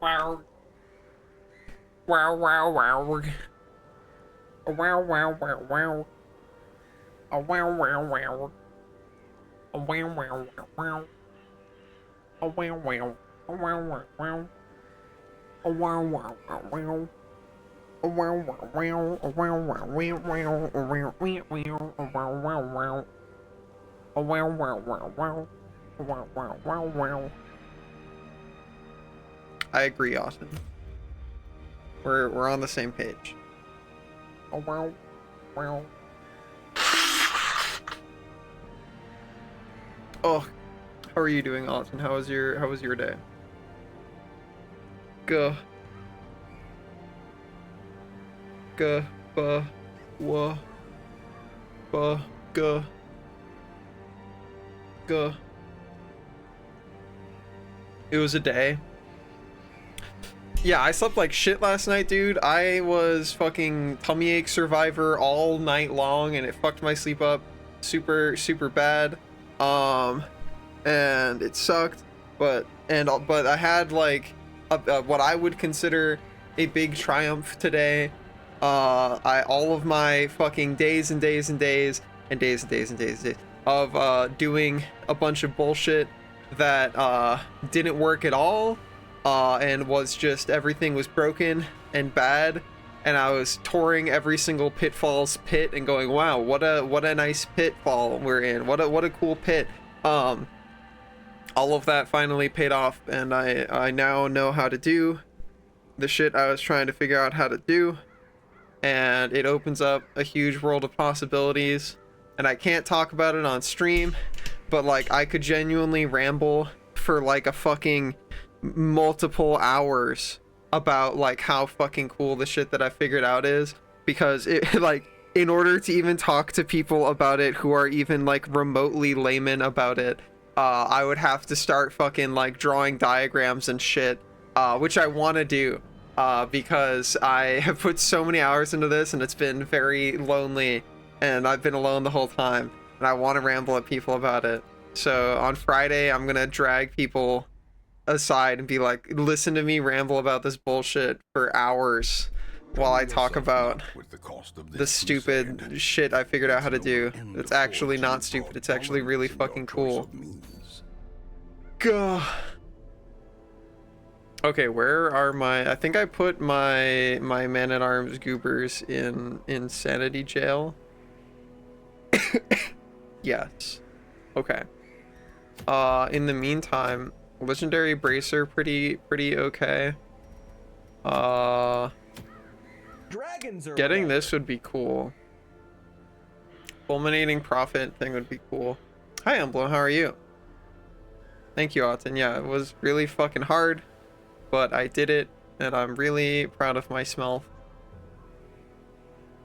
Wow. Wow, wow, wow. Wow, wow, wow, wow. Wow, wow, wow. Wow, wow, wow, wow. Wow, wow. Wow, wow, wow. Wow, wow, wow, wow. Wow, wow, wow. Wow, wow, wow, wow. Wow, wow, wow, wow. Wow, wow, wow, wow. Wow, wow, wow, wow. I agree, Austin. We're on the same page. Wow, wow. Oh, how are you doing, Austin? How was your day? Guh, guh, buh, wah, buh, guh, guh. It was a day. Yeah, I slept like shit last night, dude. I was fucking tummy ache survivor all night long, and it fucked my sleep up super, super bad. Um, and it sucked. But I had like what I would consider a big triumph today. I all of my fucking days and days and days and days and days and days, and days of doing a bunch of bullshit that didn't work at all, and was just everything was broken and bad, and I was touring every single pitfall's pit and going, wow, what a nice pitfall we're in. What a cool pit. Um, all of that finally paid off, and I now know how to do the shit I was trying to figure out how to do, and it opens up a huge world of possibilities. And I can't talk about it on stream, but like I could genuinely ramble for like a fucking multiple hours about like how fucking cool the shit that I figured out is, because it like in order to even talk to people about it who are even like remotely layman about it, I would have to start fucking like drawing diagrams and shit, which I want to do, because I have put so many hours into this and it's been very lonely, and I've been alone the whole time, and I want to ramble at people about it. So on Friday, I'm gonna drag people aside and be like, listen to me ramble about this bullshit for hours while I talk about the stupid shit I figured out how to do. It's actually not stupid. It's actually really fucking cool. Gah. Okay, where are my... I think I put my Man-at-Arms goobers in insanity jail. Yes. Okay. In the meantime, legendary bracer pretty okay. Getting this would be cool. Fulminating profit thing would be cool. Hi Emblem, how are you? Thank you, Autumn. Yeah, it was really fucking hard, but I did it, and I'm really proud of myself.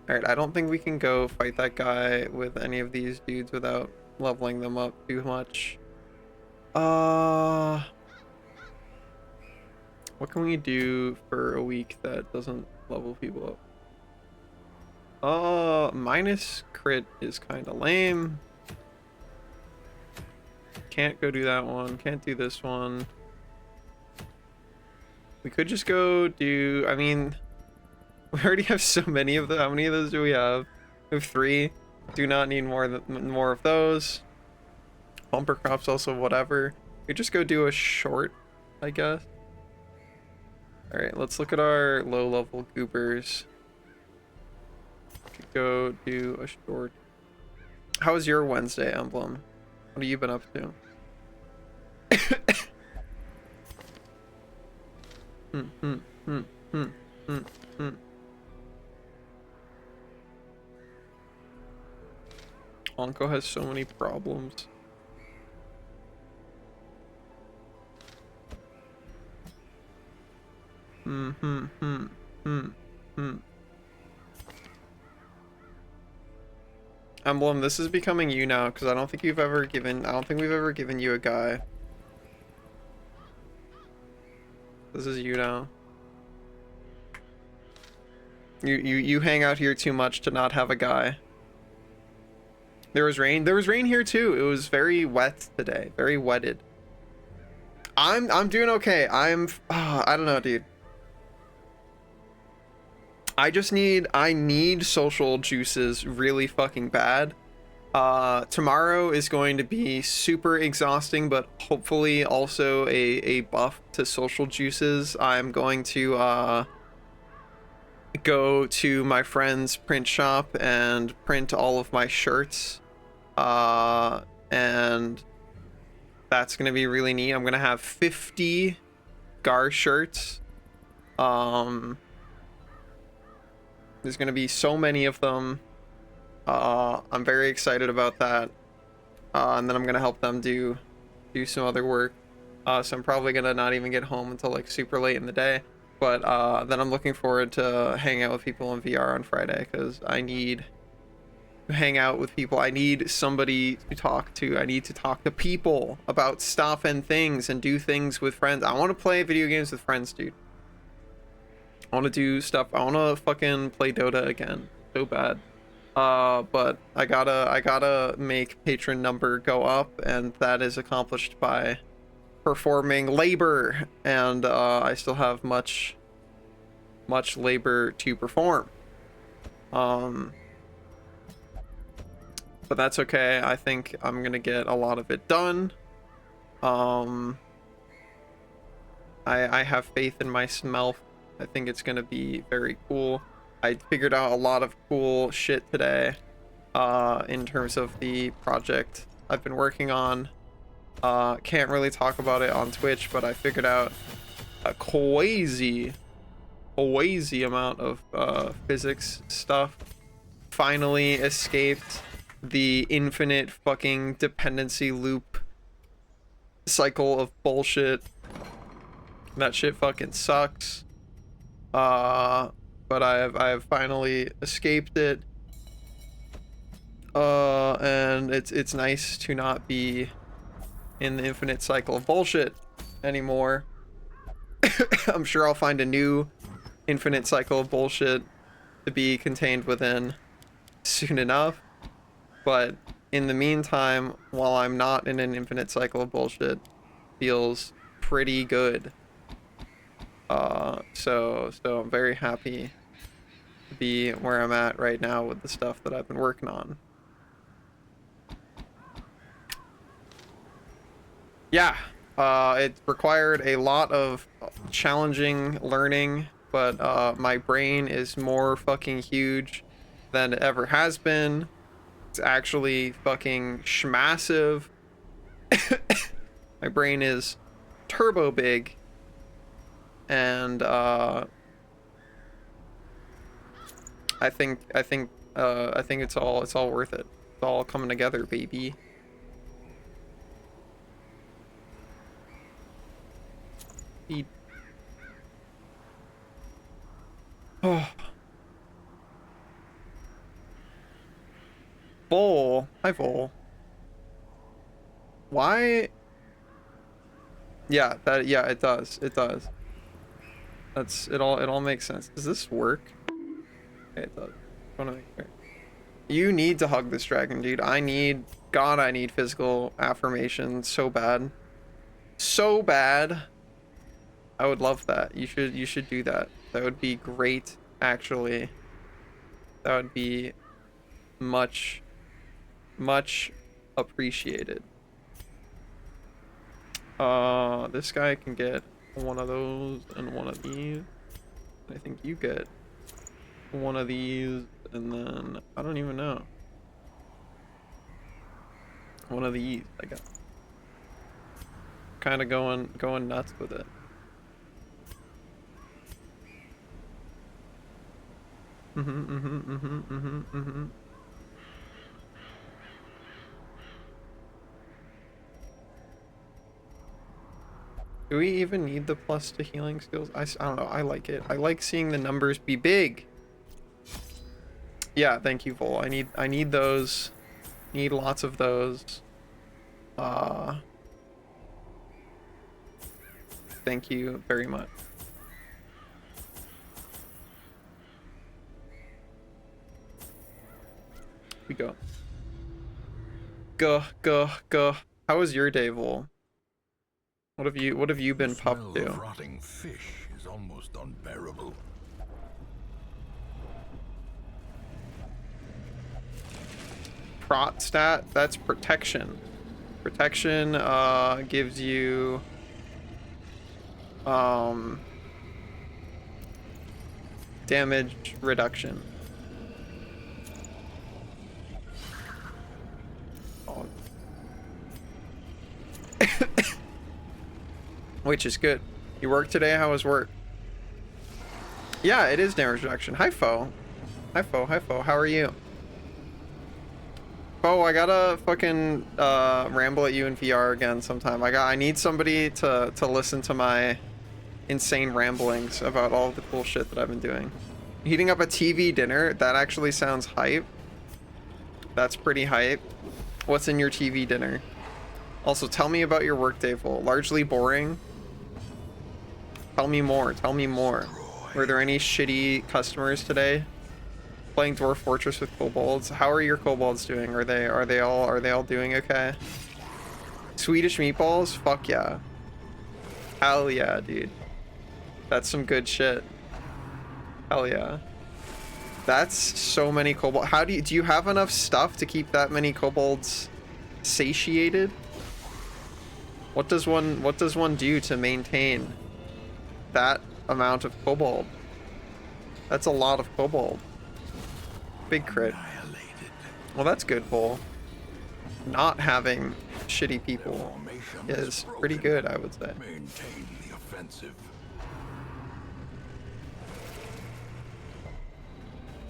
Alright, I don't think we can go fight that guy with any of these dudes without leveling them up too much. What can we do for a week that doesn't level people up? Minus crit is kind of lame. Can't go do that one. Can't do this one. We could just go do... I mean, we already have so many of them. How many of those do we have? We have 3. Do not need more of those. Bumper crops also whatever. We just go do a short, I guess. Alright, let's look at our low-level goobers. Could go do a short. How was your Wednesday, Emblem? What have you been up to? hmm, hmm, hmm, hmm, hmm, hmm. Onko has so many problems. Hmm, hmm, hmm, hmm, hmm. Emblem, this is becoming you now, because I don't think we've ever given you a guy. This is you now. You hang out here too much to not have a guy. There was rain. There was rain here too. It was very wet today. Very wetted. I'm doing okay. I don't know, dude. I need social juices really fucking bad. Tomorrow is going to be super exhausting, but hopefully also a buff to social juices. I'm going to go to my friend's print shop and print all of my shirts. And that's gonna be really neat. I'm gonna have 50 Gar shirts. There's gonna be so many of them. I'm very excited about that. And then I'm gonna help them do some other work. So I'm probably gonna not even get home until like super late in the day. But then I'm looking forward to hanging out with people in VR on Friday because I need to hang out with people. I need somebody to talk to. I need to talk to people about stuff and things and do things with friends. I want to play video games with friends, dude. I want to do stuff. I want to fucking play Dota again so bad. But I gotta make patron number go up, and that is accomplished by performing labor, and I still have much labor to perform. But that's okay. I think I'm gonna get a lot of it done. I have faith in myself. I think it's gonna be very cool. I figured out a lot of cool shit today in terms of the project I've been working on. Can't really talk about it on Twitch, but I figured out a crazy amount of physics stuff. Finally escaped the infinite fucking dependency loop cycle of bullshit. That shit fucking sucks. But I have finally escaped it. And it's nice to not be in the infinite cycle of bullshit anymore. I'm sure I'll find a new infinite cycle of bullshit to be contained within soon enough. But in the meantime, while I'm not in an infinite cycle of bullshit, feels pretty good. So I'm very happy to be where I'm at right now with the stuff that I've been working on. Yeah, it required a lot of challenging learning, but my brain is more fucking huge than it ever has been. It's actually fucking schmassive. My brain is turbo big, and I think it's all worth it. It's all coming together, baby. Oh. Vol. Hi, Vol. Why? Yeah, it does. It does. It all makes sense. Does this work? Okay, it does. I wanna make sure. You need to hug this dragon, dude. I need physical affirmation so bad. So bad. I would love that. You should do that. That would be great, actually. That would be much appreciated. This guy can get one of those and one of these. I think you get one of these, and then I don't even know. One of these, I guess. Kind of going nuts with it. Do we even need the plus to healing skills? I don't know. I like it. I like seeing the numbers be big. Yeah, thank you, Vol. I need those. Need lots of those. Thank you very much. We go. Go. How was your day, Vol? What have you been The smell pumped to? of rotting fish is almost unbearable. Prot stat, that's protection. Protection gives you damage reduction. Oh. Which is good. You work today? How was work? Yeah, it is damage reduction. Hi, Fo. Hi, Fo. Hi, Fo. How are you? Fo, I gotta fucking ramble at you in VR again sometime. I need somebody to listen to my insane ramblings about all the cool shit that I've been doing. Heating up a TV dinner? That actually sounds hype. That's pretty hype. What's in your TV dinner? Also, tell me about your workday, Vol. Largely boring? Tell me more. Tell me more. Were there any shitty customers today? Playing Dwarf Fortress with kobolds. How are your kobolds doing? Are they all doing okay? Swedish meatballs? Fuck yeah. Hell yeah, dude. That's some good shit. Hell yeah. That's so many kobolds. How do you have enough stuff to keep that many kobolds satiated? What does one do to maintain that amount of kobold? That's a lot of kobold. Big crit. Well, that's good, Bull. Not having shitty people is pretty good, I would say. Maintain the offensive.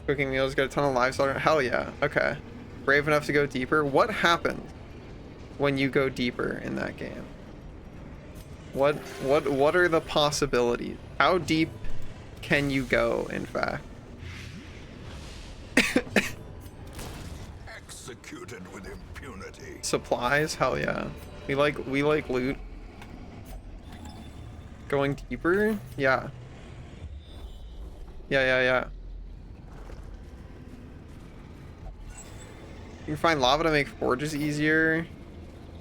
Cooking meals, got a ton of livestock. Hell yeah. Okay. Brave enough to go deeper. What happens when you go deeper in that game? What are the possibilities? How deep can you go, in fact? Executed with impunity. Supplies? Hell yeah. We like loot. Going deeper? Yeah. Yeah. You can find lava to make forges easier.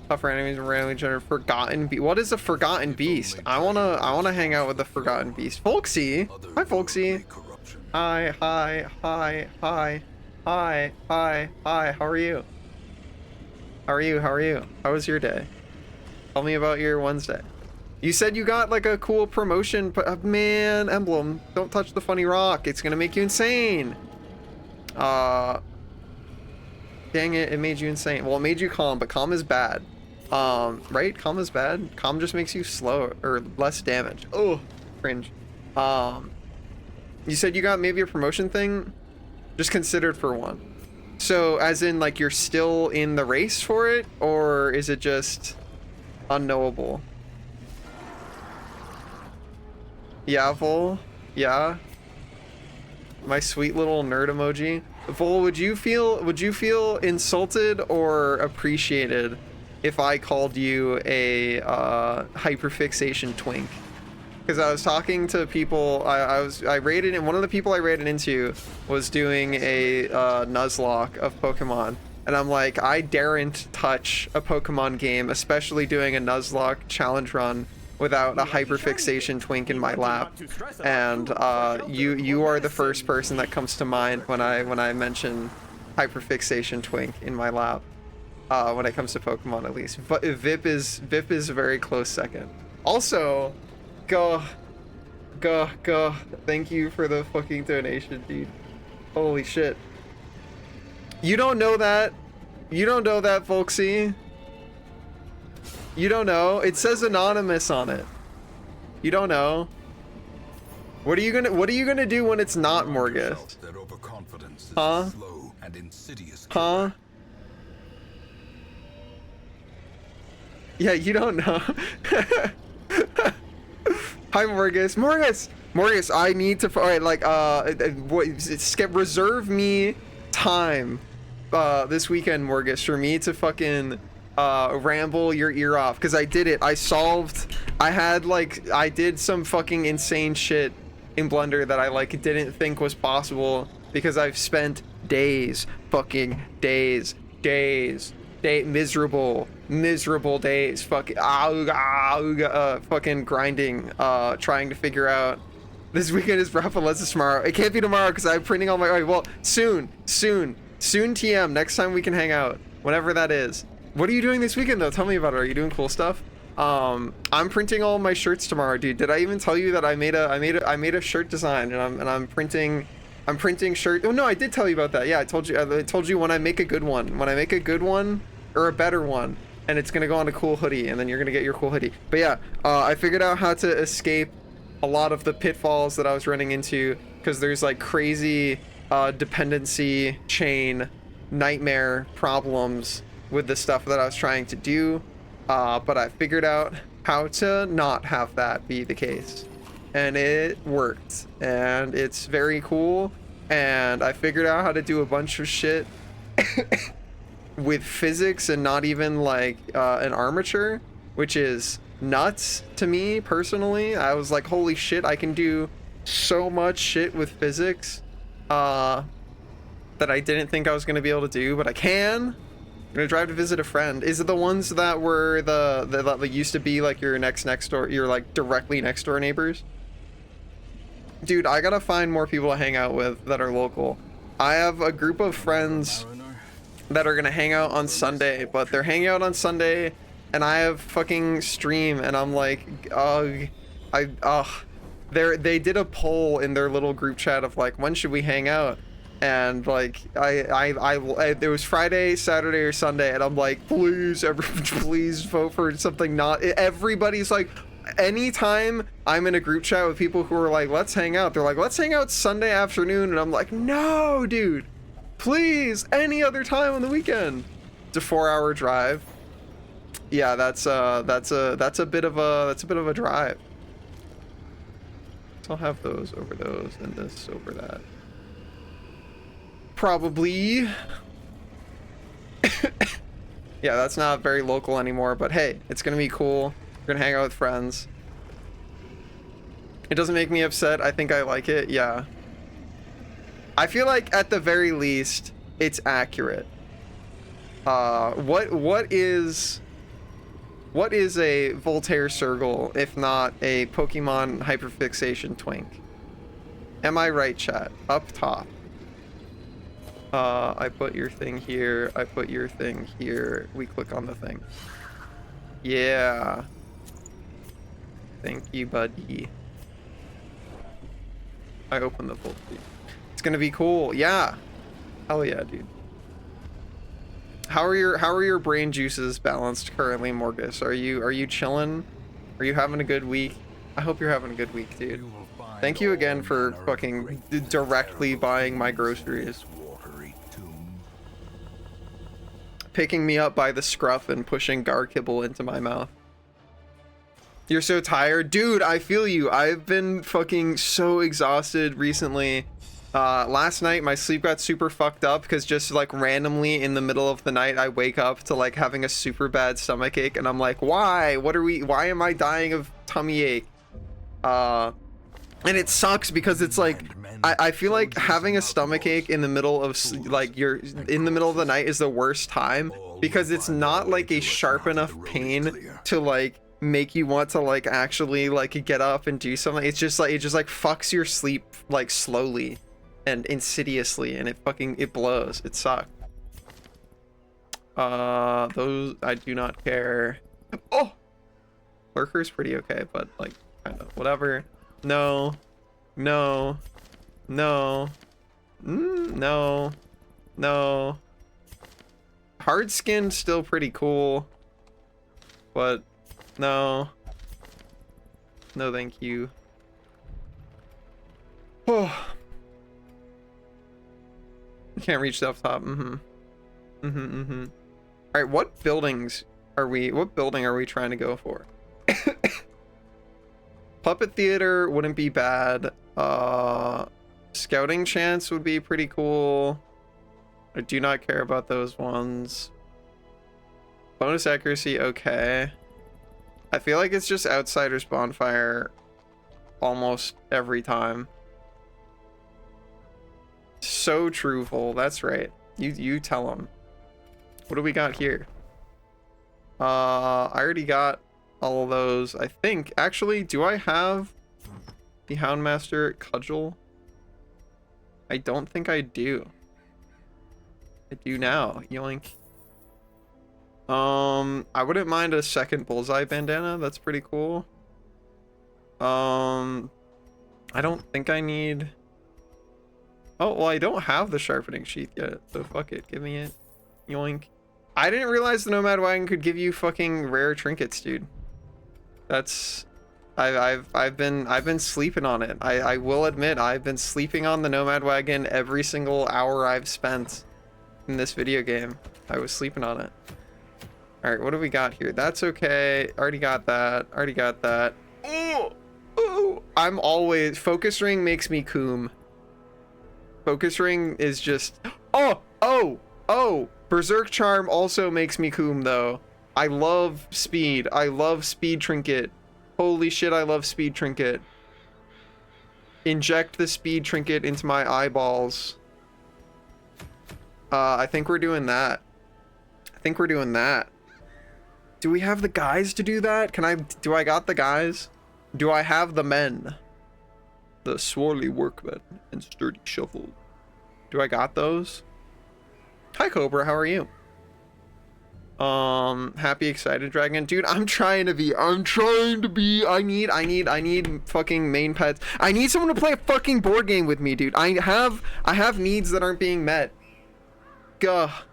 Tougher enemies and randomly generated forgotten beast. What is a forgotten beast? I wanna hang out with the forgotten beast. Folksy! Hi, Folksy. Hi. How are you? How are you? How was your day? Tell me about your Wednesday. You said you got like a cool promotion, but man, Emblem, don't touch the funny rock. It's gonna make you insane. Dang it, it made you insane. Well, it made you calm, but calm is bad. Right? Calm is bad. Calm just makes you slower or less damage. Oh, cringe. You said you got maybe a promotion thing? Just considered for one. So, as in, like, you're still in the race for it, or is it just unknowable? Yeah, Vol. Yeah. My sweet little nerd emoji. Vol, would you feel insulted or appreciated if I called you a hyperfixation twink? Because I was talking to people, I rated in, one of the people I rated into was doing a Nuzlocke of Pokemon, and I'm like, I daren't touch a Pokemon game, especially doing a Nuzlocke challenge run without a hyperfixation twink in my lap. And you are the first person that comes to mind when I mention hyperfixation twink in my lap. When it comes to Pokemon, at least. But Vip is a very close second. Also, go. Thank you for the fucking donation, dude. Holy shit. You don't know that? You don't know that, Folksy? You don't know? It says anonymous on it. You don't know? What are you gonna do when it's not Morgus? Huh? Huh? Yeah, you don't know. Hi, Morgus. Morgus, I need to. Alright, like, reserve me time this weekend, Morgus, for me to fucking ramble your ear off, because I did it. I did some fucking insane shit in Blender that I like didn't think was possible, because I've spent days day, miserable days, fucking fucking grinding, trying to figure out. This weekend is rough unless it's tomorrow. It can't be tomorrow because I'm printing all my. All right, well, soon TM. Next time we can hang out, whenever that is. What are you doing this weekend though? Tell me about it. Are you doing cool stuff? I'm printing all my shirts tomorrow, dude. Did I even tell you that I made a shirt design and I'm printing shirt. Oh no, I did tell you about that. Yeah, I told you when I make a good one, or a better one, and it's gonna go on a cool hoodie, and then you're gonna get your cool hoodie. But yeah, I figured out how to escape a lot of the pitfalls that I was running into, because there's like crazy dependency chain nightmare problems with the stuff that I was trying to do, but I figured out how to not have that be the case, and it worked, and it's very cool. And I figured out how to do a bunch of shit with physics and not even like an armature, which is nuts to me personally. I was like, holy shit, I can do so much shit with physics that I didn't think I was going to be able to do, but I can. I'm gonna drive to visit a friend. Is it the ones that were that used to be like your next door, your like directly next door neighbors? Dude, I gotta find more people to hang out with that are local. I have a group of friends that are gonna hang out on Sunday, but they're hanging out on Sunday and I have fucking stream, and I'm like, they did a poll in their little group chat of like, when should we hang out? And like, it was Friday, Saturday, or Sunday, and I'm like, please, please vote for something not. Everybody's like, anytime I'm in a group chat with people who are like, let's hang out, they're like, let's hang out Sunday afternoon, and I'm like, no, dude, please, any other time on the weekend. It's a 4-hour drive. Yeah, that's a bit of a drive. So I'll have those over those and this over that. Probably. Yeah, that's not very local anymore, but hey, it's gonna be cool. We're gonna hang out with friends. It doesn't make me upset. I think I like it. Yeah. I feel like at the very least, it's accurate. What is a Voltaire Circle if not a Pokemon hyperfixation twink? Am I right, chat? Up top. I put your thing here. I put your thing here. We click on the thing. Yeah. Thank you, buddy. I open the full feed. It's gonna be cool. Yeah. Hell yeah, dude. How are your brain juices balanced currently, Morgus? Are you chilling? Are you having a good week? I hope you're having a good week, dude. Thank you again for fucking directly buying my groceries. Picking me up by the scruff and pushing Garkibble into my mouth. You're so tired? Dude, I feel you. I've been fucking so exhausted recently. Last night my sleep got super fucked up because just like randomly in the middle of the night I wake up to like having a super bad stomach ache, and I'm like, why? Why am I dying of tummy ache? And it sucks because it's like I feel like having a stomach ache in the middle of like in the middle of the night is the worst time, because it's not like a sharp enough pain to like make you want to like actually like get up and do something. It's just like it just like fucks your sleep like slowly and insidiously, and it blows. It sucks. Those I do not care. Oh, Lurker's pretty okay, but like kind of whatever. No, no, no, no, no. Hard skin still pretty cool, but no, no, thank you. Oh. Can't reach the up top. All right, what building are we trying to go for? Puppet Theater wouldn't be bad. Scouting Chance would be pretty cool. I do not care about those ones. Bonus Accuracy, okay. I feel like it's just Outsiders Bonfire almost every time. So truthful, that's right. You tell them. What do we got here? I already got all of those, I think. Actually, do I have the Houndmaster Cudgel? I don't think I do. I do now. Yoink. I wouldn't mind a second bullseye bandana. That's pretty cool. I don't think I need... Oh, well, I don't have the sharpening sheath yet, so fuck it. Give me it. Yoink. I didn't realize the Nomad Wagon could give you fucking rare trinkets, dude. That's... I've been sleeping on it. I will admit, I've been sleeping on the Nomad Wagon every single hour I've spent in this video game. I was sleeping on it. Alright, what do we got here? That's okay. Already got that. Already got that. Ooh! Ooh! I'm always... Focus Ring makes me coom. Focus Ring is just... Oh! Oh! Oh! Berserk Charm also makes me coom, though. I love speed. I love speed trinket. Holy shit, I love speed trinket. Inject the speed trinket into my eyeballs. I think we're doing that. I think we're doing that. Do we have the guys to do that? Do I got the guys? Do I have the men? The swarthy workmen and sturdy shovel. Do I got those? Hi Cobra, how are you? Happy excited dragon. Dude, I need fucking main pets. I need someone to play a fucking board game with me, dude. I have needs that aren't being met. Gah.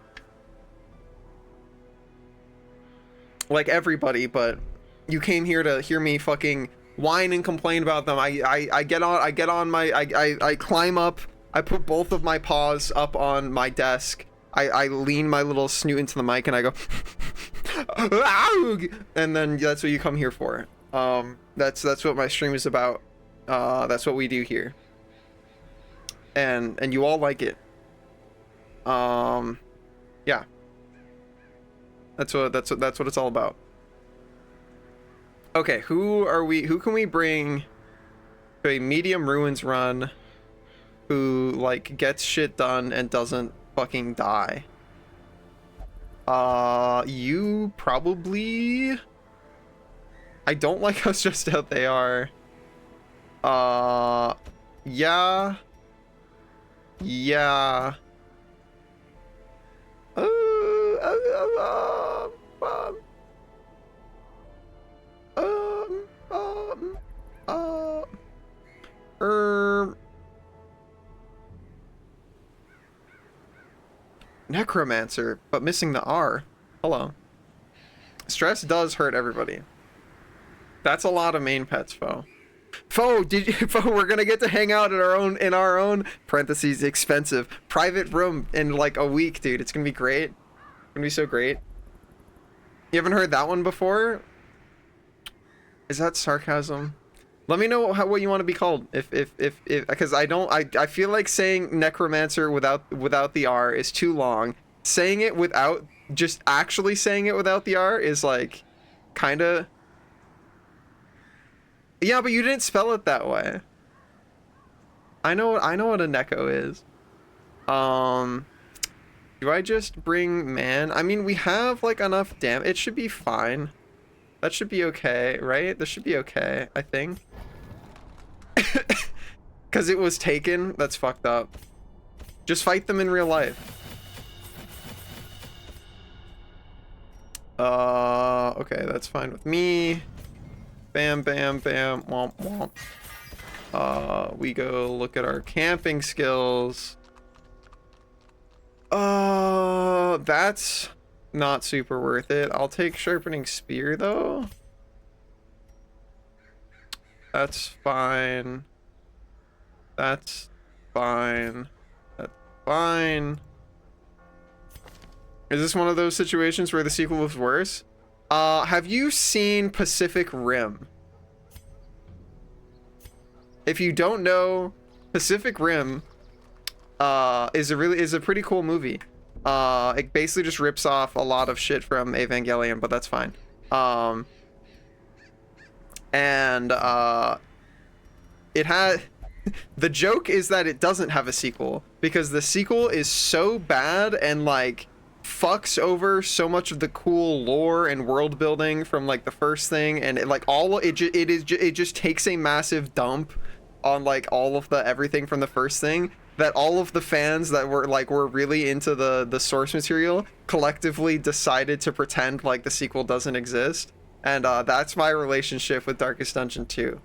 Like everybody, but you came here to hear me fucking whine and complain about them. I climb up, I put both of my paws up on my desk. I lean my little snoot into the mic and I go and then that's what you come here for. That's what my stream is about. That's what we do here. And you all like it. Yeah. That's what it's all about. Okay, who can we bring to a medium ruins run who like gets shit done and doesn't fucking die? You probably... I don't like how stressed out they are. Yeah. Yeah. Necromancer, but missing the R. Hello. Stress does hurt everybody. That's a lot of main pets, Foe. Foe, we're gonna get to hang out in our own parentheses expensive private room in like a week, dude. It's gonna be great. It's gonna be so great. You haven't heard that one before? Is that sarcasm? Let me know what you want to be called. If because I feel like saying necromancer without the R is too long. Saying it without just actually saying it without the R is like kind of... Yeah, but you didn't spell it that way. I know what a neko is. Do I just bring man? I mean, we have like enough damn. It should be fine. That should be okay, right? This should be okay, I think. Because it was taken. That's fucked up. Just fight them in real life. Okay, that's fine with me. Bam, bam, bam, womp, womp. We go look at our camping skills. That's not super worth it. I'll take sharpening spear though. That's fine. That's fine. That's fine. Is this one of those situations where the sequel was worse? Have you seen Pacific Rim? If you don't know, Pacific Rim is a pretty cool movie. It basically just rips off a lot of shit from Evangelion, but that's fine. It had the joke is that it doesn't have a sequel because the sequel is so bad and like fucks over so much of the cool lore and world building from like the first thing, and it just takes a massive dump on like all of the everything from the first thing, that all of the fans that were really into the source material collectively decided to pretend like the sequel doesn't exist. And that's my relationship with Darkest Dungeon 2.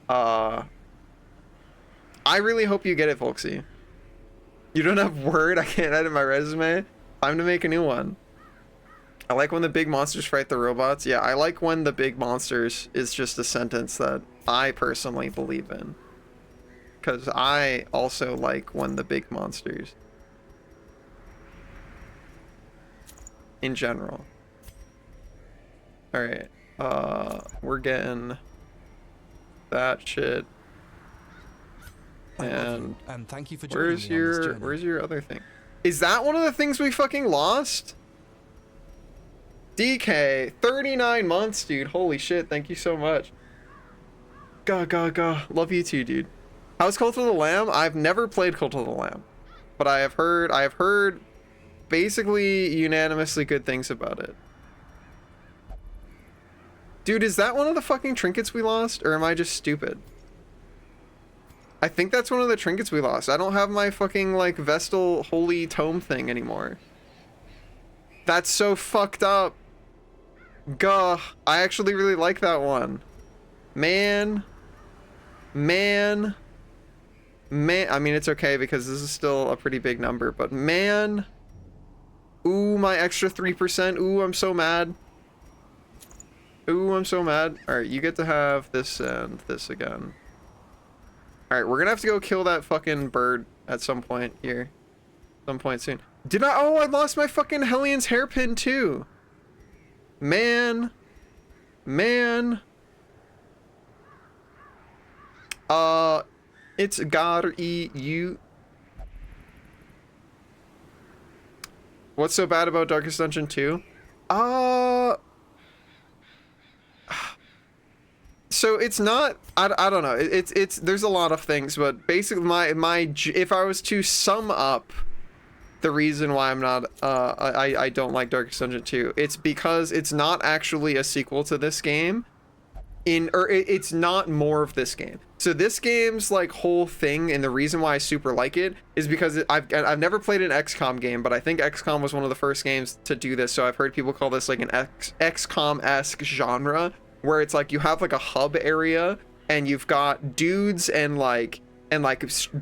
I really hope you get it, Volksy. You don't have Word? I can't edit my resume? Time to make a new one. I like when the big monsters fight the robots. Yeah, I like when the big monsters is just a sentence that I personally believe in. Because I also like when the big monsters. In general. Alright. We're getting that shit. And thank you for joining me on this journey. where's your other thing? Is that one of the things we fucking lost? DK, 39 months, dude. Holy shit, thank you so much. Ga. Love you too, dude. How's Cult of the Lamb? I've never played Cult of the Lamb, but I have heard basically unanimously good things about it. Dude, is that one of the fucking trinkets we lost, or am I just stupid? I think that's one of the trinkets we lost. I don't have my fucking, like, Vestal Holy Tome thing anymore. That's so fucked up. Gah. I actually really like that one. Man. I mean, it's okay because this is still a pretty big number, but man. Ooh, my extra 3%. Ooh, I'm so mad. Ooh, I'm so mad. Alright, you get to have this and this again. Alright, we're gonna have to go kill that fucking bird at some point here. Some point soon. Oh, I lost my fucking Hellions hairpin too. Man. It's Gar-E-U. What's so bad about Darkest Dungeon 2? So it's not, I don't know, it's there's a lot of things, but basically if I was to sum up the reason why I'm not I don't like Darkest Dungeon 2, it's because it's not actually a sequel to this game, it's not more of this game. So this game's like whole thing, and the reason why I super like it is because I've never played an XCOM game, but I think XCOM was one of the first games to do this. So I've heard people call this like an XCOM-esque genre, where it's like you have like a hub area and you've got dudes and like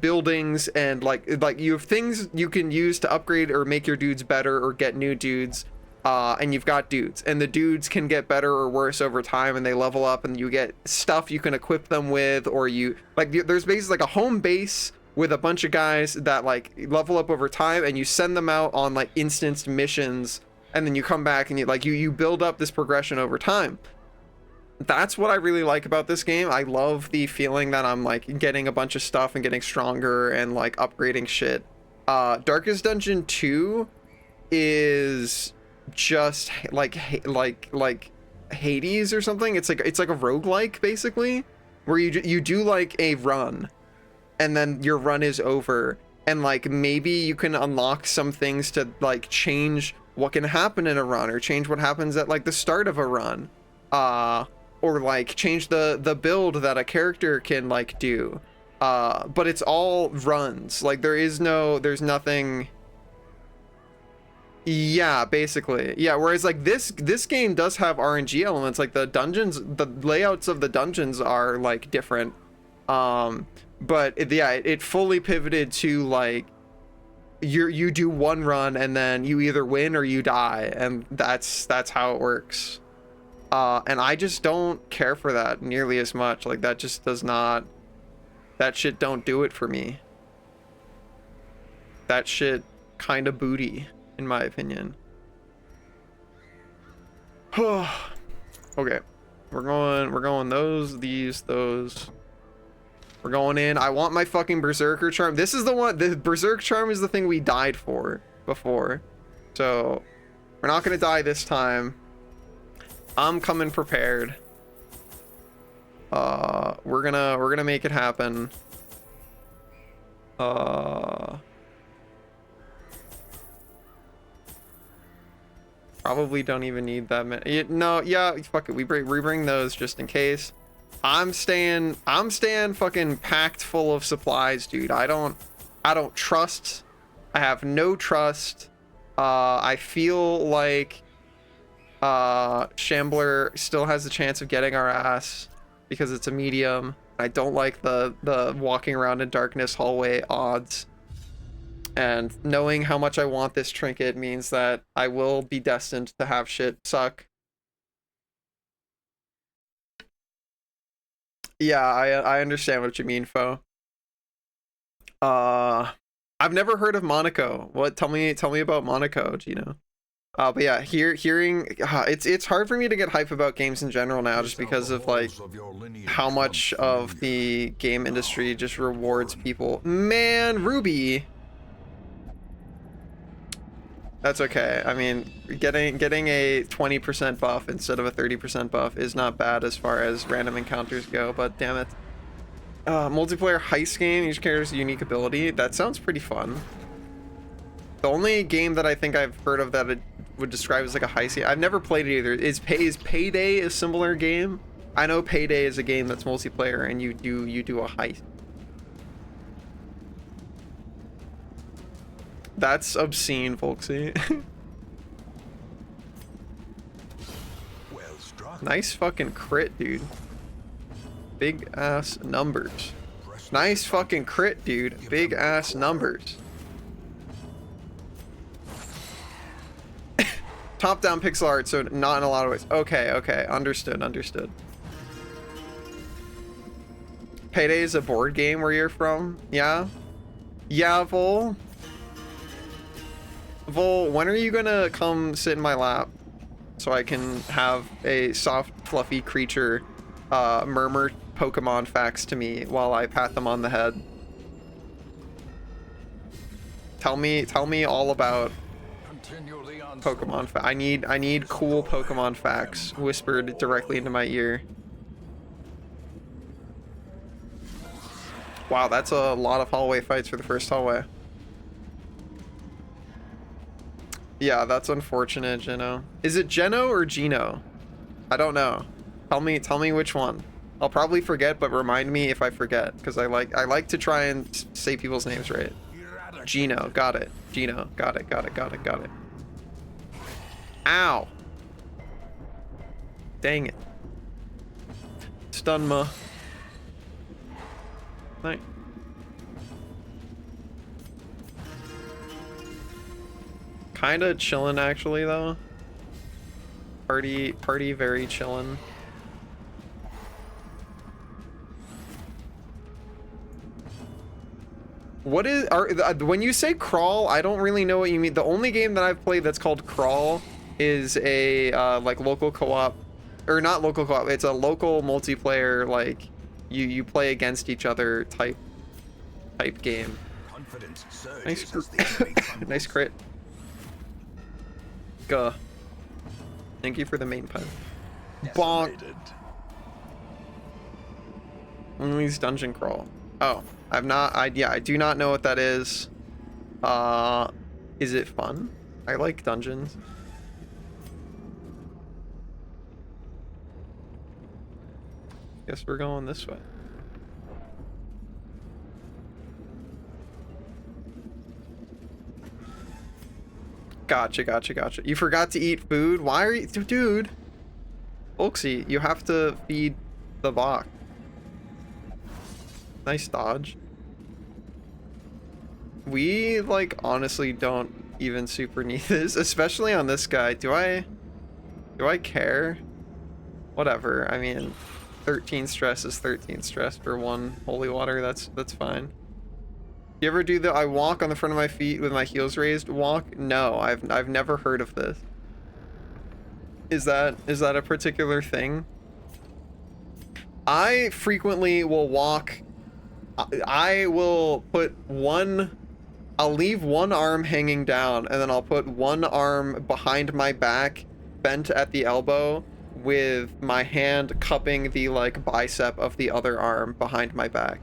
buildings and like you have things you can use to upgrade or make your dudes better or get new dudes, and you've got dudes, and the dudes can get better or worse over time, and they level up, and you get stuff you can equip them with, or you like there's basically like a home base with a bunch of guys that like level up over time, and you send them out on like instanced missions, and then you come back and you build up this progression over time. That's what I really like about this game. I love the feeling that I'm like getting a bunch of stuff and getting stronger and like upgrading shit. Darkest Dungeon 2 is just like Hades or something. It's like a roguelike basically, where you do like a run and then your run is over, and like maybe you can unlock some things to like change what can happen in a run, or change what happens at like the start of a run, or like change the build that a character can like do, but it's all runs. Like there's nothing. Yeah, basically. Yeah, whereas like this game does have RNG elements. Like the dungeons, the layouts of the dungeons are like different, but it fully pivoted to like you do one run and then you either win or you die, and that's how it works. And I just don't care for that nearly as much. Like that just does not, that shit don't do it for me. That shit kind of booty, in my opinion. Okay, we're going those. We're going in. I want my fucking Berserker Charm. This is the one. The Berserk Charm is the thing we died for before, so we're not gonna die this time. I'm coming prepared. We're gonna make it happen. Probably don't even need that many. No, yeah, fuck it. We bring those just in case. I'm staying fucking packed full of supplies, dude. I don't trust. I have no trust. I feel like Shambler still has a chance of getting our ass because it's a medium. I don't like the walking around in darkness hallway odds. And knowing how much I want this trinket means that I will be destined to have shit suck. Yeah, I understand what you mean, Fo. I've never heard of Monaco. What? Tell me about Monaco, Gino. But yeah, hearing it's hard for me to get hype about games in general now, just because of like how much of the game industry just rewards people. Man, Ruby. That's okay. I mean, getting a 20% buff instead of a 30% buff is not bad as far as random encounters go, but damn it. Multiplayer heist game, each character's unique ability. That sounds pretty fun. The only game that I think I've heard of that it would describe as like a heist game, I've never played it either. Is Payday a similar game? I know Payday is a game that's multiplayer and you do a heist. That's obscene, Folksy. Well struck. Nice fucking crit, dude. Big ass numbers. Nice fucking crit, dude. Big ass numbers. Top down pixel art, so not in a lot of ways. Okay. Understood. Payday is a board game where you're from? Yeah? Yeah, Vol? Vol, when are you gonna come sit in my lap so I can have a soft, fluffy creature murmur Pokemon facts to me while I pat them on the head? Tell me all about Pokemon. I need cool Pokemon facts whispered directly into my ear. Wow, that's a lot of hallway fights for the first hallway. Yeah, that's unfortunate, Geno. Is it Geno or Gino? I don't know. Tell me which one. I'll probably forget, but remind me if I forget, because I like to try and say people's names right. Gino, got it. Gino, got it. Ow. Dang it. Stunma. Nice. Kinda chillin' actually though. Party very chillin'. What is when you say crawl, I don't really know what you mean. The only game that I've played that's called Crawl is a like local co-op, or not local co-op, it's a local multiplayer, like you play against each other type game. Nice nice crit. Guh. Thank you for the main pun. Bonk. Only's dungeon crawl. Oh, I do not know what that is. Is it fun? I like dungeons. Guess we're going this way. Gotcha. You forgot to eat food? Why are you... Dude! Folksy, you have to feed the bot. Nice dodge. We, like, honestly don't even super need this, especially on this guy. Do I care? Whatever. I mean, 13 stress is 13 stress for one holy water. That's fine. You ever do the I walk on the front of my feet with my heels raised walk? No, I've never heard of this. Is that a particular thing? I frequently will walk. I will put I'll leave one arm hanging down, and then I'll put one arm behind my back, bent at the elbow, with my hand cupping the like bicep of the other arm behind my back.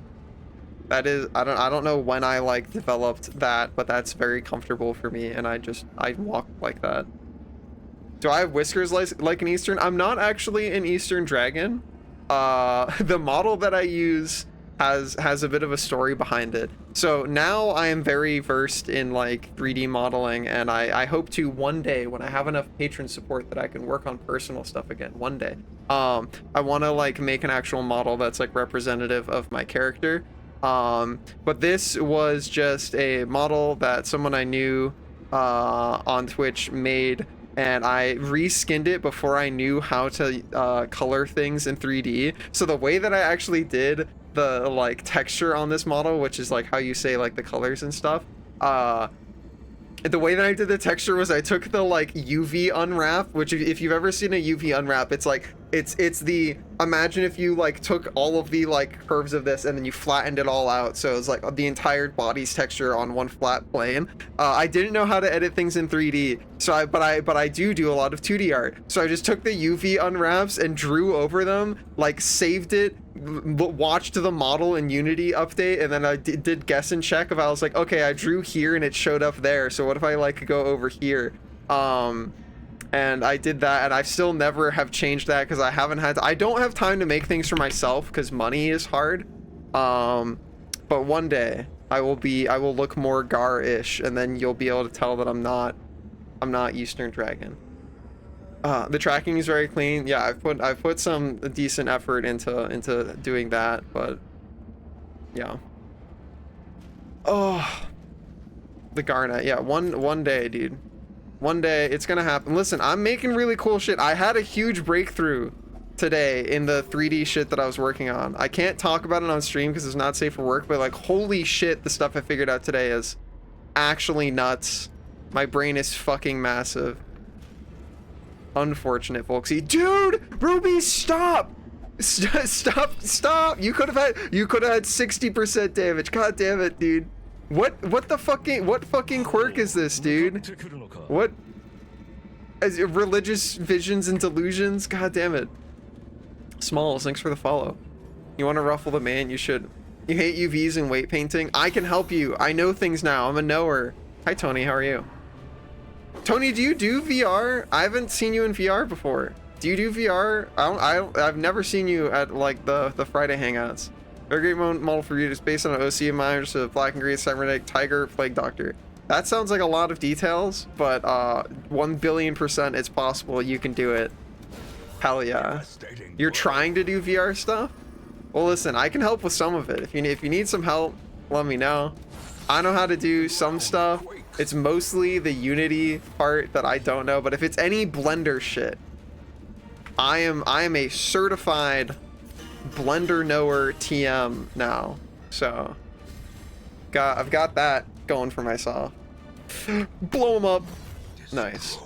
That is, I don't know when I like developed that, but that's very comfortable for me, and I walk like that. Do I have whiskers like an Eastern? I'm not actually an Eastern dragon. The model that I use has a bit of a story behind it. So now I am very versed in like 3D modeling, and I hope to one day, when I have enough patron support that I can work on personal stuff again one day, I want to like make an actual model that's like representative of my character. But this was just a model that someone I knew on Twitch made, and I reskinned it before I knew how to color things in 3D. So the way that I actually did the like texture on this model, which is like how you say like the colors and stuff, the way that I did the texture was I took the like UV unwrap, which if you've ever seen a UV unwrap, it's like it's the, imagine if you like took all of the like curves of this and then you flattened it all out, so it's like the entire body's texture on one flat plane. I didn't know how to edit things in 3D, so but I do a lot of 2D art, so I just took the UV unwraps and drew over them, like saved it, watched the model in Unity update, and then I did guess and check if I was like, okay, I drew here and it showed up there, so what if I like go over here? And I did that, and I still never have changed that because I haven't had to, I don't have time to make things for myself because money is hard. But one day I will look more Gar-ish, and then you'll be able to tell that I'm not Eastern Dragon. The tracking is very clean. Yeah, I've put some decent effort into doing that, but yeah. Oh, the Garnet. Yeah, one day, dude. One day it's gonna happen. Listen, I'm making really cool shit. I had a huge breakthrough today in the 3D shit that I was working on. I can't talk about it on stream because it's not safe for work, but like, holy shit, the stuff I figured out today is actually nuts. My brain is fucking massive. Unfortunate, folksy. Dude, Ruby, stop! Stop! You could have had 60% damage. God damn it, dude. What fucking quirk is this, dude? What? As religious visions and delusions? God damn it. Smalls, thanks for the follow. You want to ruffle the man? You should. You hate UVs and weight painting? I can help you. I know things now. I'm a knower. Hi, Tony. How are you? Tony, do you do VR? I haven't seen you in VR before. Do you do VR? I've never seen you at like the Friday hangouts. Very great model for you. It's based on an OC of mine, just a black and gray cybernetic tiger plague doctor. That sounds like a lot of details, but 1,000,000,000% it's possible you can do it. Hell yeah. You're trying to do VR stuff? Well, listen, I can help with some of it. If you need some help, let me know. I know how to do some stuff. It's mostly the Unity part that I don't know, but if it's any Blender shit, I am a certified Blender knower TM now. So I've got that going for myself. Blow him up. Nice.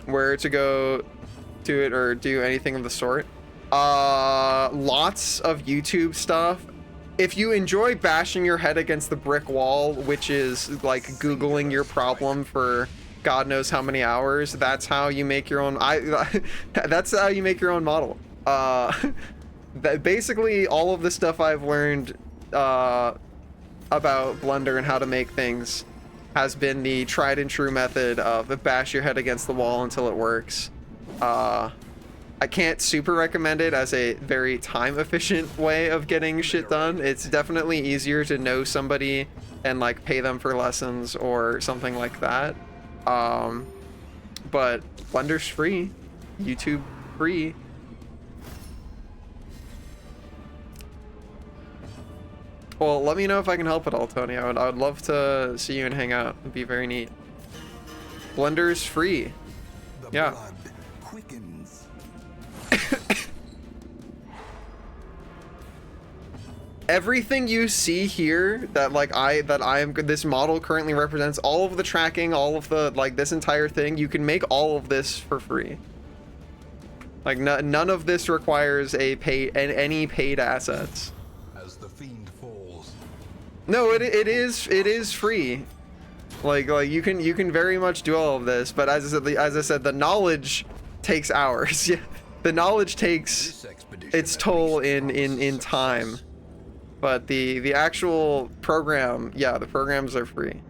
Where to go to it or do anything of the sort? Lots of YouTube stuff. If you enjoy bashing your head against the brick wall, which is like Googling your problem for God knows how many hours, that's how you make your own. That's how you make your own model. Basically, all of the stuff I've learned about Blender and how to make things has been the tried and true method of bash your head against the wall until it works. I can't super recommend it as a very time efficient way of getting shit done. It's definitely easier to know somebody and like pay them for lessons or something like that. But Blender's free, YouTube free. Well, let me know if I can help at all, Tony. I would love to see you and hang out. It'd be very neat. Blender's free. Yeah. Everything you see here that like this model currently represents, all of the tracking, all of the like this entire thing, you can make all of this for free. Like none of this requires any paid assets. As the fiend falls. No, it is free. Like you can very much do all of this, but as I said, the knowledge takes hours. Yeah, the knowledge takes its toll in time. But the actual program, yeah, the programs are free.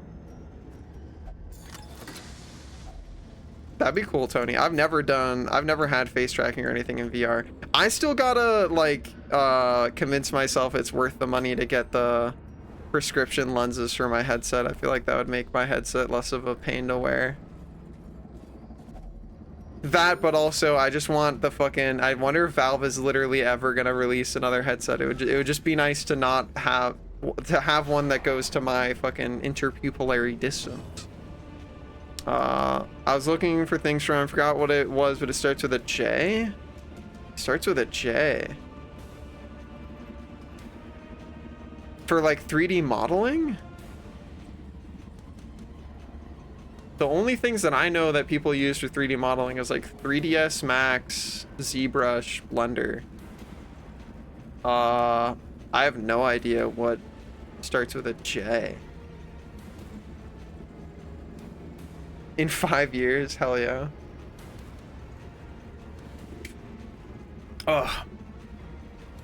That'd be cool, Tony. I've never had face tracking or anything in VR. I still gotta like convince myself it's worth the money to get the prescription lenses for my headset. I feel like that would make my headset less of a pain to wear. That, but also I just want the fucking, I wonder if Valve is literally ever gonna release another headset. It would just be nice to not have, to have one that goes to my fucking interpupillary distance. I was looking for things from, I forgot what it was, but it starts with a J? It starts with a J. For like 3D modeling? The only things that I know that people use for 3D modeling is like 3ds Max, ZBrush, Blender. I have no idea what starts with a J. In 5 years, hell yeah. Ugh.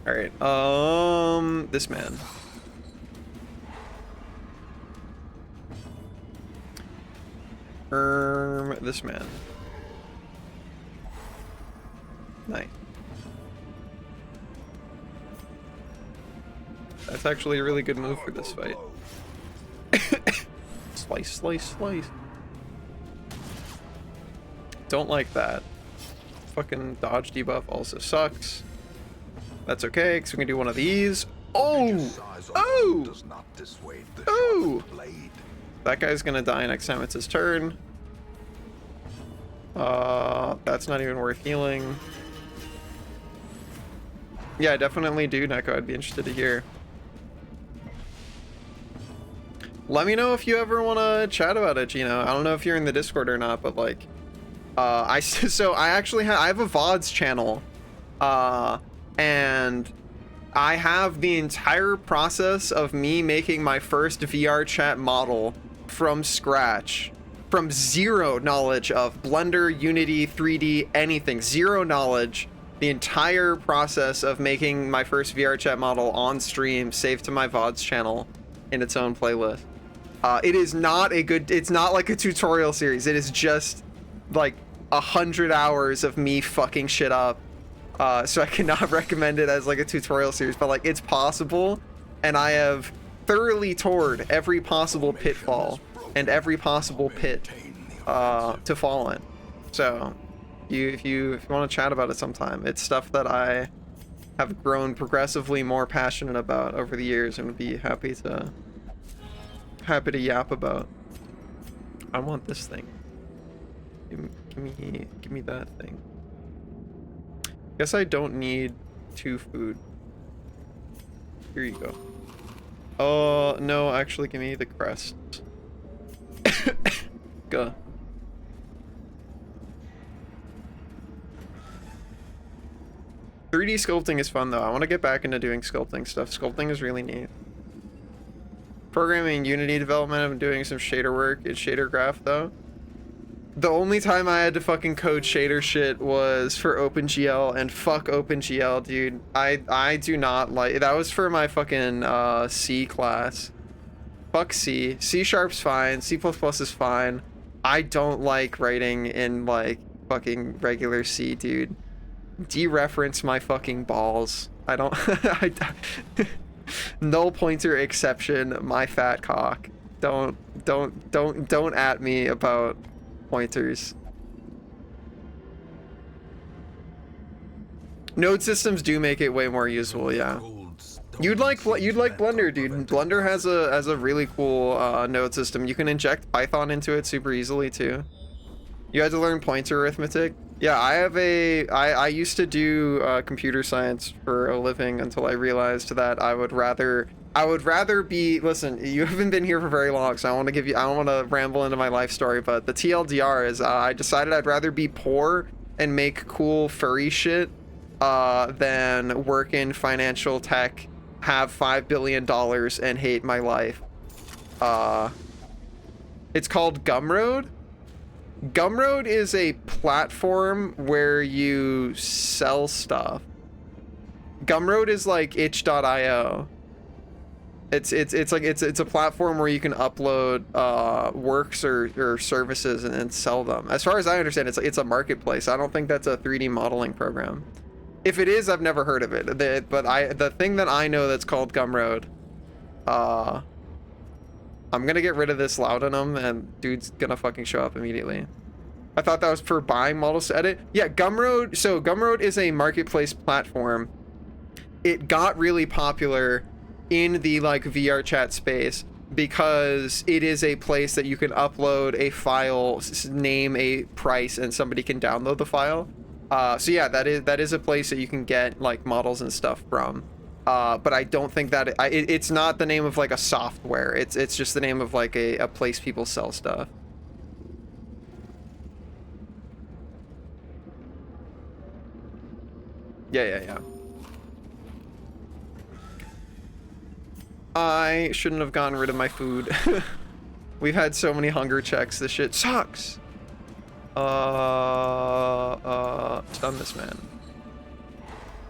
All right. This man. This man. Nice. That's actually a really good move for this fight. Slice, slice, slice. Don't like that. Fucking dodge debuff also sucks. That's okay, because we can do one of these. Oh! Oh! Oh! That guy's gonna die next time it's his turn. That's not even worth healing. Yeah, I definitely do, Neko. I'd be interested to hear. Let me know if you ever want to chat about it, Gino. I don't know if you're in the Discord or not, but like, I actually have a VODs channel, and I have the entire process of me making my first VR chat model from scratch, from zero knowledge of Blender, Unity, 3D, anything, zero knowledge. The entire process of making my first VR chat model on stream, saved to my VODs channel in its own playlist. It is not a good, it's not like a tutorial series. It is just like 100 hours of me fucking shit up. So I cannot recommend it as like a tutorial series, but like it's possible, and I have thoroughly toured every possible pitfall and every possible pit to fall in. So if you want to chat about it sometime, it's stuff that I have grown progressively more passionate about over the years and would be happy to yap about. I want this thing. Give me that thing. Guess I don't need 2 food. Here you go. Oh, no, actually give me the crest. Go. "3D sculpting is fun though. I want to get back into doing sculpting stuff. Sculpting is really neat. Programming, Unity development, I'm doing some shader work in Shader Graph though. The only time I had to fucking code shader shit was for OpenGL, and fuck OpenGL, dude. I do not like, that was for my fucking C class. Fuck C. C#'s fine, C++ is fine. I don't like writing in like fucking regular C, dude. Dereference my fucking balls. I don't null pointer exception, my fat cock. Don't at me about pointers. Node systems do make it way more useful, yeah. You'd like Blender, dude. Blender has a really cool node system. You can inject Python into it super easily too. You had to learn pointer arithmetic. Yeah, I used to do computer science for a living until I realized that I would rather be, listen, you haven't been here for very long, so I don't want to ramble into my life story, but the TLDR is I decided I'd rather be poor and make cool furry shit than work in financial tech, have $5 billion and hate my life. It's called Gumroad. Gumroad is a platform where you sell stuff. Gumroad is like itch.io. It's a platform where you can upload works or services and then sell them. As far as I understand, it's a marketplace. I don't think that's a 3D modeling program. If it is, I've never heard of it. The thing that I know that's called Gumroad. I'm gonna get rid of this Laudanum, and dude's gonna fucking show up immediately. I thought that was for buying models to edit. Yeah, Gumroad. So Gumroad is a marketplace platform. It got really popular in the like VR chat space because it is a place that you can upload a file, name a price, and somebody can download the file. So yeah, that is a place that you can get like models and stuff from. But I don't think that it's not the name of like a software. It's just the name of like a place people sell stuff. Yeah. I shouldn't have gotten rid of my food. We've had so many hunger checks. This shit sucks. Stun this man.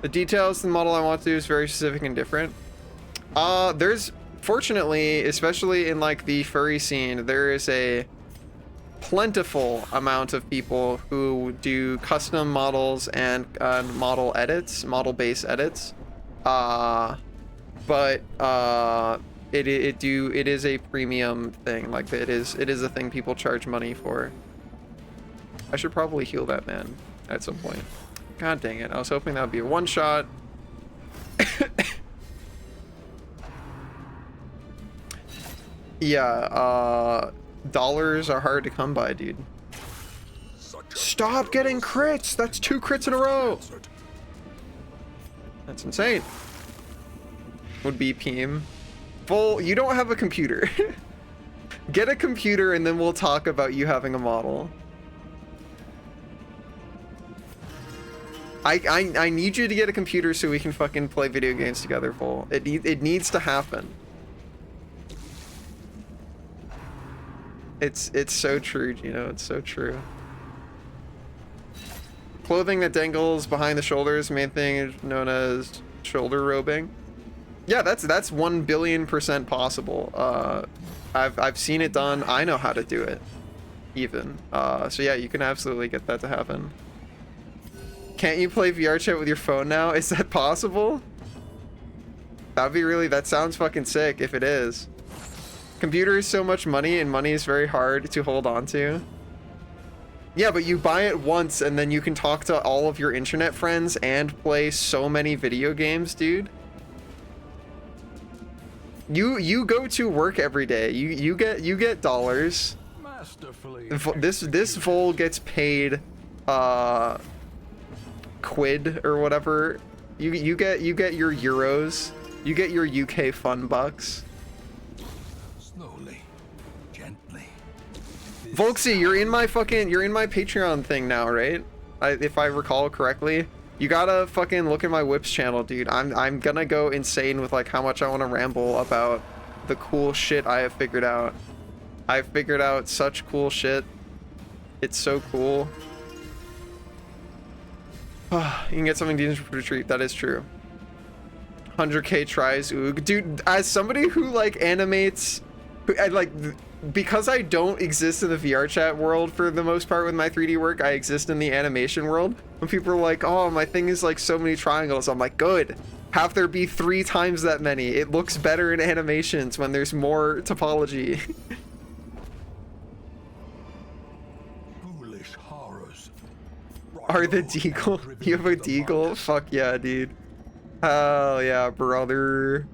The details of the model I want to do is very specific and different. There's, fortunately, especially in like the furry scene, there is a plentiful amount of people who do custom models and model edits, model-based edits. But it is a premium thing. Like it is a thing people charge money for. I should probably heal that man at some point. God dang it. I was hoping that would be a one shot. Yeah, dollars are hard to come by, dude. Stop getting crits! That's 2 crits in a row! That's insane. Would be Peem. Full, you don't have a computer. Get a computer and then we'll talk about you having a model. I need you to get a computer so we can fucking play video games together, Full. It needs to happen. It's so true, Gino. It's so true. Clothing that dangles behind the shoulders, main thing is known as shoulder robing. Yeah, that's 1,000,000,000% possible. I've seen it done. I know how to do it, even. So yeah, you can absolutely get that to happen. Can't you play VR chat with your phone now? Is that possible? That'd be really. That sounds fucking sick if it is. Computer is so much money, and money is very hard to hold on to. Yeah, but you buy it once, and then you can talk to all of your internet friends and play so many video games, dude. You go to work every day. You get dollars. This Vol gets paid quid or whatever. You get your euros. You get your UK fun bucks. Slowly, gently. Volksy, you're in my Patreon thing now, right? If I recall correctly. You gotta fucking look at my Whips channel, dude. I'm gonna go insane with like how much I want to ramble about the cool shit I have figured out. I've figured out such cool shit. It's so cool. You can get something decent for retreat. That is true. 100k tries, oog. Dude, as somebody who like animates, because I don't exist in the VR chat world for the most part with my 3D work, I exist in the animation world. When people are like, oh, my thing is like so many triangles, I'm like, good. Have there be 3 times that many. It looks better in animations when there's more topology. Foolish horrors. Are the deagle? You have a deagle? Fuck yeah, dude. Hell yeah, brother.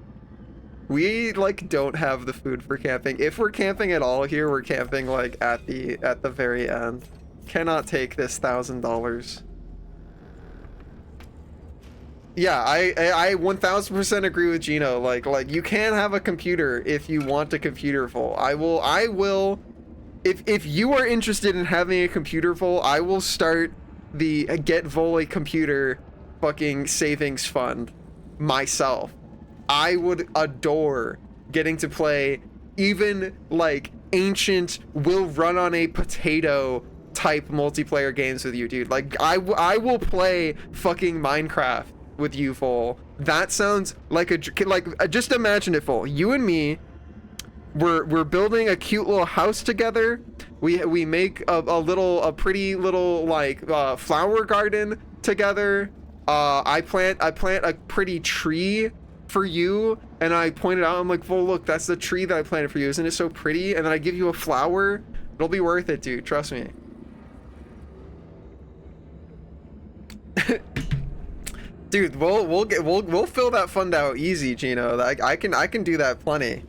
We like don't have the food for camping. If we're camping at all here, we're camping like at the very end. Cannot take this $1,000. Yeah, I 1000% agree with Gino. Like you can have a computer if you want a computer full. I will if you are interested in having a computer full, I will start the Get Vol a Computer fucking savings fund myself. I would adore getting to play even like ancient will run on a potato type multiplayer games with you, dude. Like I will play fucking Minecraft with you, Vol. That sounds like just imagine it, Vol. You and me, we're building a cute little house together. We make a pretty little like flower garden together. I plant a pretty tree for you, and I point it out. I'm like, Vol, look, that's the tree that I planted for you. Isn't it so pretty? And then I give you a flower. It'll be worth it, dude. Trust me. Dude, we'll fill that fund out easy, Gino. I can do that plenty.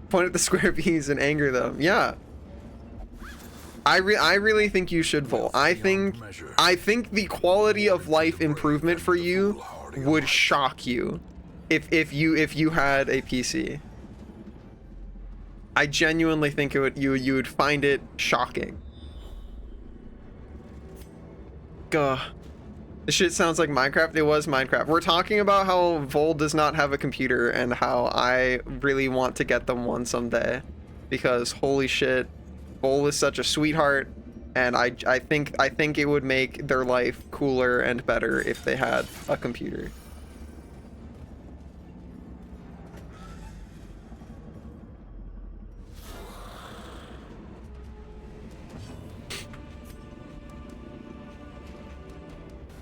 Point at the square bees and anger them. Yeah. I really think you should, Vol. I think the quality of life improvement for you would shock you if you had a PC. I genuinely think you would find it shocking. Gah. This shit sounds like Minecraft. It was Minecraft. We're talking about how Vol does not have a computer and how I really want to get them one someday, because holy shit, Vol is such a sweetheart, and I think it would make their life cooler and better if they had a computer.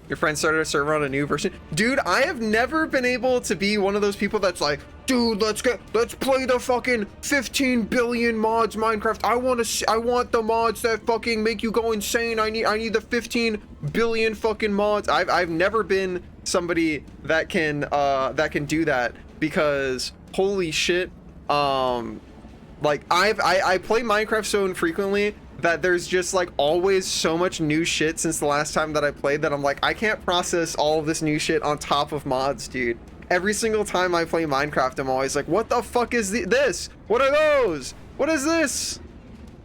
Your friend started a server on a new version. Dude, I have never been able to be one of those people that's like, dude, let's play the fucking 15 billion mods Minecraft. I want the mods that fucking make you go insane. I need the 15 billion fucking mods. I've never been somebody that can do that, because holy shit, like I play Minecraft so infrequently that there's just like always so much new shit since the last time that I played that I'm like, I can't process all of this new shit on top of mods, dude. Every single time I play Minecraft, I'm always like, what the fuck is this? What are those? What is this?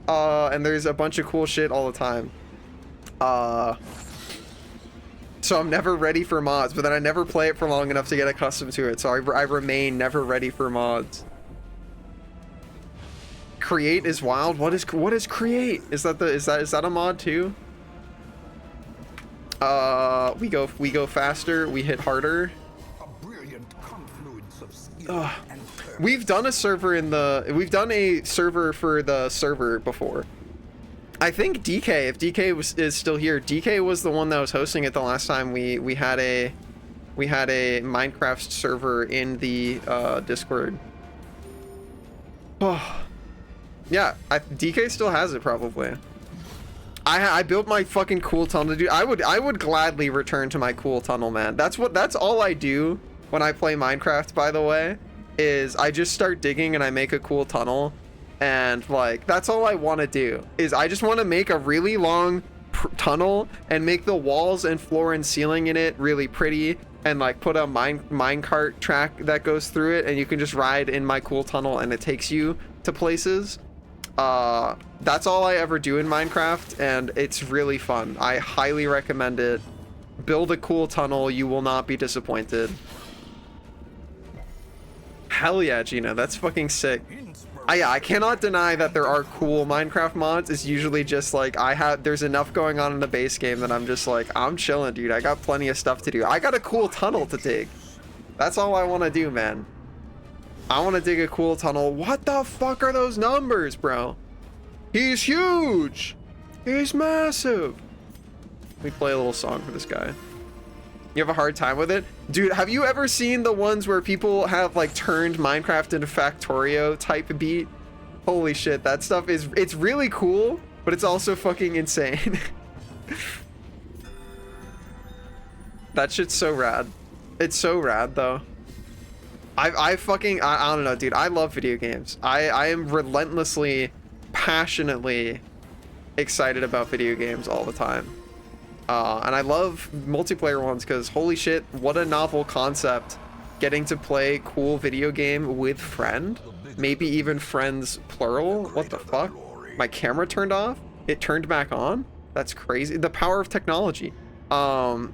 And there's a bunch of cool shit all the time. So I'm never ready for mods, but then I never play it for long enough to get accustomed to it. So I remain never ready for mods. Create is wild. What is create? Is that a mod too? We go faster, we hit harder. A brilliant confluence of skill and purpose. We've done a server for the server before. I think DK, if DK is still here, DK was the one that was hosting it the last time we had a Minecraft server in the Discord. Oh. Yeah, DK still has it probably. I built my fucking cool tunnel, dude. I would gladly return to my cool tunnel, man. That's all I do when I play Minecraft, by the way, is I just start digging and I make a cool tunnel, and like that's all I want to do. Is I just want to make a really long tunnel and make the walls and floor and ceiling in it really pretty, and like put a minecart track that goes through it, and you can just ride in my cool tunnel and it takes you to places. That's all I ever do in Minecraft, and it's really fun. I highly recommend it. Build a cool tunnel, you will not be disappointed. Hell yeah, Gina, that's fucking sick. I cannot deny that there are cool Minecraft mods. It's usually just like there's enough going on in the base game that I'm just like, I'm chilling, dude. I got plenty of stuff to do. I got a cool tunnel to dig. That's all I want to do, man. I want to dig a cool tunnel. What the fuck are those numbers, bro? He's huge. He's massive. Let me play a little song for this guy. You have a hard time with it? Dude, have you ever seen the ones where people have like turned Minecraft into Factorio type beat? Holy shit, that stuff it's really cool, but it's also fucking insane. That shit's so rad. It's so rad though. I don't know, dude. I love video games. I am relentlessly, passionately excited about video games all the time. And I love multiplayer ones because holy shit, what a novel concept. Getting to play cool video game with friend. Maybe even friends plural. What the fuck? My camera turned off? It turned back on? That's crazy. The power of technology. Yeah.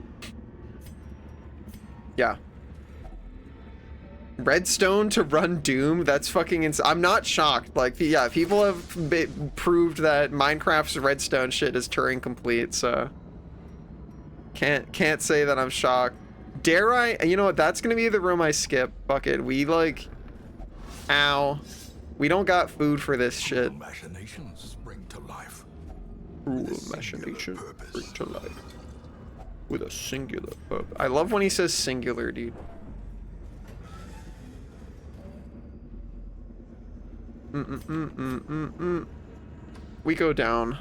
Redstone to run Doom, that's fucking insane. I'm not shocked. Like, yeah, people have proved that Minecraft's redstone shit is Turing complete, so can't say that I'm shocked. Dare I? You know what? That's gonna be the room I skip. Fuck it. We like... Ow. We don't got food for this shit. Machinations spring to life. Cruel machination bring to life. With a singular purpose. I love when he says singular, dude. We go down.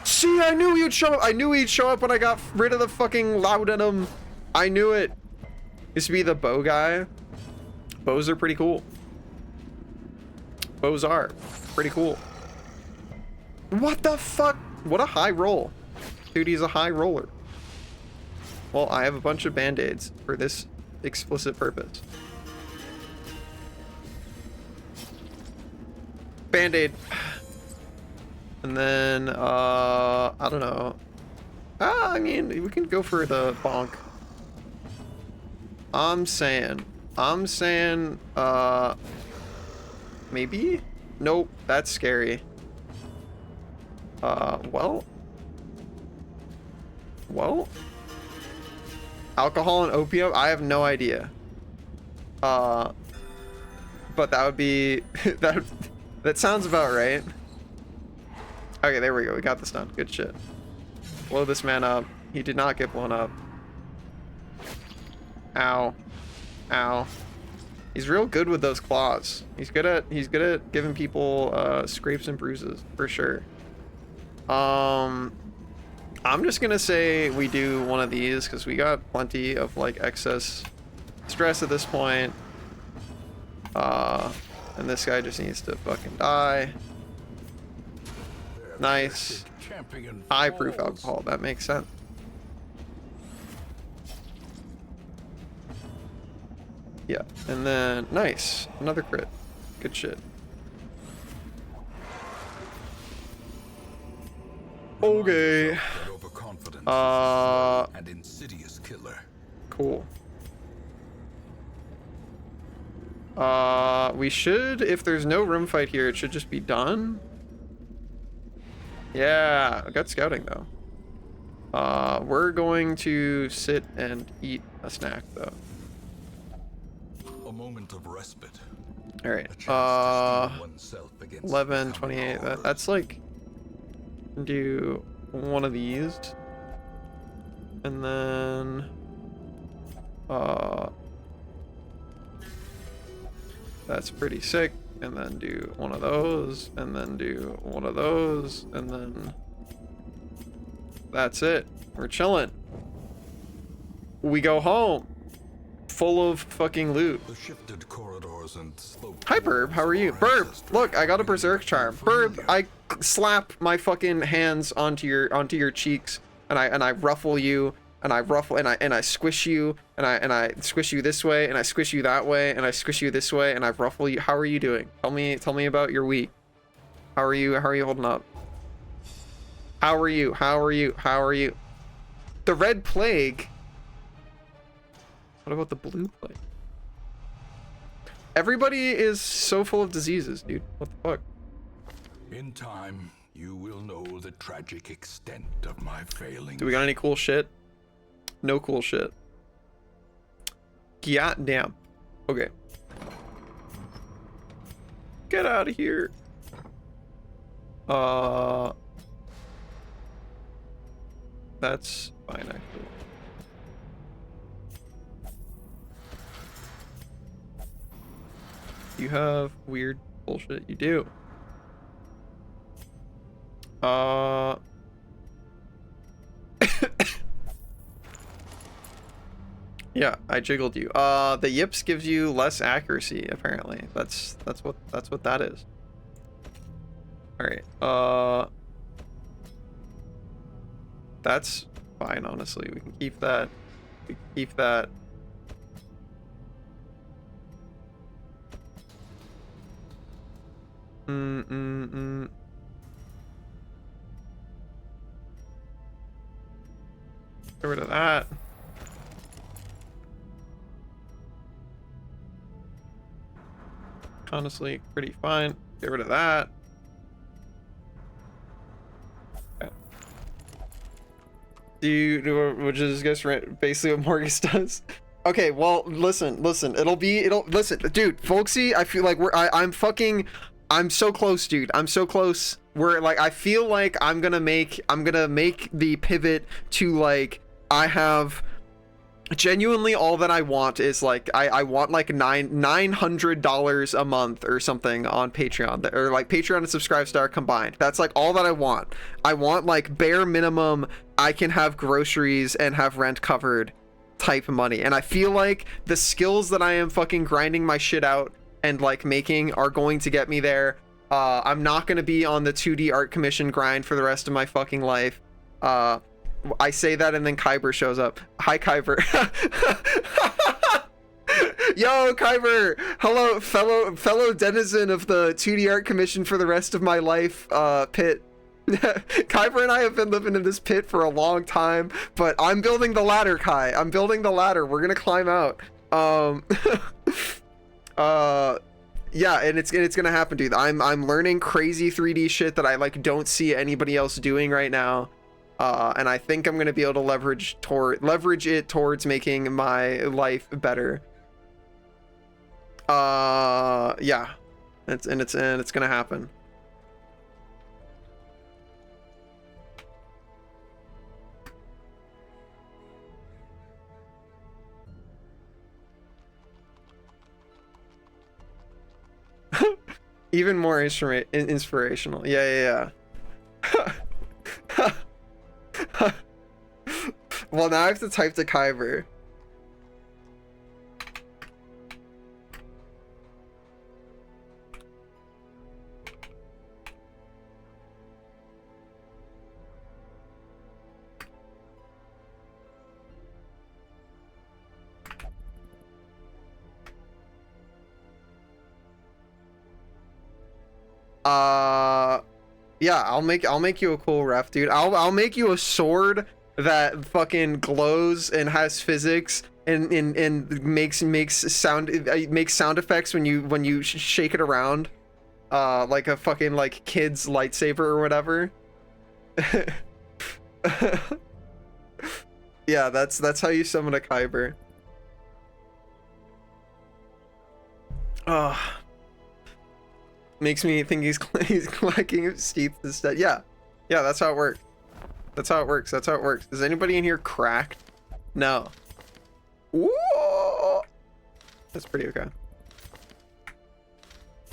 See, I knew he'd show up. I knew he'd show up when I got rid of the fucking laudanum. I knew it. Used to be the bow guy. Bows are pretty cool. Bows are pretty cool. What the fuck? What a high roll. Dude, he's a high roller. Well, I have a bunch of band-aids for this explicit purpose. Band-aid. And then, I don't know. I mean, we can go for the bonk. I'm saying, maybe? Nope, that's scary. Well, alcohol and opium? I have no idea. But that would be, that sounds about right. Okay, there we go. We got this done. Good shit. Blow this man up. He did not get blown up. Ow. Ow. He's real good with those claws. He's good at giving people scrapes and bruises for sure. I'm just gonna say we do one of these because we got plenty of like excess stress at this point. And this guy just needs to fucking die. Nice. High proof alcohol. That makes sense. Yeah, and then nice. Another crit. Good shit. Okay. And insidious killer. Cool. We should, if there's no room fight here, it should just be done. Yeah, I got scouting though. We're going to sit and eat a snack though. A moment of respite. All right. 11:28. That's like do one of these, and then that's pretty sick. And then do one of those, and then do one of those, and then that's it. We're chilling. We go home. Full of fucking loot. The shifted corridors and sloped Hi, Burb. How are you? Burb, look, I got a berserk charm. Burb, I slap my fucking hands onto your cheeks, and I ruffle you, and I ruffle and I squish you, and I squish you this way, and I squish you that way, and I squish you this way, and I ruffle you. How are you doing? Tell me about your week. How are you holding up? How are you? The red plague. What about the blue plague? Everybody is so full of diseases, dude. What the fuck? In time, you will know the tragic extent of my failings. Do we got any cool shit? No cool shit. God damn. Okay. Get out of here. That's fine actually. You have weird bullshit. You do. Yeah, I jiggled you. The yips gives you less accuracy, apparently. That's what that is. Alright, that's fine, honestly. We can keep that. We can keep that. Get rid of that. Honestly, pretty fine. Get rid of that. Okay. which is, I guess, basically what Morgus does. Okay, well, listen, listen, dude, Folksy, I feel like I'm so close, dude. I'm so close. I feel like I'm gonna make the pivot to, like, I have genuinely all that I want is, like, I want like $900 a month or something on Patreon, or like Patreon and Subscribestar combined. That's like all that I want. I want, like, bare minimum I can have groceries and have rent covered type money. And I feel like the skills that I am fucking grinding my shit out and, like, making are going to get me there. I'm not going to be on the 2D art commission grind for the rest of my fucking life. I say that and then Kyber shows up. Hi, Kyber. Yo, Kyber. Hello, fellow denizen of the 2D art commission for the rest of my life pit. Kyber and I have been living in this pit for a long time, but I'm building the ladder, Kai. I'm building the ladder. We're gonna climb out. Yeah, and it's gonna happen, dude. I'm learning crazy 3D shit that I, like, don't see anybody else doing right now. And I think I'm gonna be able to leverage it towards making my life better. Yeah, it's gonna happen. Even more inspirational. Yeah. Well, now I have to type to Kyber. Yeah, I'll make you a cool ref, dude. I'll make you a sword that fucking glows and has physics and makes sound effects when you shake it around, like a fucking, like, kid's lightsaber or whatever. Yeah, that's how you summon a Kyber. Makes me think he's collecting his teeth instead. Yeah, that's how it works. That's how it works. Is anybody in here cracked? No. Whoa! That's pretty okay.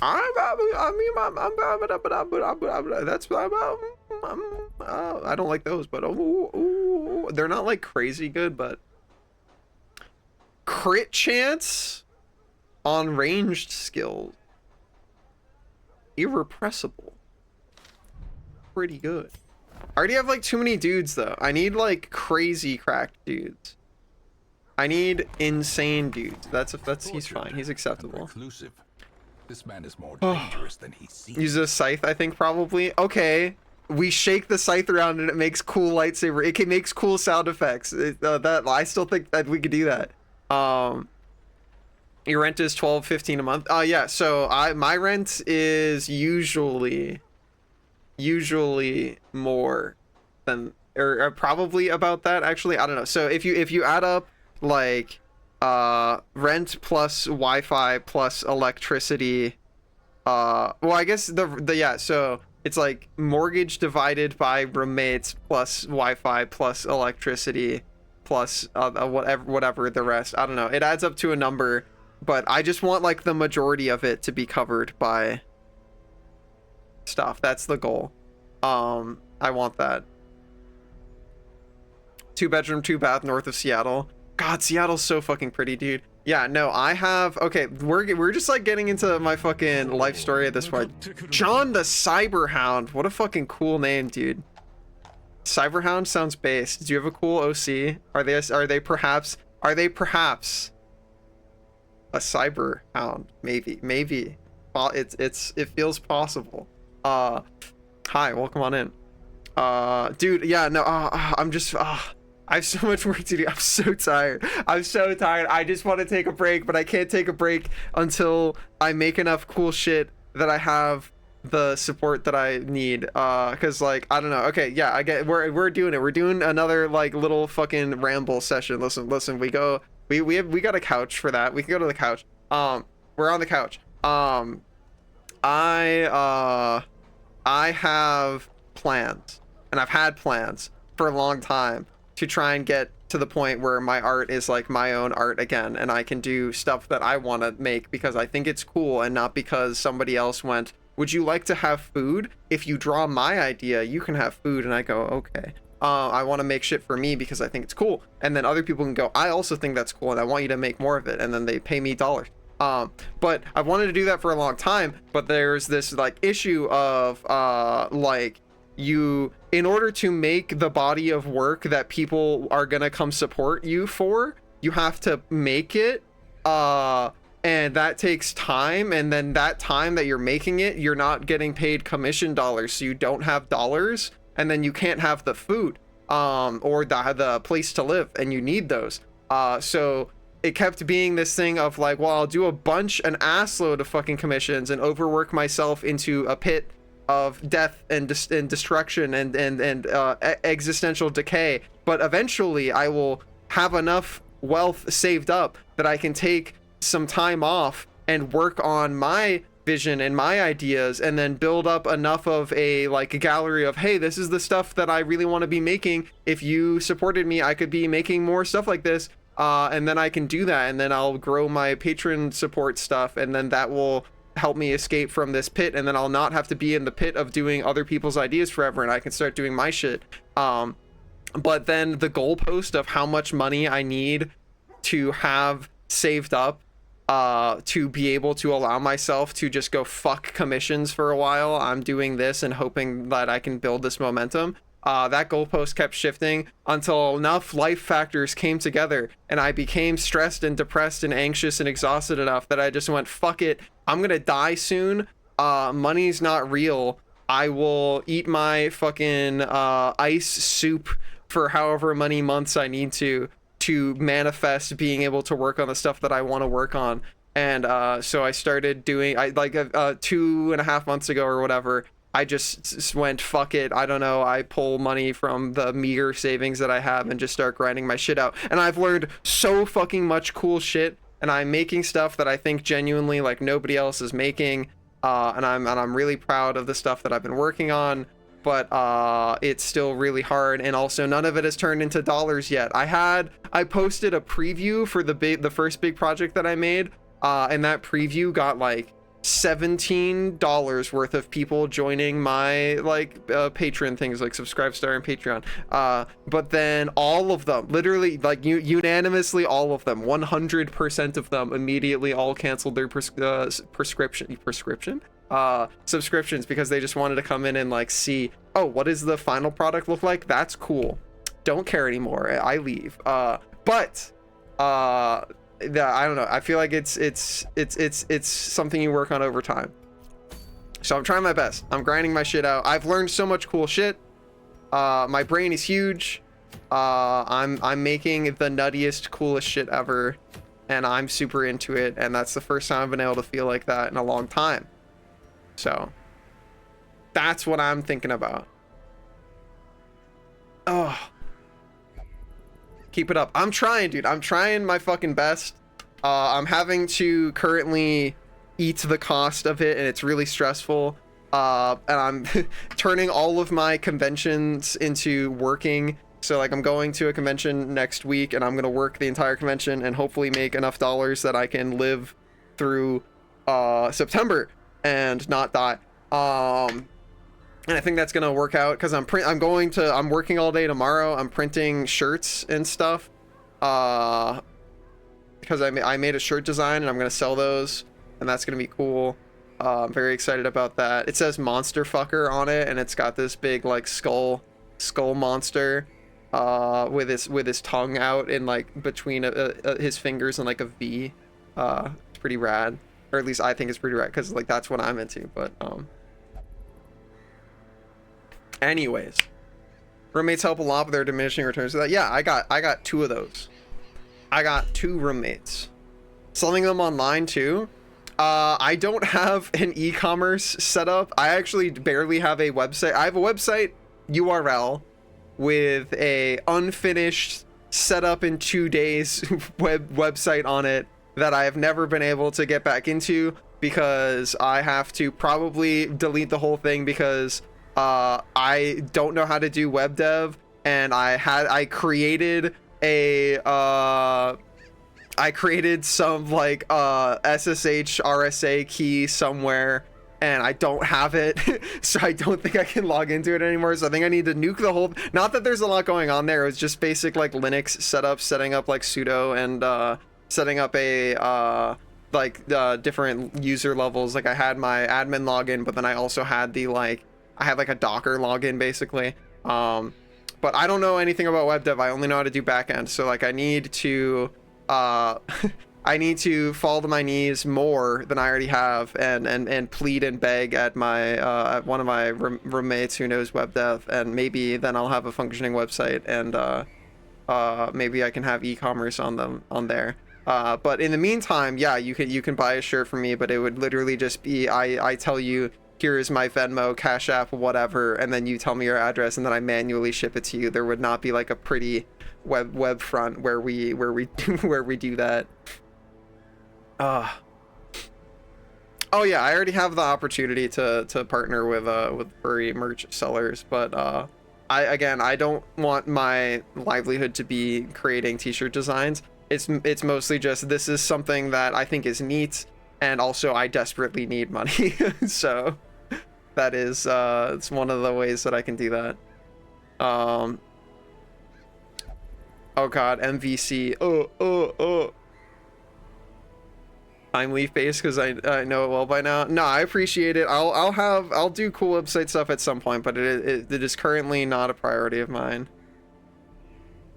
I don't like those, but they're not, like, crazy good, but crit chance on ranged skills. Irrepressible. Pretty good. I already have, like, too many dudes, though. I need, like, crazy cracked dudes. I need insane dudes. He's fine. He's acceptable. Reclusive. This man is more dangerous than he seems. Use a scythe, I think, probably. Okay. We shake the scythe around and it makes cool lightsaber. It makes cool sound effects. I still think that we could do that. Your rent is $12.15 a month. Yeah, so my rent is usually more than, or probably about that, actually. I don't know. So if you add up, like, rent plus Wi-Fi plus electricity, well, I guess yeah, so it's like mortgage divided by roommates plus Wi-Fi plus electricity plus whatever the rest. I don't know. It adds up to a number. But I just want, like, the majority of it to be covered by stuff. That's the goal. I want that. 2-bedroom, 2-bath north of Seattle. God, Seattle's so fucking pretty, dude. Yeah, no, I have... Okay, we're just, like, getting into my fucking life story at this point. John the Cyberhound. What a fucking cool name, dude. Cyberhound sounds base. Do you have a cool OC? Are they perhaps a cyber hound? Maybe it feels possible. Hi, welcome on in. Dude, yeah, no, I have so much work to do. I'm so tired. I just want to take a break, but I can't take a break until I make enough cool shit that I have the support that I need, because like I don't know. Okay, yeah, I get we're doing it. We're doing another like little fucking ramble session. Listen, we got a couch for that. We can go to the couch. We're on the couch. I have plans, and I've had plans for a long time to try and get to the point where my art is like my own art again, and I can do stuff that I want to make because I think it's cool, and not because somebody else went, would you like to have food? If you draw my idea, you can have food. And I go, okay. I want to make shit for me because I think it's cool. And then other people can go, I also think that's cool, and I want you to make more of it. And then they pay me dollars. But I've wanted to do that for a long time, but there's this like issue of like, you, in order to make the body of work that people are gonna come support you for, you have to make it, and that takes time, and then that time that you're making it, you're not getting paid commission dollars, so you don't have dollars, and then you can't have the food, or the place to live, and you need those. So it kept being this thing of like, well, I'll do an assload of fucking commissions and overwork myself into a pit of death and destruction and existential decay, but eventually I will have enough wealth saved up that I can take some time off and work on my vision and my ideas, and then build up enough of a like a gallery of, hey, this is the stuff that I really want to be making. If you supported me, I could be making more stuff like this, and then I can do that, and then I'll grow my patron support stuff, and then that will help me escape from this pit, and then I'll not have to be in the pit of doing other people's ideas forever, and I can start doing my shit. But then the goalpost of how much money I need to have saved up to be able to allow myself to just go fuck commissions for a while, I'm doing this and hoping that I can build this momentum. That goalpost kept shifting until enough life factors came together, and I became stressed and depressed and anxious and exhausted enough that I just went, fuck it, I'm gonna die soon. Money's not real. I will eat my fucking ice soup for however many months I need to manifest being able to work on the stuff that I want to work on. And so I started doing, 2.5 months ago or whatever, I just went, fuck it, I don't know, I pull money from the meager savings that I have and just start grinding my shit out. And I've learned so fucking much cool shit, and I'm making stuff that I think genuinely like nobody else is making, and I'm really proud of the stuff that I've been working on, but it's still really hard, and also none of it has turned into dollars yet. I posted a preview for the first big project that I made, and that preview got like $17 worth of people joining my like patron things like Subscribestar and Patreon, but then all of them, literally like unanimously, all of them, 100% of them immediately all canceled their subscriptions because they just wanted to come in and like see, oh, what does the final product look like? That's cool, don't care anymore, I leave. But I don't know, I feel like it's something you work on over time. So I'm trying my best, I'm grinding my shit out. I've learned so much cool shit. My brain is huge. I'm making the nuttiest, coolest shit ever, and I'm super into it, and that's the first time I've been able to feel like that in a long time. So that's what I'm thinking about. Oh, keep it up. I'm trying, dude. I'm trying my fucking best. I'm having to currently eat the cost of it, and it's really stressful. And I'm turning all of my conventions into working. So like I'm going to a convention next week, and I'm going to work the entire convention and hopefully make enough dollars that I can live through September and not die. And I think that's gonna work out because I'm working all day tomorrow. I'm printing shirts and stuff because I made a shirt design, and I'm gonna sell those, and that's gonna be cool. I'm very excited about that. It says Monster Fucker on it, and it's got this big like skull monster with his tongue out in like between his fingers and like a V. It's pretty rad, or at least I think it's pretty rad because like that's what I'm into. But anyways, roommates help a lot with their diminishing returns. So that, yeah, I got 2 of those. I got 2 roommates. Selling them online too. I don't have an e-commerce set up. I actually barely have a website. I have a website URL with a unfinished set up in 2 days website on it that I have never been able to get back into because I have to probably delete the whole thing because I don't know how to do web dev, and I created some like SSH RSA key somewhere, and I don't have it. So I don't think I can log into it anymore. So I think I need to nuke the whole, not that there's a lot going on there. It was just basic like Linux setup, setting up like sudo and setting up a different user levels. Like I had my admin login, but then I also had I had like a Docker login basically. But I don't know anything about web dev. I only know how to do backend. So like I need to I need to fall to my knees more than I already have and plead and beg at my at one of my roommates who knows web dev, and maybe then I'll have a functioning website, and maybe I can have e-commerce on there. But in the meantime, yeah, you can buy a shirt from me, but it would literally just be I tell you, here is my Venmo, Cash App, whatever, and then you tell me your address, and then I manually ship it to you. There would not be like a pretty web front where we do that. Oh yeah, I already have the opportunity to partner with furry merch sellers, but I don't want my livelihood to be creating t-shirt designs. It's mostly just, this is something that I think is neat, and also I desperately need money. So that is it's one of the ways that I can do that. Oh god, MVC. I'm leaf based because I know it well by now. No, I appreciate it. I'll do cool website stuff at some point, but it is currently not a priority of mine.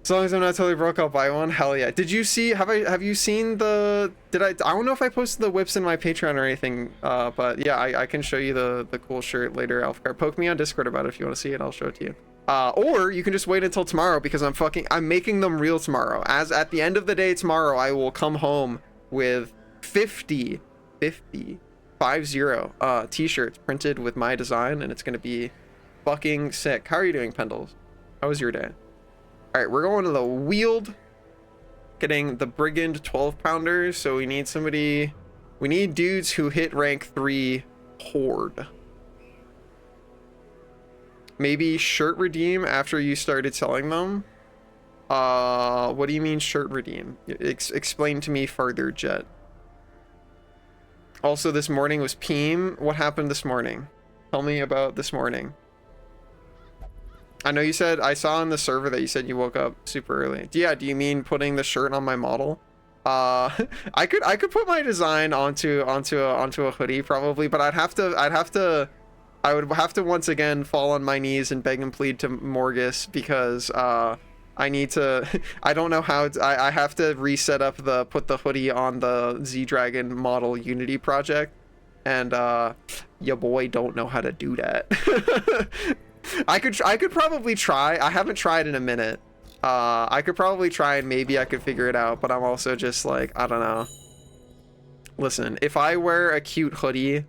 As long as I'm not totally broke, I'll buy one. Hell yeah. Did you see, have you seen the, I don't know if I posted the whips in my Patreon or anything, but yeah, I can show you the cool shirt later, Alphgar. Poke me on Discord about it if you want to see it, I'll show it to you. Or you can just wait until tomorrow, because I'm making them real tomorrow. As at the end of the day tomorrow, I will come home with 50 t-shirts printed with my design, and it's gonna be fucking sick. How are you doing, Pendles? How was your day? All right, we're going to the Weald, getting the Brigand 12-pounders. So we need dudes who hit rank 3 Horde. Maybe shirt redeem after you started selling them. What do you mean shirt redeem? Explain to me further, Jet. Also, this morning was Peem. What happened this morning? Tell me about this morning. I know you said, I saw on the server that you said you woke up super early. Yeah, do you mean putting the shirt on my model? I could put my design onto a hoodie probably, but I would have to once again fall on my knees and beg and plead to Morgus, because I need to I don't know how I have to reset up put the hoodie on the Z-Dragon model Unity project, and your boy don't know how to do that. I could probably try. I haven't tried in a minute. I could probably try, and maybe I could figure it out, but I'm also just like, I don't know. Listen, if I wear a cute hoodie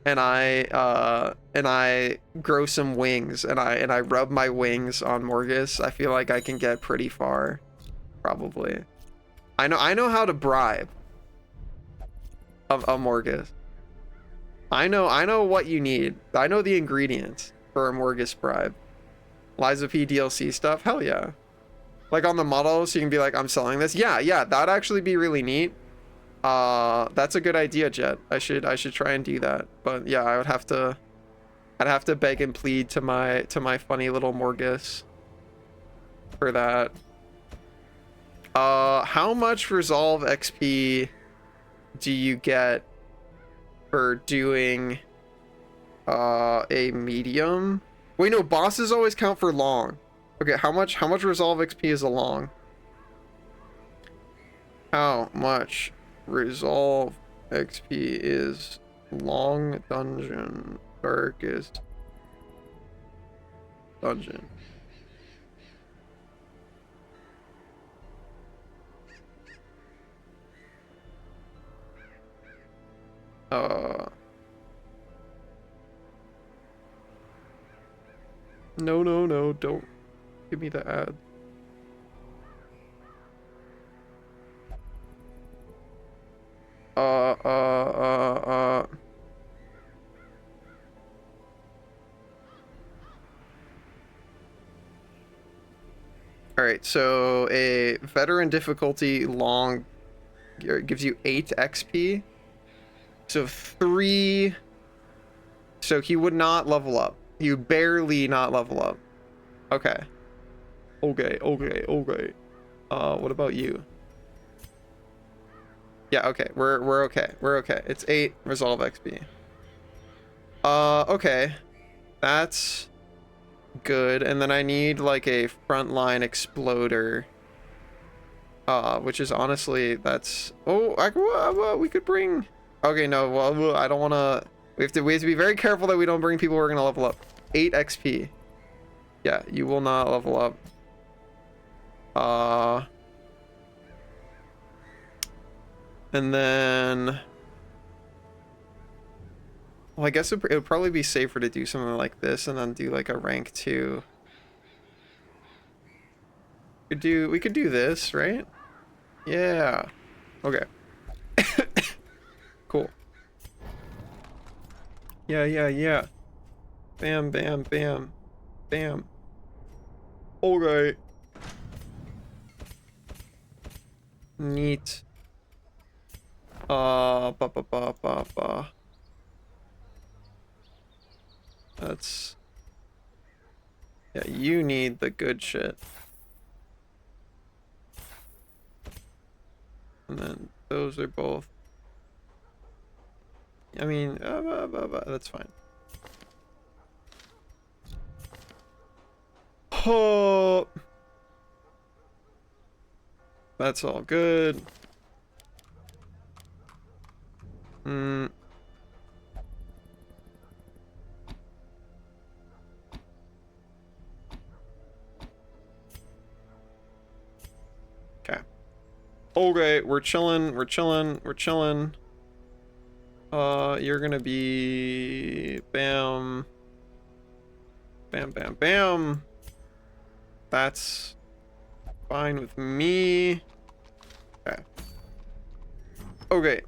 and I grow some wings and I rub my wings on Morgus, I feel like I can get pretty far. Probably. I know how to bribe a Morgus. I know what you need. I know the ingredients for a Morgus bribe. Liza P DLC stuff? Hell yeah. Like on the model, so you can be like, I'm selling this. Yeah, that'd actually be really neat. That's a good idea, Jet. I should try and do that. But yeah, I'd have to beg and plead to my funny little Morgus for that. How much Resolve XP do you get for doing a medium? Wait, no, bosses always count for long. Okay, how much Resolve XP is a long? How much Resolve XP is long dungeon? Darkest dungeon. No, no, no, don't give me the ad. Alright, so a veteran difficulty long gives you 8 XP. So 3... So he would not level up. He would barely not level up. Okay. Okay. What about you? Yeah, okay. We're okay. We're okay. It's 8 resolve XP. Okay. That's good. And then I need like a frontline exploder. Which is honestly, that's... Oh, we could bring... Okay, no, well, I don't want to... We have to be very careful that we don't bring people who are going to level up. 8 XP. Yeah, you will not level up. And then... Well, I guess it would probably be safer to do something like this and then do like a rank 2. We could do this, right? Yeah. Okay. Cool. Yeah. Bam, bam, bam. Bam. Okay. Neat. That's... Yeah, you need the good shit. And then those are both... I mean, that's fine. Oh, that's all good. Okay, we're chilling. You're gonna be bam, bam, bam, bam. That's fine with me. Okay.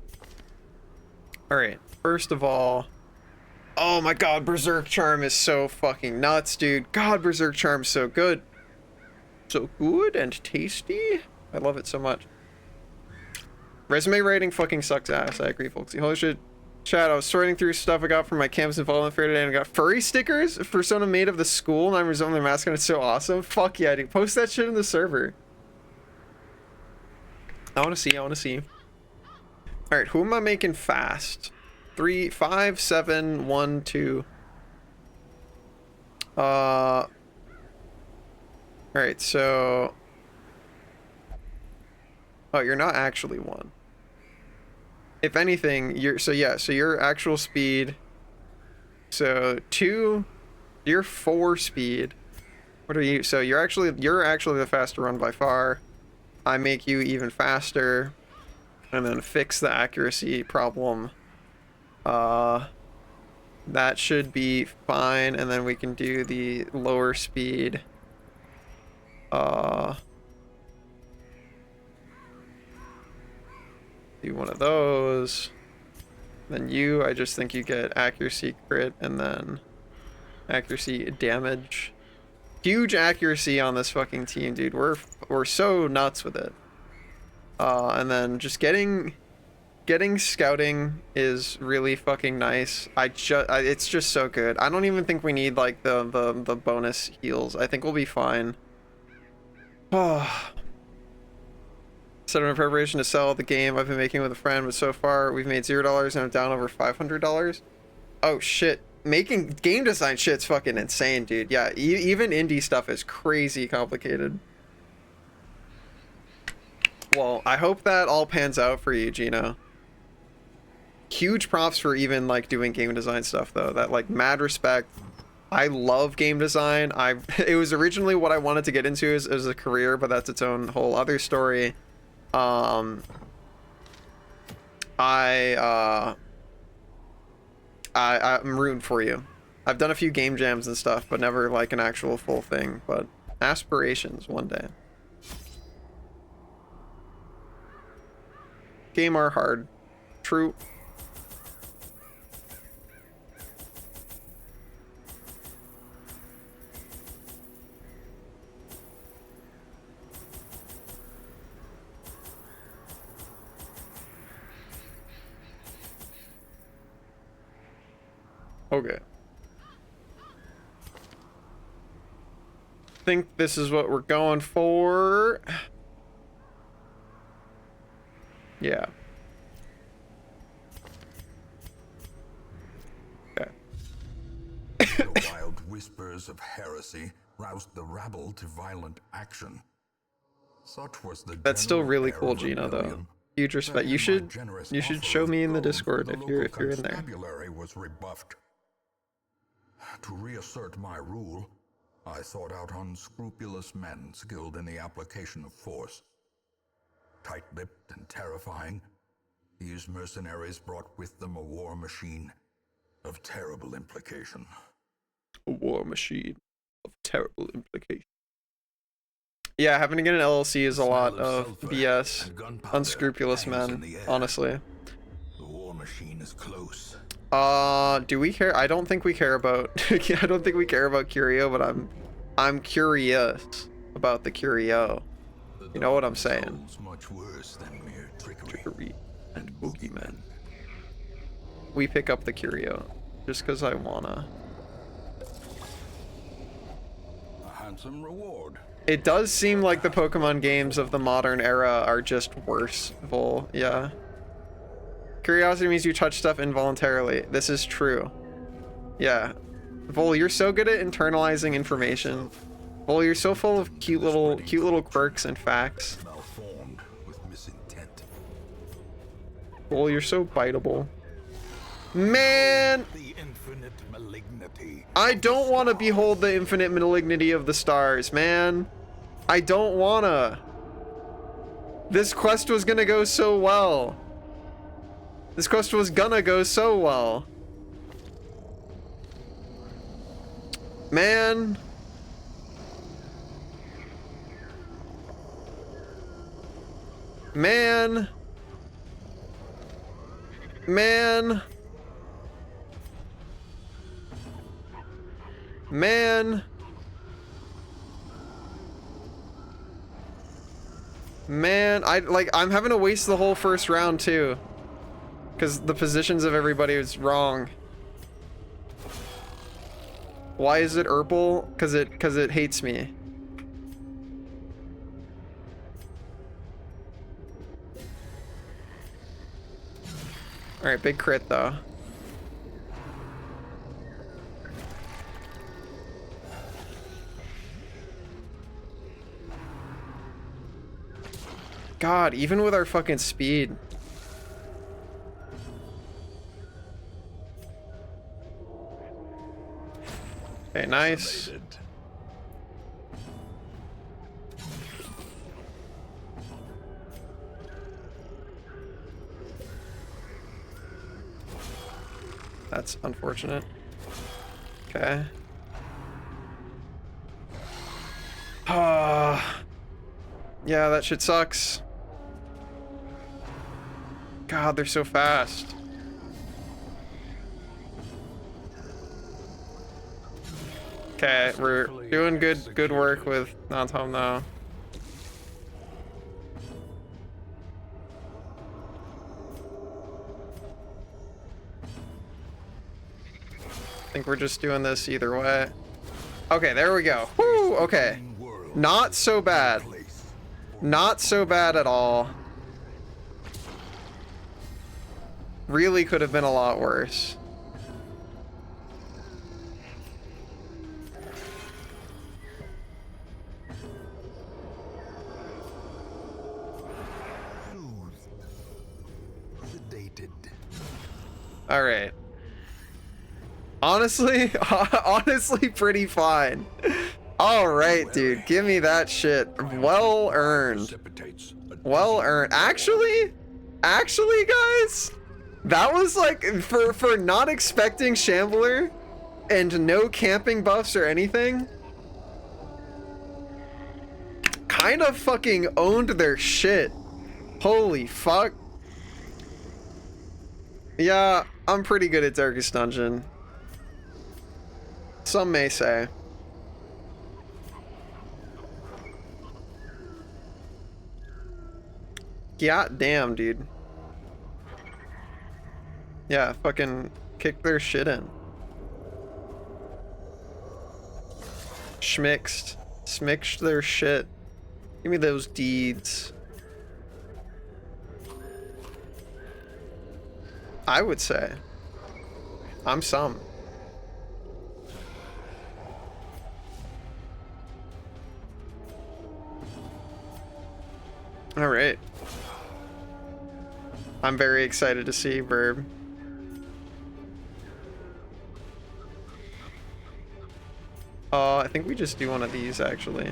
Alright, first of all... Oh my god, Berserk Charm is so fucking nuts, dude. God, Berserk Charm is so good. So good and tasty. I love it so much. Resume writing fucking sucks ass. I agree, folks. Holy shit. Chat, I was sorting through stuff I got from my campus involvement fair today and I got furry stickers. Persona made of the school and I'm resuming their mascot. It's so awesome. Fuck yeah, dude. Post that shit in the server. I want to see. Alright, who am I making fast? 3, 5, 7, 1, 2. Alright, so... Oh, you're not actually 1. If anything, so your actual speed. So 2, you're 4 speed. What are you? So you're actually the faster run by far. I make you even faster, and then fix the accuracy problem. That should be fine, and then we can do the lower speed. Do one of those. Then you, I just think you get accuracy crit and then accuracy damage. Huge accuracy on this fucking team, dude. We're so nuts with it. And then just getting scouting is really fucking nice. It's just so good. I don't even think we need like the bonus heals. I think we'll be fine. Set up in preparation to sell the game I've been making with a friend, but so far we've made $0 and I'm down over $500. Oh shit. Making game design shit's fucking insane, dude. Yeah, even indie stuff is crazy complicated. Well, I hope that all pans out for you, Gino. Huge props for even like doing game design stuff though. That like mad respect. I love game design. It was originally what I wanted to get into as a career, but that's its own whole other story. I'm rooting for you. I've done a few game jams and stuff, but never like an actual full thing. But aspirations one day. Game are hard. True. Okay. Think this is what we're going for. Yeah. Okay. The wild whispers of heresy roused the rabble to violent action. Such was the That's still general really air cool, of Gino, though. rebellion, Huge respect. that You my should generous show offer me in the of gold Discord for the if you're local in there. constabulary was rebuffed. To reassert my rule, I sought out unscrupulous men skilled in the application of force. Tight-lipped and terrifying, these mercenaries brought with them a war machine of terrible implication. A war machine of terrible implication. Yeah, having to get an LLC is a lot of BS. Unscrupulous men, honestly. The war machine is close. Do we care? I don't think we care about I don't think we care about Curio, but I'm curious about the Curio. You know what I'm saying? Much worse than mere Trickery and boogeymen. We pick up the Curio just because I wanna. A handsome reward. It does seem like the Pokemon games of the modern era are just worse, Vol. Yeah. Curiosity means you touch stuff involuntarily. This is true. Yeah. Vol, you're so good at internalizing information. Vol, you're so full of cute little quirks and facts. Malformed with misintent. Vol, you're so biteable. Man! The infinite malignity. I don't want to behold the infinite malignity of the stars, man. I don't wanna. This quest was gonna go so well. This quest was gonna go so well. Man. Man. Man. Man. Man, I'm having to waste the whole first round too. Because the positions of everybody is wrong. Why is it Urple? Because it hates me. Alright, big crit though. God, even with our fucking speed. Okay, nice. That's unfortunate. Okay. Yeah, that shit sucks. God, they're so fast. Okay, we're doing good work with non-tom now. I think we're just doing this either way. Okay, there we go. Woo, okay. Not so bad. Not so bad at all. Really could have been a lot worse. All right. Honestly, honestly pretty fine. All right, dude. Give me that shit. Well earned. Well earned. Actually, guys, That was like for not expecting Shambler and no camping buffs or anything. Kind of fucking owned their shit. Holy fuck. Yeah, I'm pretty good at Darkest Dungeon. Some may say. God damn, dude. Yeah, fucking kick their shit in. Schmixed. Smixed their shit. Give me those deeds. I would say. I'm some. Alright. I'm very excited to see Verb. I think we just do one of these, actually.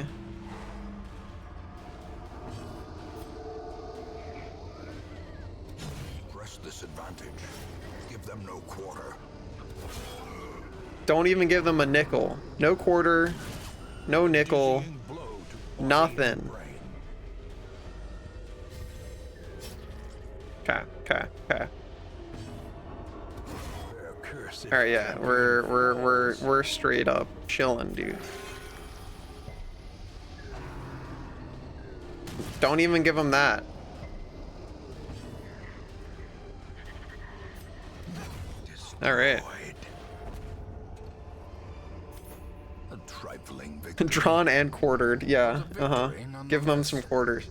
Press this advantage. Give them no quarter. Don't even give them a nickel. No quarter. No nickel. Dizzying blow to Nothing. brain. Okay, okay, okay. Their cursed All right, yeah, we're straight up chilling, dude. Don't even give them that. All right. destroyed. A trifling victory. Drawn and quartered, yeah. Give them some quarters.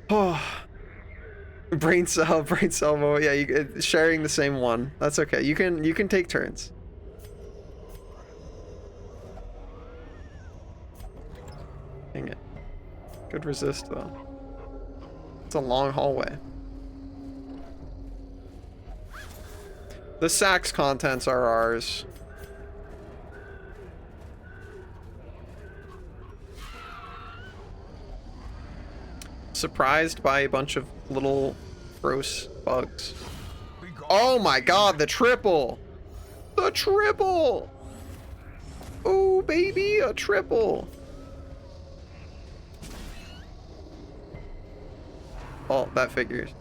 Oh. Brain cell, well, yeah, sharing the same one. That's okay. You can take turns. Dang it. Good resist though. It's a long hallway. The Sax contents are ours. Surprised by a bunch of little gross bugs. Oh my god, the triple! The triple! Oh baby, a triple! Oh, that figures.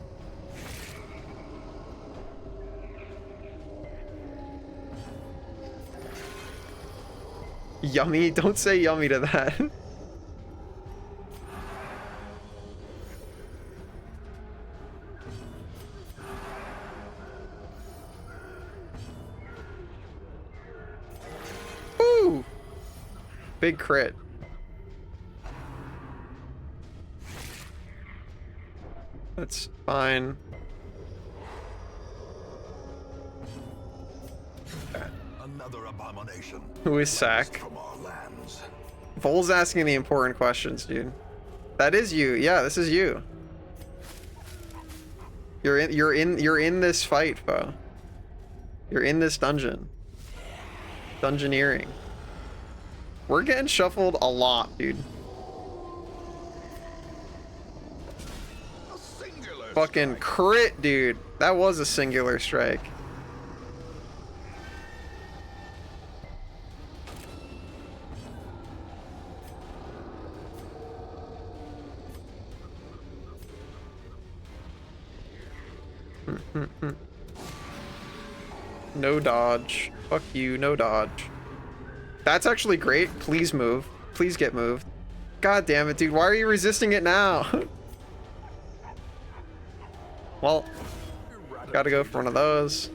Yummy? Don't say yummy to that. Ooh! Big crit. That's fine. Okay. Another abomination. Who is Sack? From our lands. Vol's asking the important questions, dude. That is you. Yeah, this is you. You're in this fight, Bo. You're in this dungeon. Dungeoneering. We're getting shuffled a lot, dude. A singular Fucking crit, dude. That was a singular strike. No dodge. Fuck you, no dodge. That's actually great. Please move. Please get moved. God damn it, dude. Why are you resisting it now? Well, gotta go for one of those.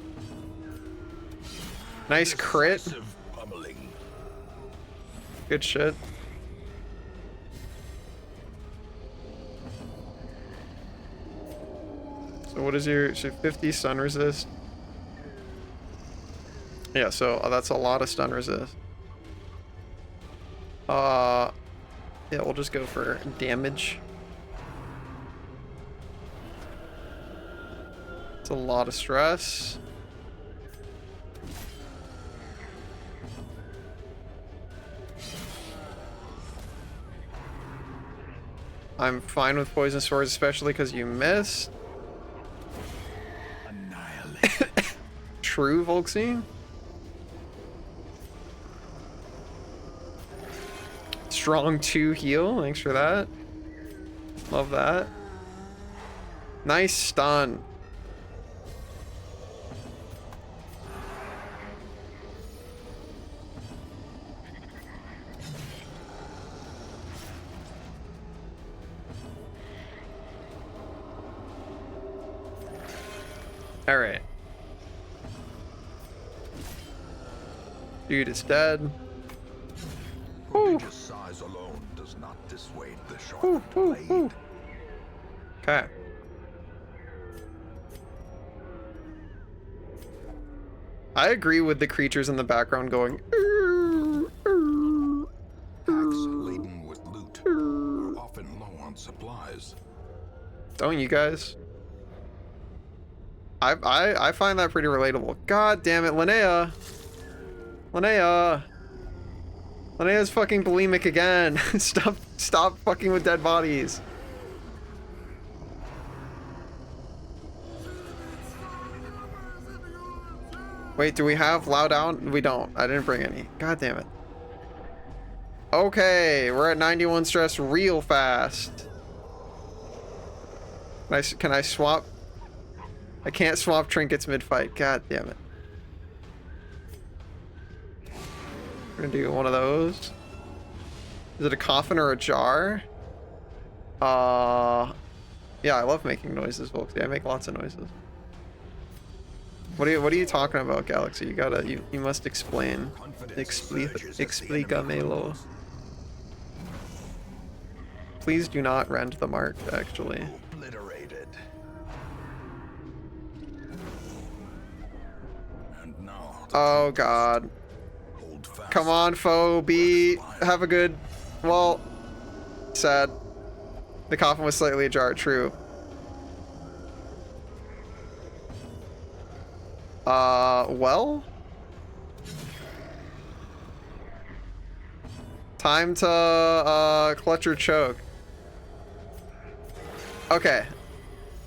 Nice crit. Decisive pummeling. Good shit. So what is your 50 stun resist? Yeah, so that's a lot of stun resist. Yeah, we'll just go for damage. It's a lot of stress. I'm fine with poison swords, especially because you missed. True, Volksy. Strong 2 heal. Thanks for that. Love that. Nice stun. All right. Dude is dead. Prodigious size alone does not dissuade the sharp blade. Okay. I agree with the creatures in the background going. Packs laden with loot are often low on supplies. Don't you guys? I find that pretty relatable. God damn it, Linnea. Linnea's fucking bulimic again. Stop fucking with dead bodies. Wait, do we have loud out? We don't. I didn't bring any. God damn it. Okay, we're at 91 stress real fast. Can I swap? I can't swap trinkets mid-fight. God damn it. We're gonna do one of those. Is it a coffin or a jar? Yeah, I love making noises, folks. Yeah, I make lots of noises. What are you talking about, Galaxy? You must explain. Explícamelo. Please do not rend the mark, actually. Obliterated. And now Oh god. hold fast. Come on, foe. Have a good. Well, sad. The coffin was slightly ajar. True. Well. Time to clutch or choke. Okay.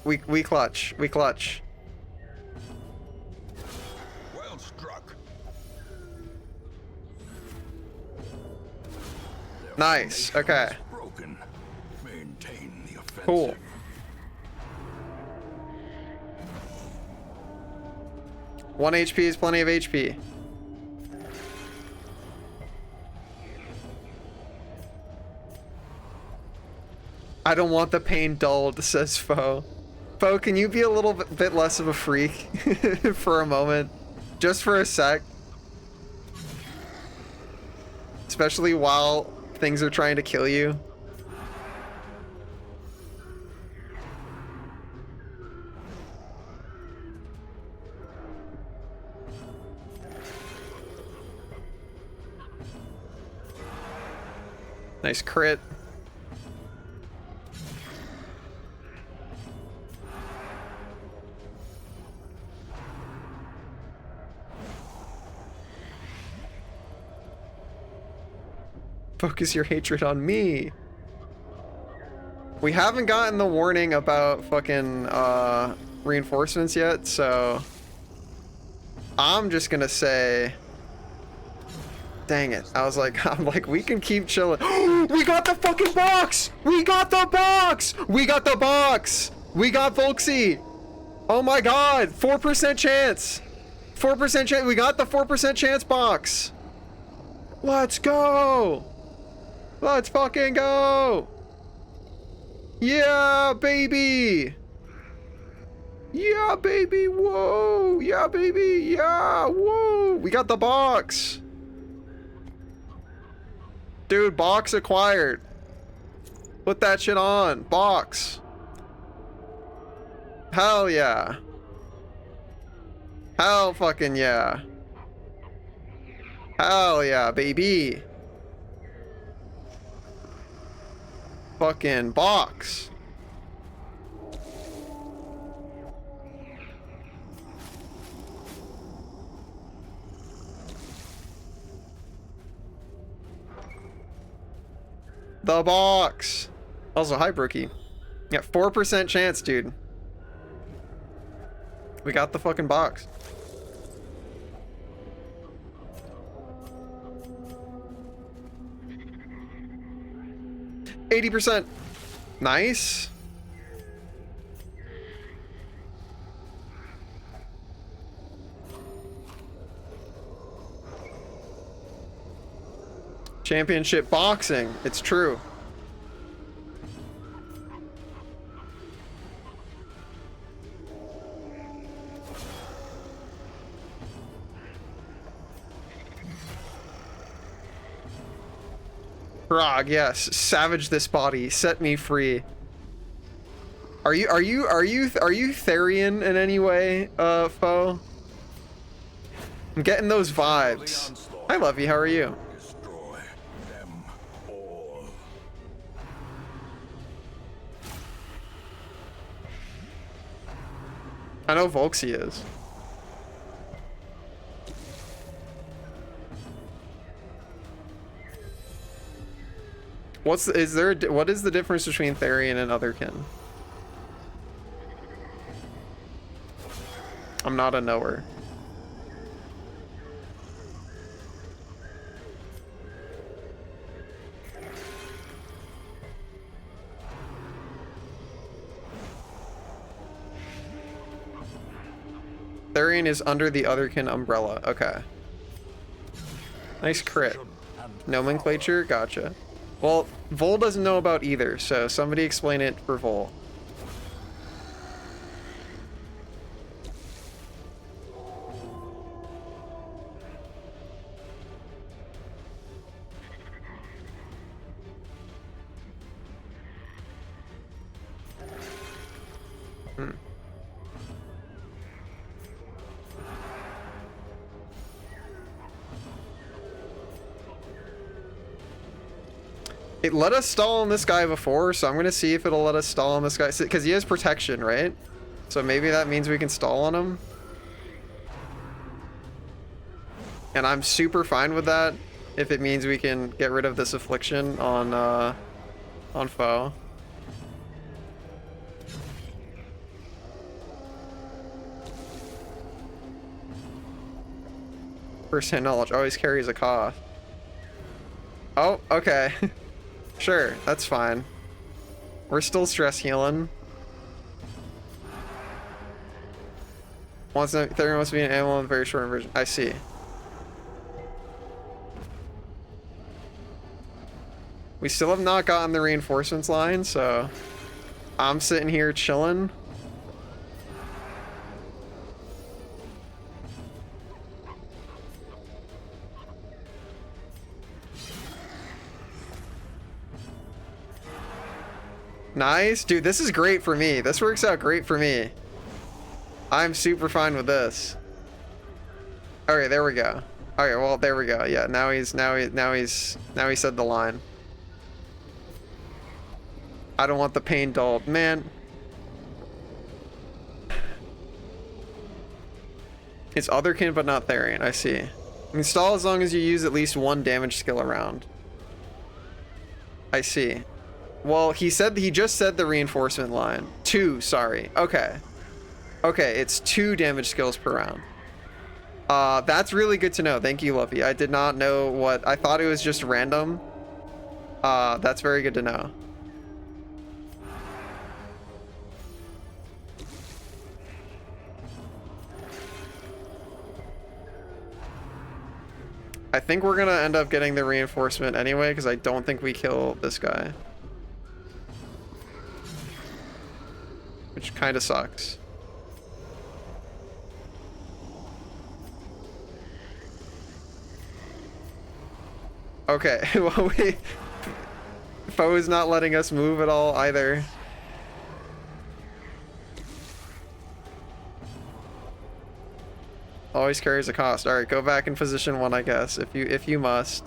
We clutch. We clutch. Well struck. Nice. Okay. Broken. Maintain the offensive. Cool. One HP is plenty of HP. I don't want the pain dulled, says Foe. Foe, can you be a little bit less of a freak for a moment? Just for a sec. Especially while things are trying to kill you. Nice crit. Focus your hatred on me. We haven't gotten the warning about fucking reinforcements yet, so I'm just gonna say, dang it. I'm like, we can keep chilling. We got the fucking box! We got the box! We got the box! We got Volksy! Oh my god! 4% chance! 4% chance! We got the 4% chance box! Let's go! Let's fucking go! Yeah, baby! Yeah, baby! Whoa! Yeah, baby! Yeah! Whoa! We got the box! Dude, box acquired. Put that shit on. Box. Hell yeah. Hell fucking yeah. Hell yeah, baby. Fucking box. The box. Also, hi, Brookie. Yeah, 4% chance, dude. We got the fucking box. 80%. Nice. Championship boxing. It's true. Grog, yes. Savage this body. Set me free. Are you Therian in any way, foe? I'm getting those vibes. Hi, Lovey. How are you? Destroy them all. I know Volksy is. What is the difference between Therian and Otherkin? I'm not a knower. Therian is under the Otherkin umbrella. Okay. Nice crit. Nomenclature? Gotcha. Well, Vol doesn't know about either, so somebody explain it for Vol. It let us stall on this guy before, so I'm gonna see if it'll let us stall on this guy, because he has protection, right? So maybe that means we can stall on him. And I'm super fine with that, if it means we can get rid of this affliction on foe. First-hand knowledge always carries a cost. Oh, okay. Sure, that's fine. We're still stress healing. Therian must be an animal in a very short version. I see. We still have not gotten the reinforcements line, so I'm sitting here chilling. Nice. Dude, this is great for me. This works out great for me. I'm super fine with this. Okay, there we go. Okay, well, there we go. Yeah, now he said the line. I don't want the pain dulled. Man. It's Otherkin, but not Therian. I see. Install as long as you use at least one damage skill around. I see. Well, he just said the reinforcement line. 2, sorry. Okay. Okay, it's 2 damage skills per round. That's really good to know. Thank you, Luffy. I did not know what... I thought it was just random. That's very good to know. I think we're gonna end up getting the reinforcement anyway, because I don't think we kill this guy. Which kind of sucks. Okay, well, Foe is not letting us move at all either. Always carries a cost. Alright, go back in position 1, I guess, if you must.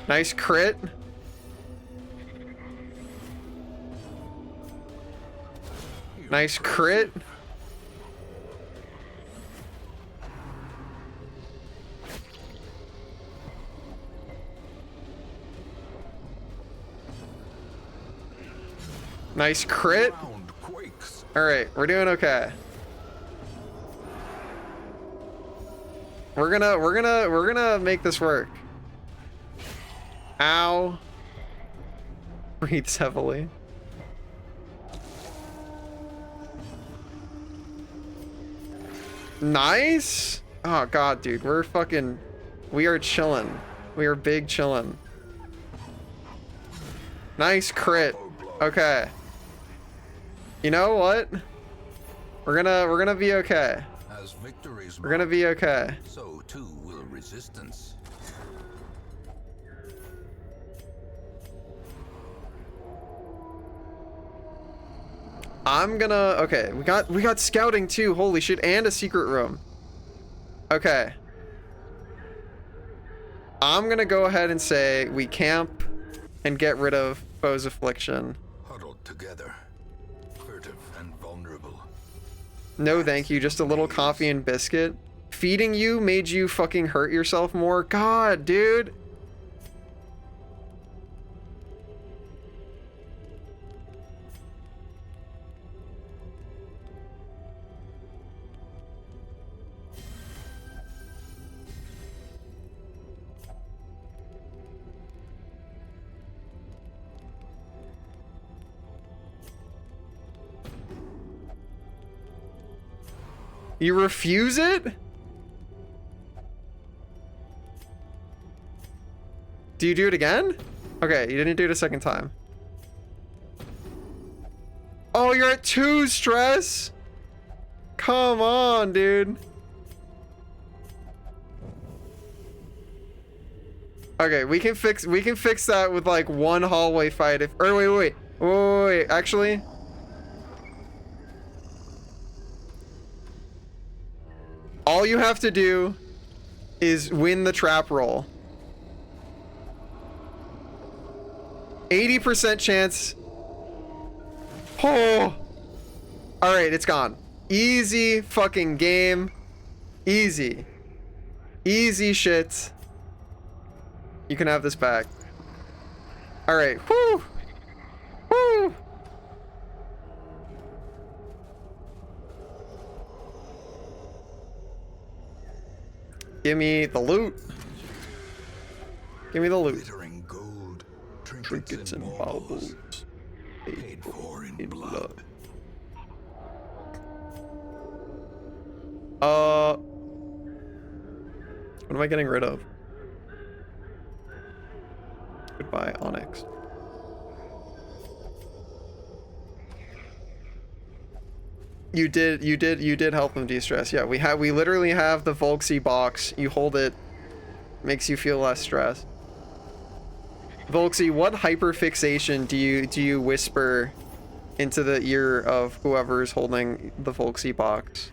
Nice crit. Nice crit. Nice crit. All right, we're doing okay. We're gonna make this work. Ow. Breathes heavily. Nice. Oh god, dude, we are chilling. We are big chilling. Nice crit. Okay. You know what? We're gonna be okay. As victories We're gonna be okay. so too will resistance. I'm gonna, okay, we got scouting too, holy shit, and a secret room. Okay. I'm gonna go ahead and say we camp and get rid of Foe's Affliction. Huddled together, furtive and vulnerable. No thank you, just a little coffee and biscuit. Feeding you made you fucking hurt yourself more? God, dude. You refuse it? Do you do it again? Okay, you didn't do it a second time. Oh, you're at 2 stress? Come on, dude. Okay, we can fix that with like 1 hallway fight if, or wait, actually. All you have to do is win the trap roll. 80% chance. Oh. All right, it's gone. Easy fucking game. Easy. Easy shit. You can have this back. All right. Whoo. Woo. Give me the loot. Give me the loot. Glittering gold, Trinkets and baubles. paid for in blood. What am I getting rid of? Goodbye, Onyx. You did help them de-stress. Yeah, we literally have the Volksy box. You hold it, makes you feel less stressed. Volksy, what hyperfixation do you whisper into the ear of whoever's holding the Volksy box?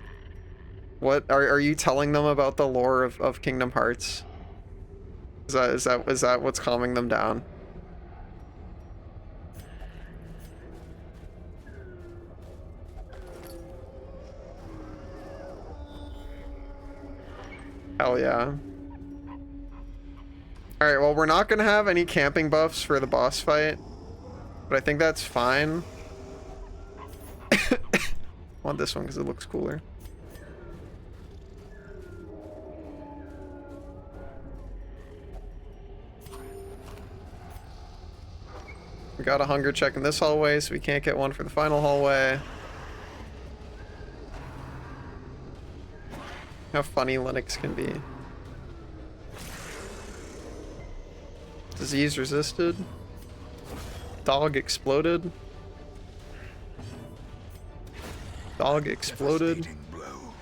What are you telling them about the lore of Kingdom Hearts? Is that what's calming them down? Hell yeah. Alright, well, we're not gonna have any camping buffs for the boss fight, but I think that's fine. I want this one because it looks cooler. We got a hunger check in this hallway, so we can't get one for the final hallway. How funny Linux can be. Disease resisted. Dog exploded. Dog exploded. Devastating blow.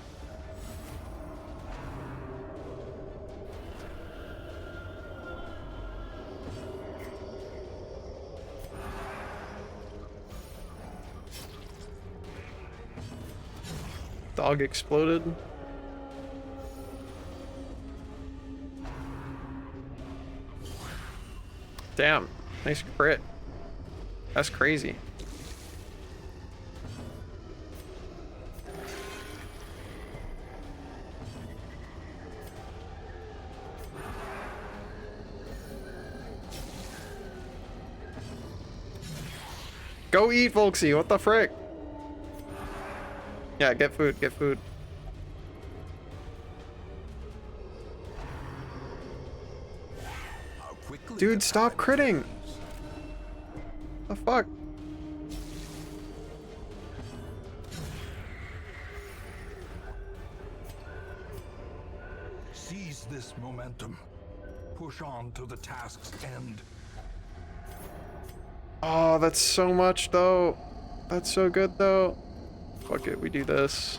Dog exploded. Damn, nice crit. That's crazy. Go eat, Volksy, what the frick? Yeah, get food, get food. Dude, stop critting. The fuck? Seize this momentum. Push on to the task's end. Oh, that's so much though. That's so good though. Fuck it, we do this.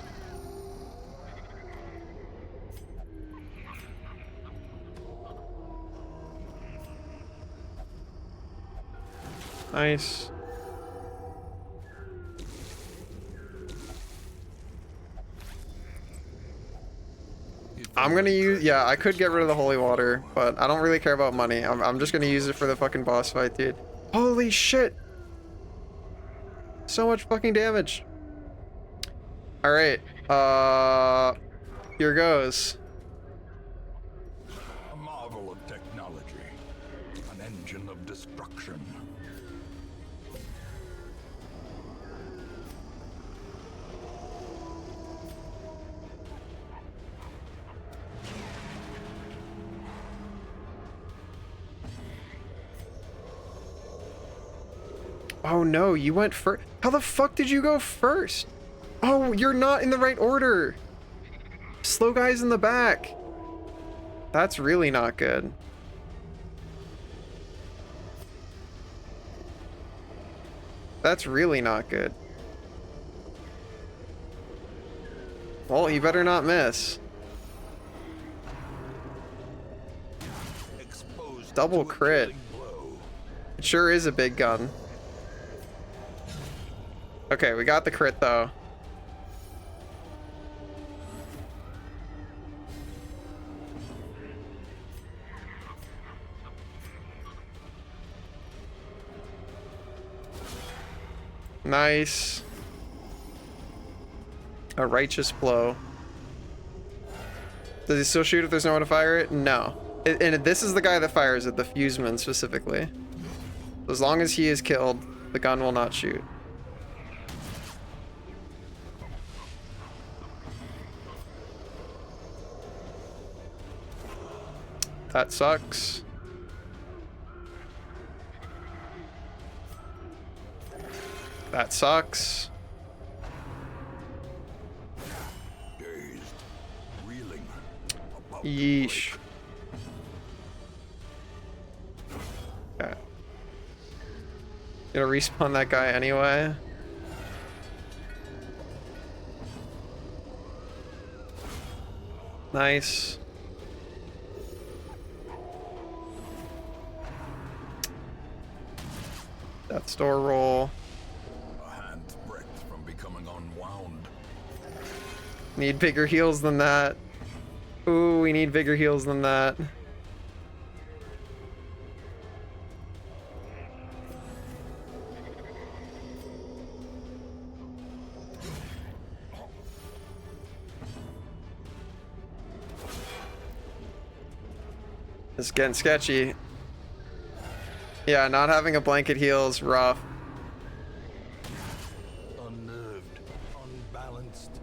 Nice. I'm gonna use, yeah, I could get rid of the holy water, but I don't really care about money. I'm just gonna use it for the fucking boss fight, dude. Holy shit! So much fucking damage. Alright, here goes. A marvel of technology. An engine of destruction. Oh no, you went first. How the fuck did you go first? Oh, you're not in the right order. Slow guy's in the back. That's really not good. That's really not good. Well, you better not miss. Double crit. It sure is a big gun. Okay, we got the crit though. Nice. A righteous blow. Does he still shoot if there's no one to fire it? No. And this is the guy that fires it, the Fuseman specifically. As long as he is killed, the gun will not shoot. That sucks. That sucks. Dazed, reeling, about to Yeesh. Okay. Gonna respawn that guy anyway. Nice. Death's Door roll. A hand's breadth from becoming unwound. Need bigger heals than that. Ooh, we need bigger heals than that. It's getting sketchy. Yeah, not having a blanket heal is rough. Unnerved, unbalanced.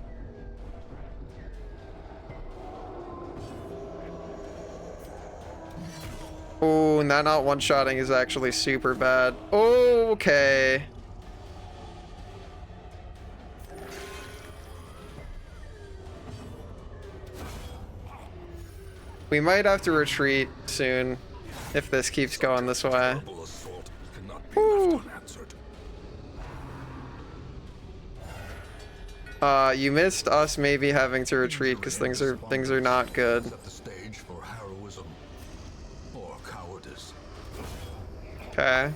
Oh, and that not one-shotting is actually super bad. Okay. We might have to retreat soon if this keeps going this way. Terrible assault cannot be Woo. left unanswered. You missed us maybe having to retreat because things are not good. Set the stage for heroism or cowardice. Okay.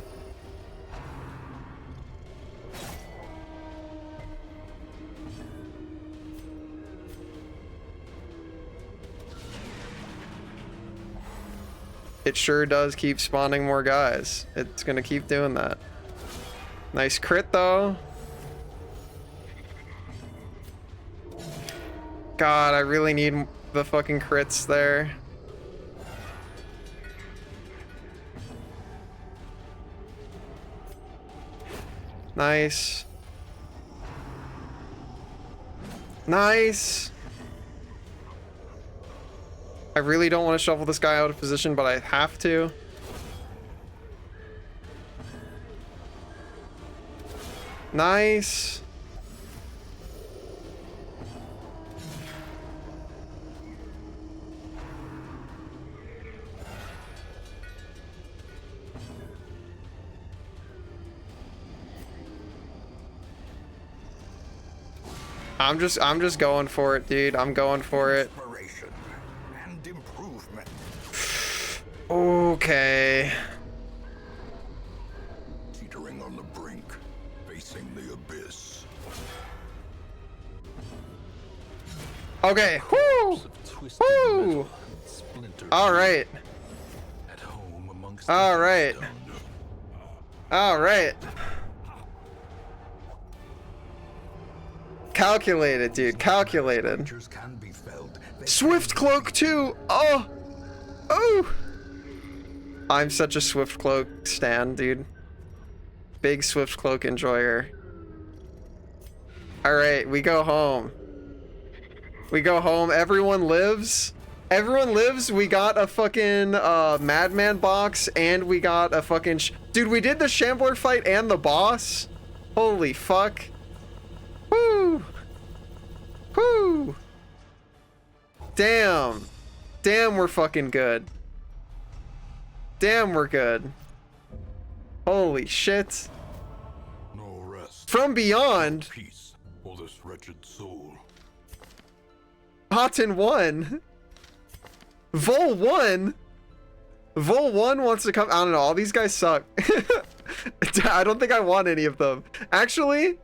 It sure does keep spawning more guys. It's gonna keep doing that. Nice crit though. God, I really need the fucking crits there. Nice. Nice. I really don't want to shuffle this guy out of position, but I have to. Nice. I'm just going for it, dude. I'm going for it. Inspiration and improvement. Okay. Teetering on the brink, facing the abyss. Okay. Woo! Twisted Woo! metal, splintered All right. at home amongst All the right. stone. All right. Calculated, dude. Calculated. Creatures can be felled. They Swift Cloak too. Oh. Oh. I'm such a Swift Cloak stan, dude. Big Swift Cloak enjoyer. All right, we go home. We go home. Everyone lives. Everyone lives. We got a fucking Madman box, and we got a fucking dude. We did the Shambler fight and the boss. Holy fuck. Woo. Woo. Damn. Damn, we're fucking good. Damn, we're good. Holy shit. no rest. From beyond, Peace for this wretched soul. Cotton 1. Vol 1. Vol 1 wants to come. I don't know. All these guys suck. I don't think I want any of them. Actually,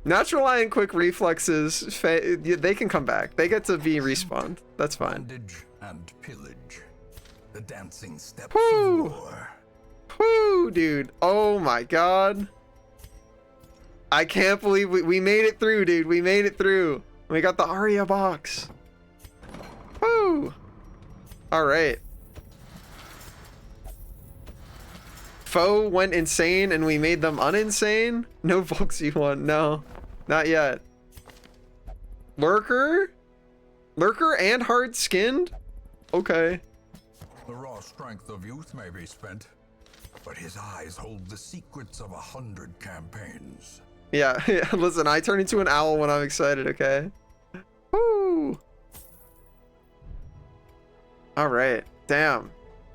Natural Eye and Quick Reflexes, they can come back. They get to be respawned. That's fine. Bandage and pillage. The dancing steps Whew. of war. Whoo, dude. Oh my god. I can't believe we made it through, dude. We made it through. We got the Aria box. Woo. All right. Foe went insane and we made them uninsane? No Volksy one. No. Not yet. Lurker? Lurker and hard skinned? Okay. The raw strength of youth may be spent, but his eyes hold the secrets of 100 campaigns. Yeah, listen, I turn into an owl when I'm excited, okay? Woo! Alright, damn.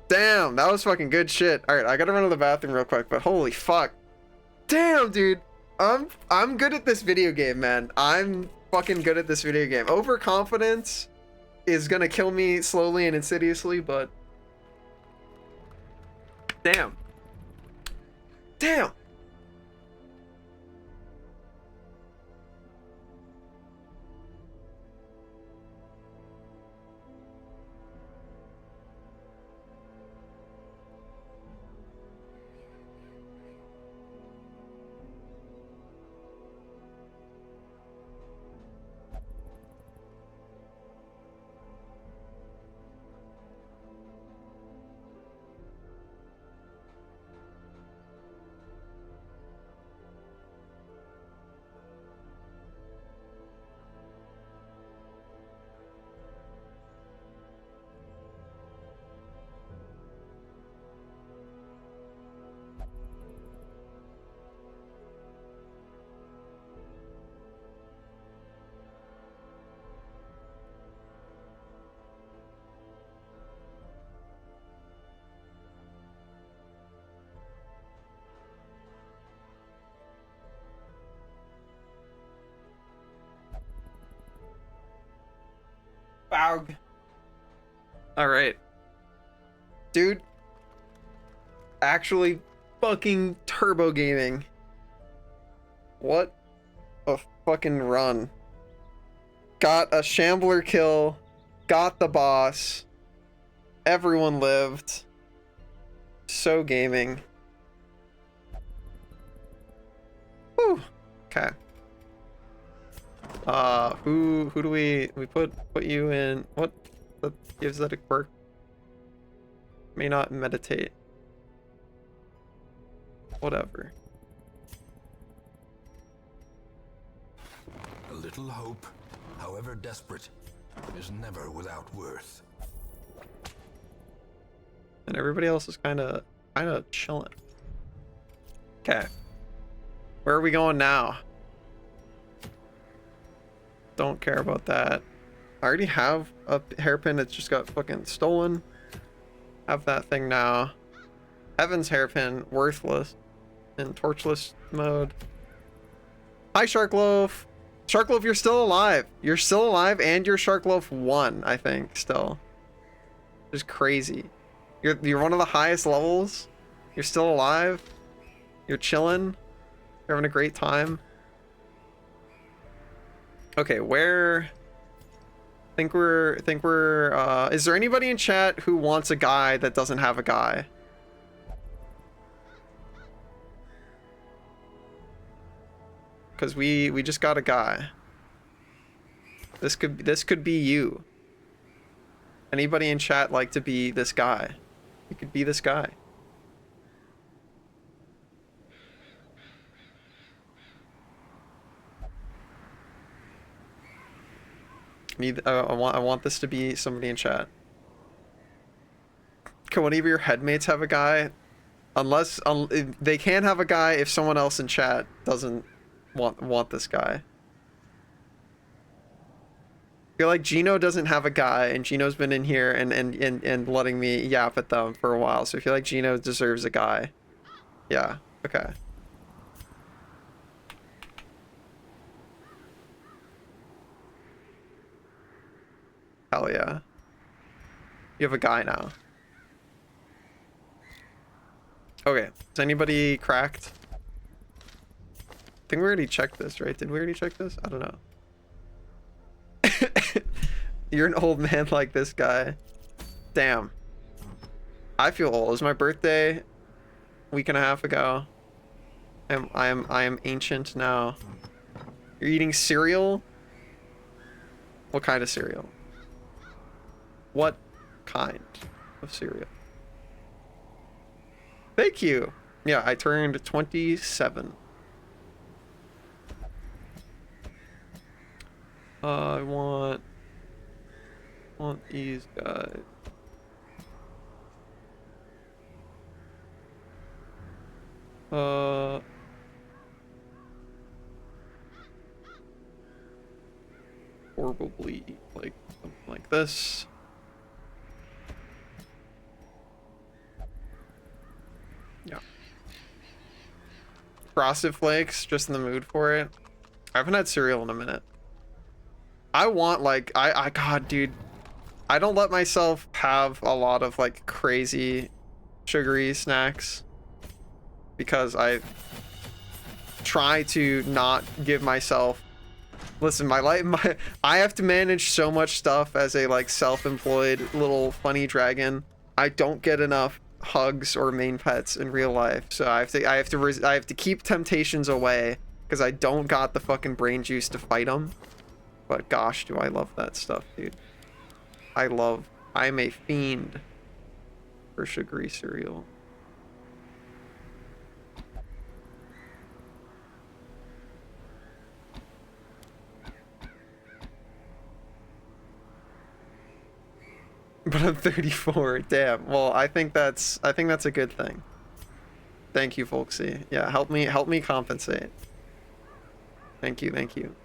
Damn, that was fucking good shit. Alright, I gotta run to the bathroom real quick, but holy fuck. Damn, dude. I'm good at this video game, man. I'm fucking good at this video game. Overconfidence is gonna kill me slowly and insidiously, but... Damn. Damn! Bog. All right. Dude. Actually fucking turbo gaming. What a fucking run. Got a Shambler kill. Got the boss. Everyone lived. So gaming. Whew. Okay. Who do we put you in? What that gives that a quirk? May not meditate. Whatever. A little hope, however desperate, is never without worth. And everybody else is kind of chilling. Okay. Where are we going now? Don't care about that. I already have a hairpin. It's just got fucking stolen. Have that thing now. Evan's hairpin, worthless. In torchless mode. Hi, Sharkloaf. Sharkloaf, you're still alive. You're still alive, and you're Sharkloaf 1, I think, still. Just crazy. You're one of the highest levels. You're still alive. You're chilling. You're having a great time. Okay, where... think we're is there anybody in chat who wants a guy that doesn't have a guy? Because we just got a guy. This could be you. Anybody in chat like to be this guy? You could be this guy. I want this to be somebody in chat. Can one of your headmates have a guy? Unless they can't have a guy if someone else in chat doesn't want this guy. I feel like Gino doesn't have a guy, and Gino's been in here and letting me yap at them for a while, so I feel like Gino deserves a guy. Yeah, okay. Hell yeah. You have a guy now. Okay, is anybody cracked? I think we already checked this, right? Did we already check this? I don't know. You're an old man like this guy. Damn. I feel old. It was my birthday a week and a half ago. I am ancient now. You're eating cereal? What kind of cereal? What kind of cereal? Thank you. Yeah, I turned 27. I want these guys. Probably like something like this. Yeah. Frosted Flakes, just in the mood for it. I haven't had cereal in a minute. I want like God, dude, I don't let myself have a lot of like crazy sugary snacks because I try to not give myself. Listen, I have to manage so much stuff as a like self-employed little funny dragon. I don't get enough hugs or main pets in real life, so I have to keep temptations away because I don't got the fucking brain juice to fight them. But gosh, do I love that stuff, dude. I'm a fiend for sugary cereal. But I'm 34. Damn. Well, I think that's a good thing. Thank you, Folksy. Yeah, help me compensate. Thank you.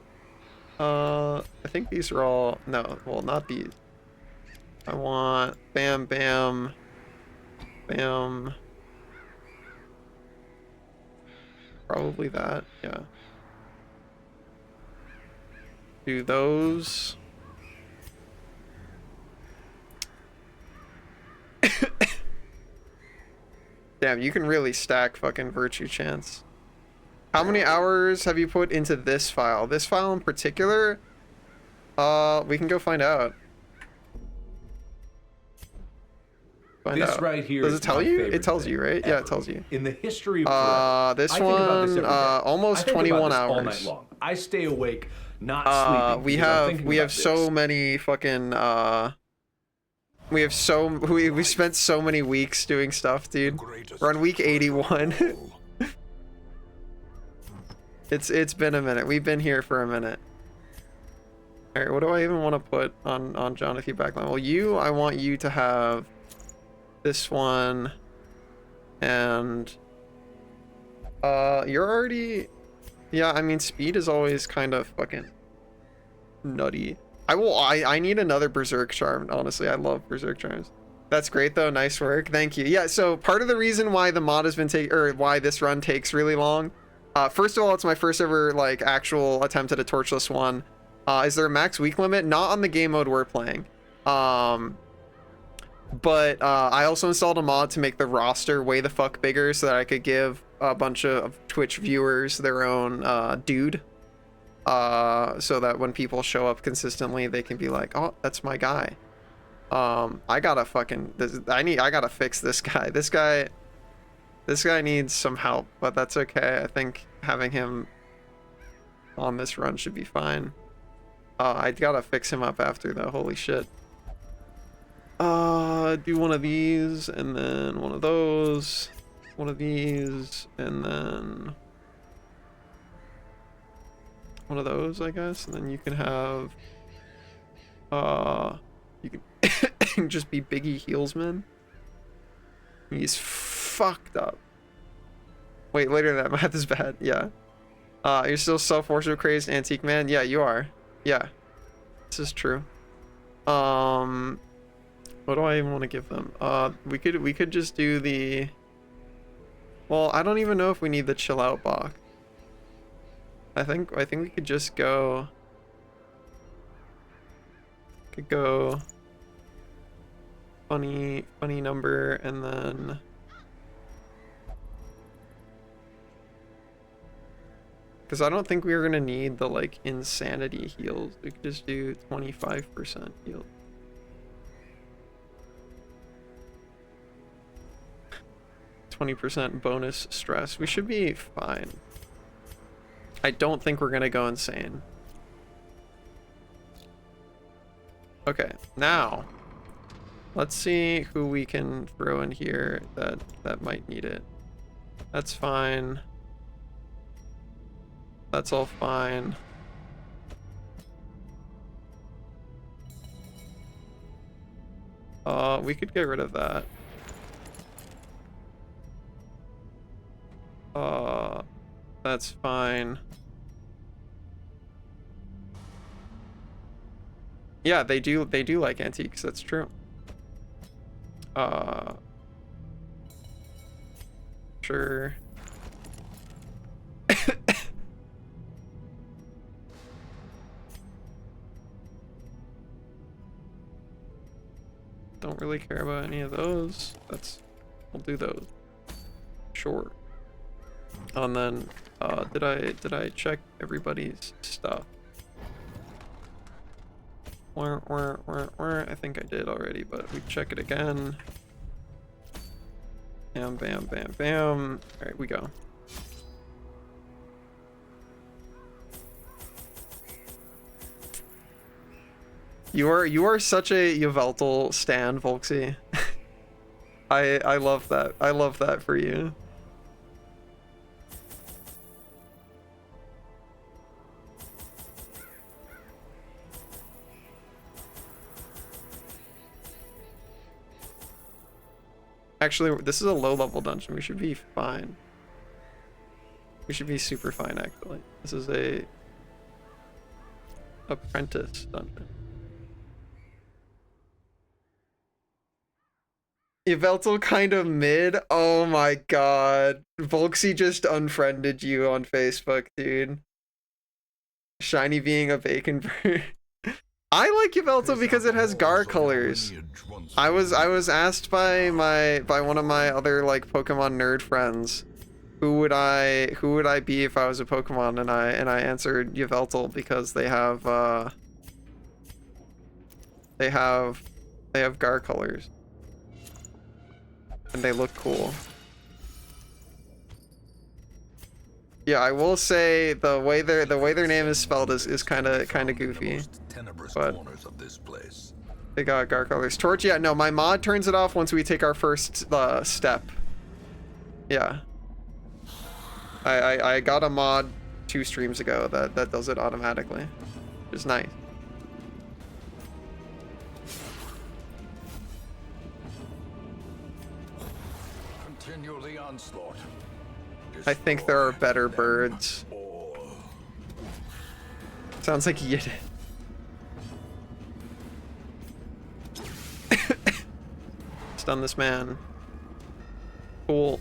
I think these are all... No, well, not these. I want... Bam, bam. Bam. Probably that, yeah. Do those. Damn, you can really stack fucking virtue chance. How many hours have you put into this file? This file in particular? We can go find out. This right here. Does it tell you? It tells you, right? Yeah, it tells you. In the history of this I think about this one, every day. almost I think 21 about this hours. all night long. I stay awake, not sleeping. We because I'm have thinking about so this. many fucking we spent so many weeks doing stuff, dude. We're on week 81. It's been a minute. We've been here for a minute. All right, what do I even want to put on Jonathan Backline? Well, I want you to have this one, and you're already Yeah, I mean, speed is always kind of fucking nutty. I need another Berserk Charm, honestly. I love Berserk Charms. That's great, though. Nice work. Thank you. Yeah, so part of the reason why the mod has been or why this run takes really long, first of all, it's my first ever, like, actual attempt at a torchless one. Is there a max week limit? Not on the game mode we're playing. But I also installed a mod to make the roster way the fuck bigger so that I could give a bunch of Twitch viewers their own dude. So that when people show up consistently, they can be like, oh, that's my guy. I gotta fix this guy. This guy needs some help, but that's okay. I think having him on this run should be fine. I gotta fix him up after though. Holy shit. Do one of these and then one of those, one of these and then one of those, I guess, and then you can have you can just be Biggie Heelsman. He's fucked up. Wait, later that math is bad. Yeah. You're still self-worship crazed antique man? Yeah, you are. Yeah. This is true. What do I even want to give them? We could just do the... Well, I don't even know if we need the chill out box. I think we could just go... Could go... Funny number, and then... Because I don't think we were going to need the, like, insanity heals. We could just do 25% heal. 20% bonus stress. We should be fine. I don't think we're going to go insane. Okay, now... Let's see who we can throw in here that might need it. That's fine. That's all fine. We could get rid of that. That's fine. Yeah, they do like antiques, that's true. Sure. Don't really care about any of those. We'll do those. Sure. And then, did I check everybody's stuff? I think I did already, but we check it again. Bam, bam, bam, bam. All right, we go. You are such a Yveltal stan, Volksy. I love that. I love that for you. Actually, this is a low-level dungeon. We should be fine. We should be super fine, actually. This is a apprentice dungeon. Yveltal kind of mid? Oh my god. Volksy just unfriended you on Facebook, dude. Shiny being a bacon bird. I like Yveltal because it has Gar colors. I was asked by one of my other like Pokemon nerd friends, who would I be if I was a Pokemon, and I answered Yveltal because they have Gar colors. And they look cool. Yeah, I will say the way their name is spelled is kind of goofy. But they got Gar colors. Torch, yeah, no, my mod turns it off once we take our first step. Yeah. I got a mod 2 streams ago that does it automatically. Which is nice. Continue the onslaught. I think there are better birds. Sounds like you did. Stun this man. Cool.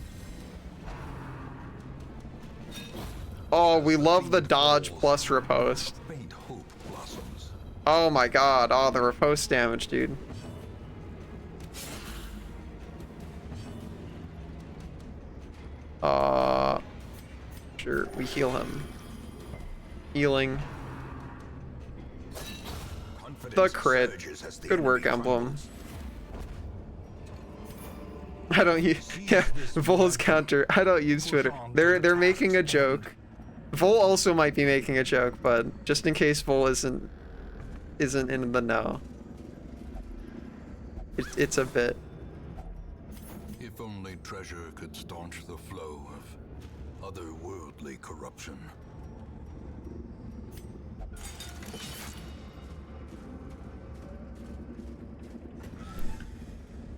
Oh, we love the dodge plus riposte. Faint hope blossoms. Oh my god. Oh, the riposte damage, dude. Sure, we heal him. Healing. The crit. Good work, Emblem. I don't use, yeah, Vol's counter. I don't use Twitter. They're making a joke. Vol also might be making a joke, but just in case Vol isn't in the know. It's a bit. If only treasure could staunch the flow of otherworldly corruption.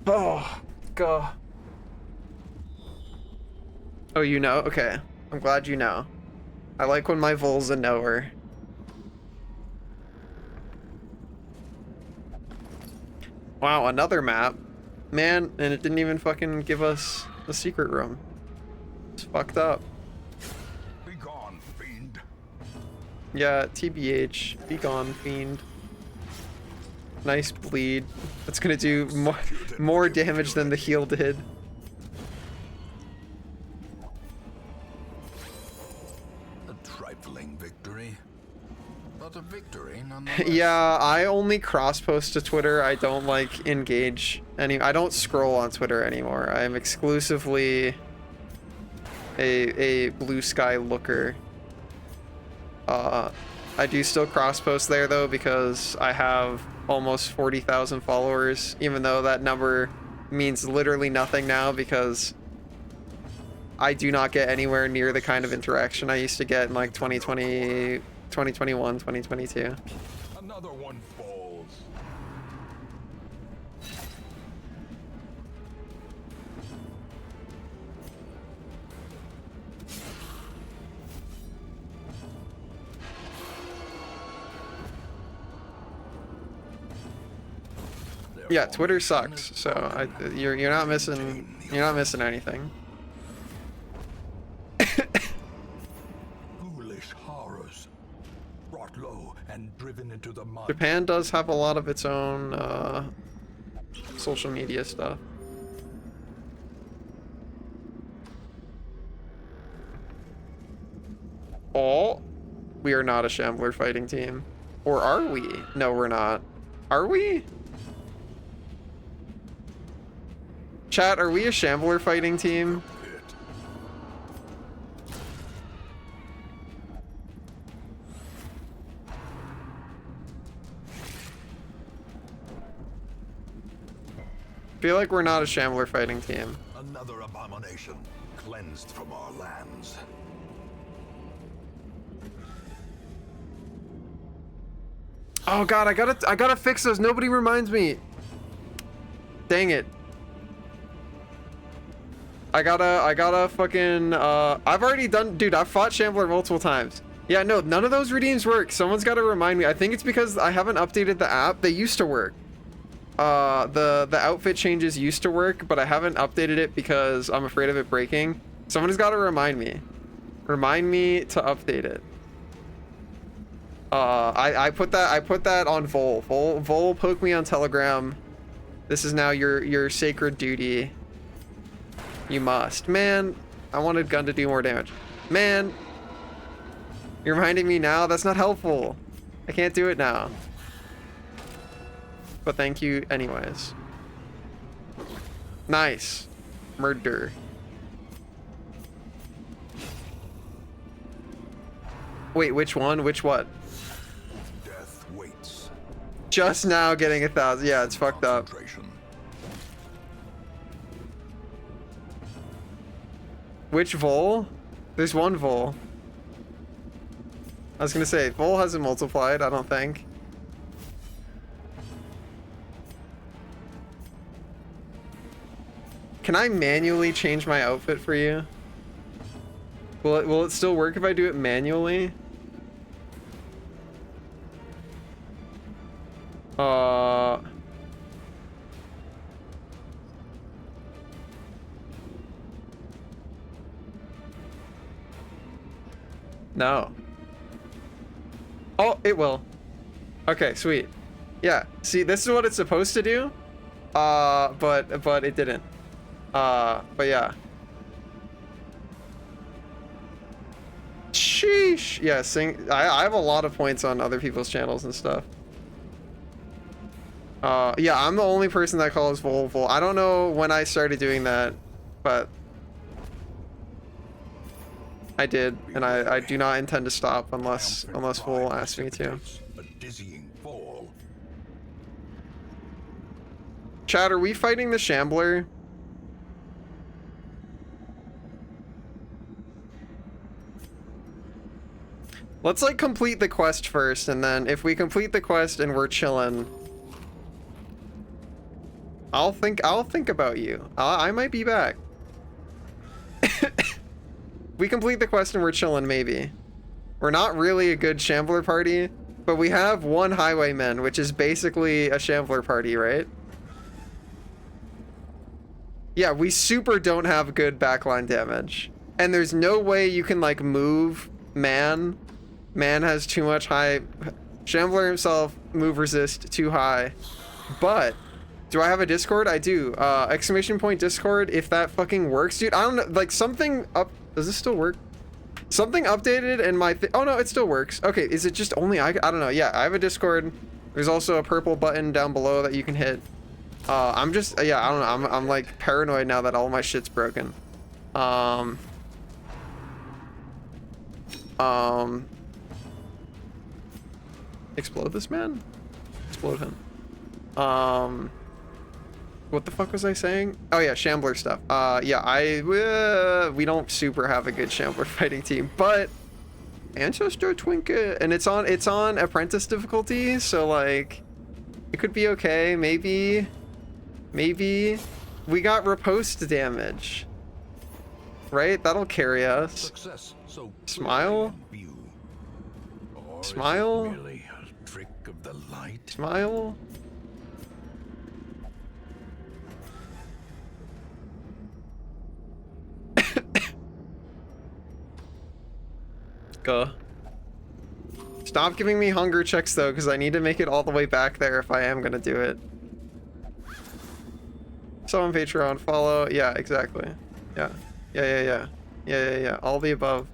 Oh, go. Oh, you know? Okay. I'm glad you know. I like when my Vol's a knower. Wow, another map. Man, and it didn't even fucking give us the secret room. It's fucked up. Be gone, fiend. Yeah, TBH. Be gone, fiend. Nice bleed. That's gonna do more damage than the heal did. A trifling victory, but a victory nonetheless. Yeah, I only cross-post to Twitter. I don't like engage I don't scroll on Twitter anymore. I am exclusively a blue sky looker. I do still cross-post there though because I have almost 40,000 followers, even though that number means literally nothing now because I do not get anywhere near the kind of interaction I used to get in like 2020, 2021, 2022. Another one falls. Yeah, Twitter sucks. So you're not missing anything. Foolish horrors, brought low and driven into the mud. Japan does have a lot of its own social media stuff. Oh, we are not a Shambler fighting team. Or are we? No, we're not. Are we? Chat, are we a Shambler fighting team? Feel like we're not a Shambler fighting team. Another abomination cleansed from our lands. Oh god, I gotta fix those. Nobody reminds me. Dang it. I gotta fucking, I've already done, dude, I've fought Shambler multiple times. Yeah, no, none of those redeems work. Someone's gotta remind me. I think it's because I haven't updated the app. They used to work. The outfit changes used to work, but I haven't updated it because I'm afraid of it breaking. Someone's gotta remind me. Remind me to update it. I put that on Vol. Vol poked me on Telegram. This is now your sacred duty. You must. Man, I wanted Gun to do more damage. Man, you're reminding me now? That's not helpful. I can't do it now. But thank you anyways. Nice. Murder. Wait, which one? Which what? Death waits. Just now getting 1,000. Yeah, it's fucked up. Which Vol? There's one Vol. I was gonna say, Vol hasn't multiplied, I don't think. Can I manually change my outfit for you? Will it still work if I do it manually? No. Oh, it will. Okay, sweet. Yeah, see, this is what it's supposed to do. But it didn't. But yeah. Sheesh. Yeah, I have a lot of points on other people's channels and stuff. Yeah, I'm the only person that calls Vol. I don't know when I started doing that, but I did, and I do not intend to stop unless Vol asks me to. A dizzying fall. Chad, are we fighting the Shambler? Let's like complete the quest first, and then if we complete the quest and we're chilling, I'll think about you. I might be back. We complete the quest and we're chilling, maybe. We're not really a good Shambler party, but we have one Highwayman, which is basically a Shambler party, right? Yeah, we super don't have good backline damage. And there's no way you can like move Man. Man has too much high... Shambler himself, move resist, too high. But... do I have a Discord? I do. Exclamation point Discord, if that fucking works. Dude, I don't know, like something up... does this still work? Something updated and my... oh no, it still works. Okay, is it just only I don't know. Yeah, I have a Discord. There's also a purple button down below that you can hit. I'm just... yeah, I don't know. I'm like paranoid now that all my shit's broken. Explode this man? Explode him. What the fuck was I saying? Oh yeah, Shambler stuff. Yeah, we don't super have a good Shambler fighting team, but Ancestor Twinket, and it's on Apprentice difficulty, so like it could be okay. Maybe we got riposte damage, right? That'll carry us. Success so Smile. Or Smile. is it really a trick of the light? Smile. Go. Stop giving me hunger checks though, because I need to make it all the way back there if I am gonna do it. So on Patreon, follow. Yeah, exactly. Yeah. All the above.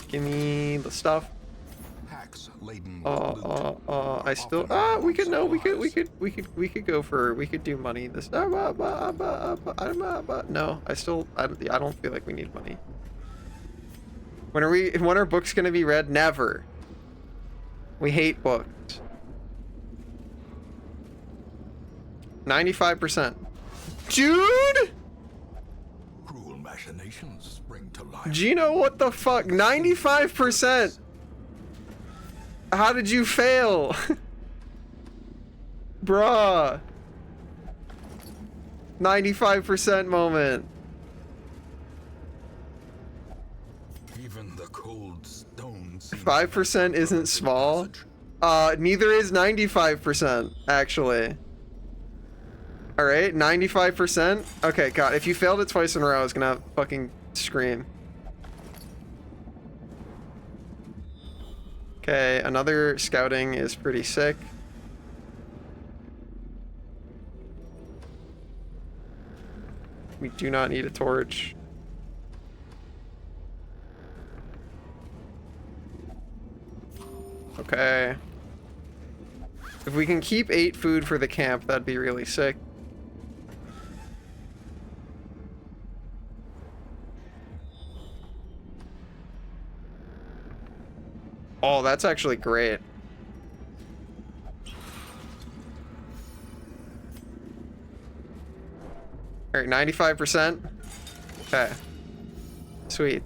Give me the stuff. Hacks laden I still we could go for, we could do money this. No, I don't feel like we need money. When are books gonna be read? Never. We hate books. 95%. Dude! cruel machinations spring to life. Gino, what the fuck? 95%! How did you fail? Bruh. 95% moment. Even the cold stone 5% isn't small. Neither is 95%, actually. Alright, 95%? Okay, God, if you failed it twice in a row, I was gonna fucking scream. Okay, another scouting is pretty sick. We do not need a torch. Okay. If we can keep 8 food for the camp, that'd be really sick. Oh, that's actually great. Alright, 95%. Okay. Sweet.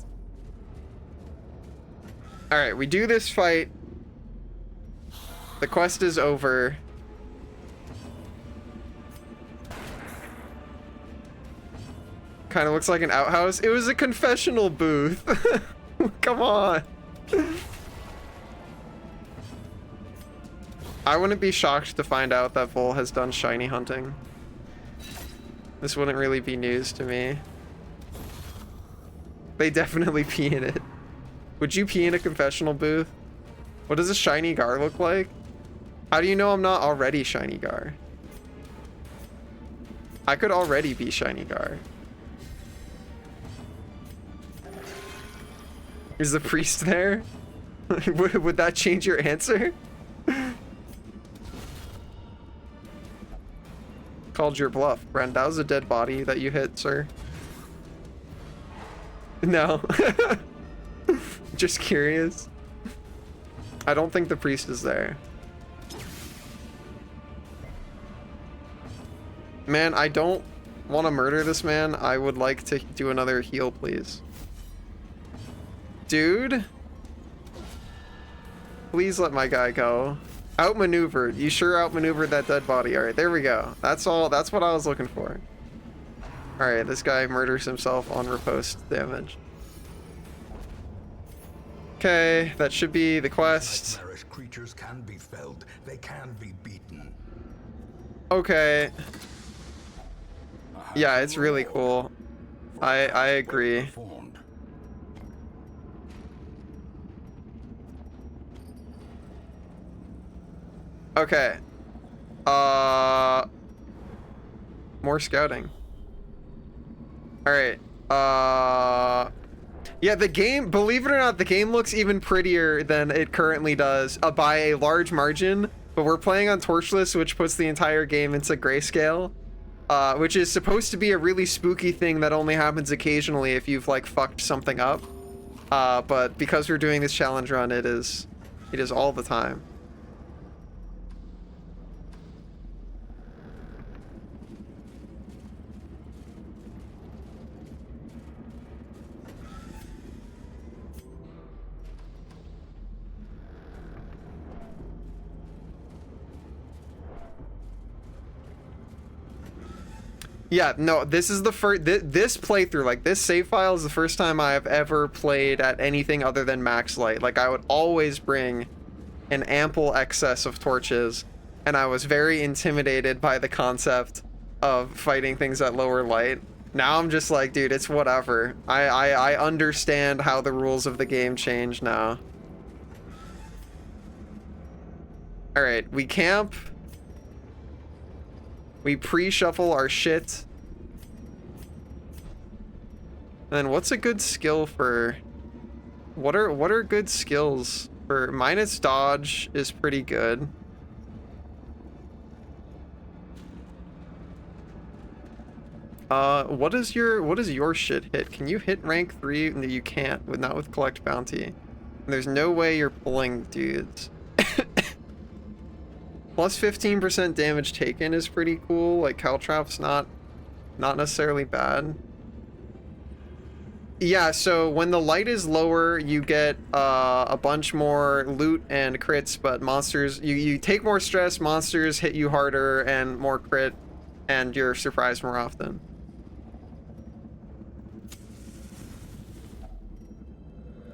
Alright, we do this fight. The quest is over. Kind of looks like an outhouse. It was a confessional booth. Come on. I wouldn't be shocked to find out that Vol has done shiny hunting. This wouldn't really be news to me. They definitely pee in it. Would you pee in a confessional booth? What does a shiny Gar look like? How do you know I'm not already shiny Gar? I could already be shiny Gar. Is the priest there? Would that change your answer? Called your bluff, Brent. That was a dead body that you hit, sir. No. Just curious. I don't think the priest is there. Man, I don't want to murder this man. I would like to do another heal, please. Dude? Please let my guy go. Outmaneuvered. You sure outmaneuvered that dead body. Alright, there we go. That's all. That's what I was looking for. Alright, this guy murders himself on riposte damage. Okay, that should be the quest. Nightmarish creatures can be felled. They can be beaten. Okay. Yeah, it's really cool. I agree. Performed. Okay. More scouting. Alright. Yeah, the game, believe it or not, the game looks even prettier than it currently does by a large margin, but we're playing on Torchless, which puts the entire game into grayscale, which is supposed to be a really spooky thing that only happens occasionally if you've, like, fucked something up. But because we're doing this challenge run, it is all the time. Yeah, no, this is the first, this playthrough, like, this save file is the first time I have ever played at anything other than max light. Like, I would always bring an ample excess of torches, and I was very intimidated by the concept of fighting things at lower light. Now I'm just like, dude, it's whatever. I understand how the rules of the game change now. Alright, we camp. We pre-shuffle our shit. And then what's a good skill for... What are good skills for... Minus dodge is pretty good. What is your shit hit? Can you hit rank 3? No, you can't, not with collect bounty. There's no way you're pulling dudes. Plus 15% damage taken is pretty cool. Like, Caltrap's not necessarily bad. Yeah, so when the light is lower, you get a bunch more loot and crits, but monsters, you take more stress, monsters hit you harder and more crit, and you're surprised more often.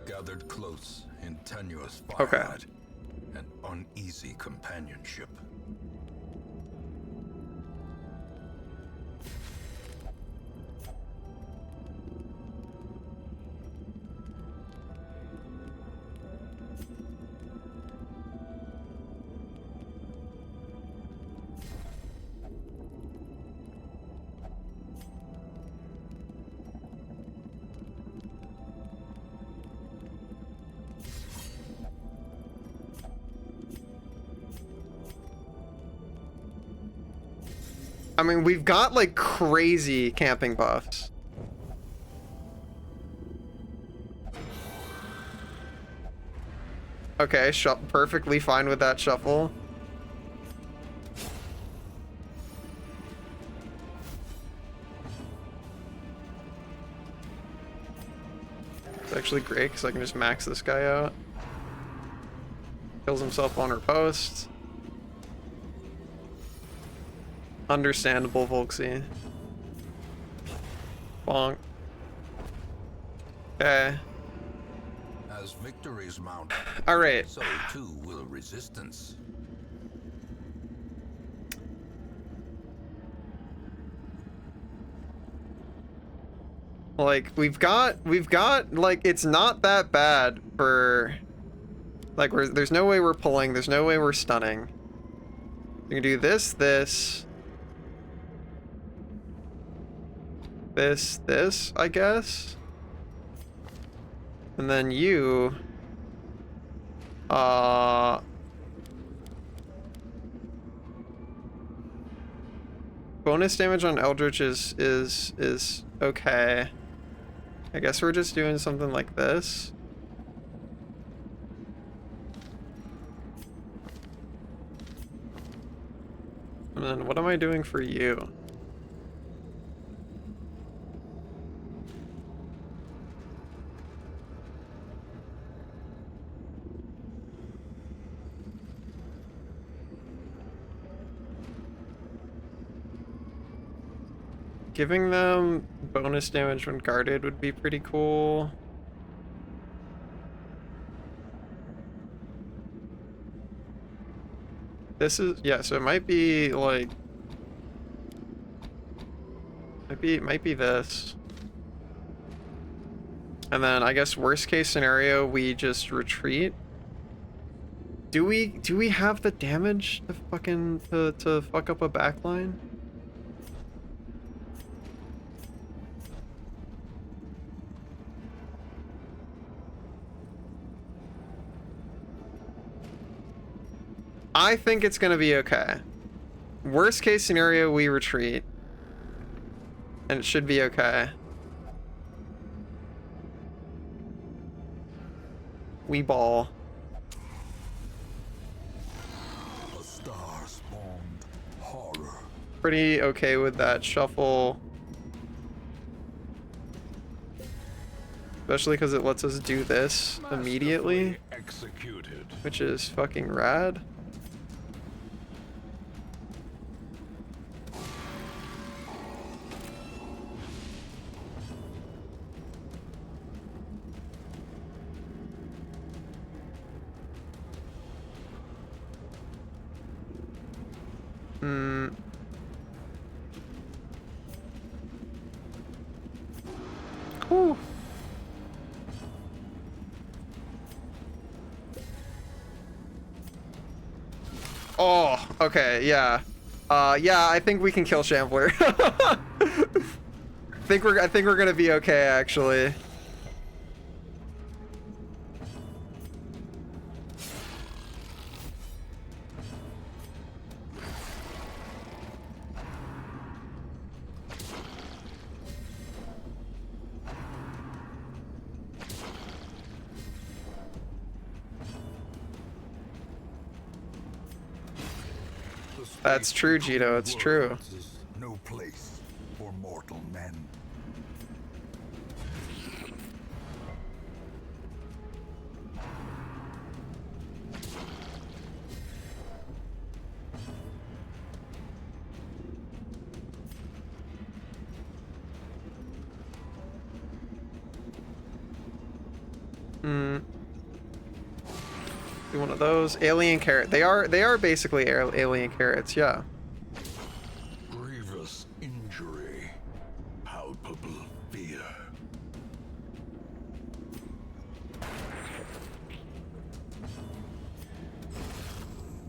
Gathered close in tenuous Okay. firelight and uneasy companionship. I mean, we've got, like, crazy camping buffs. Okay, perfectly fine with that shuffle. It's actually great, because I can just max this guy out. Kills himself on her post. Understandable, Volksy. Bonk. Okay. As victories mount, Alright. so too will resistance. Like, we've got, like, it's not that bad for, like, there's no way we're pulling, there's no way we're stunning. We can do this, this, I guess. And then you, bonus damage on Eldritch is okay. I guess we're just doing something like this. And then what am I doing for you? Giving them bonus damage when guarded would be pretty cool. This is, yeah, so it might be like, might be this. And then I guess worst case scenario, we just retreat. Do we have the damage to fucking, to fuck up a backline? I think it's gonna be okay. Worst case scenario, we retreat. And it should be okay. We ball. A star spawned horror. Pretty okay with that shuffle. Especially because it lets us do this immediately. Executed. Which is fucking rad. Whew. Oh, okay, yeah. Yeah, I think we can kill Shambler. I think we're gonna be okay, actually. That's true, Jito, it's true. No place for mortal men. Do one of those. Alien carrot. They are basically alien carrots, yeah. Grievous injury. Palpable fear.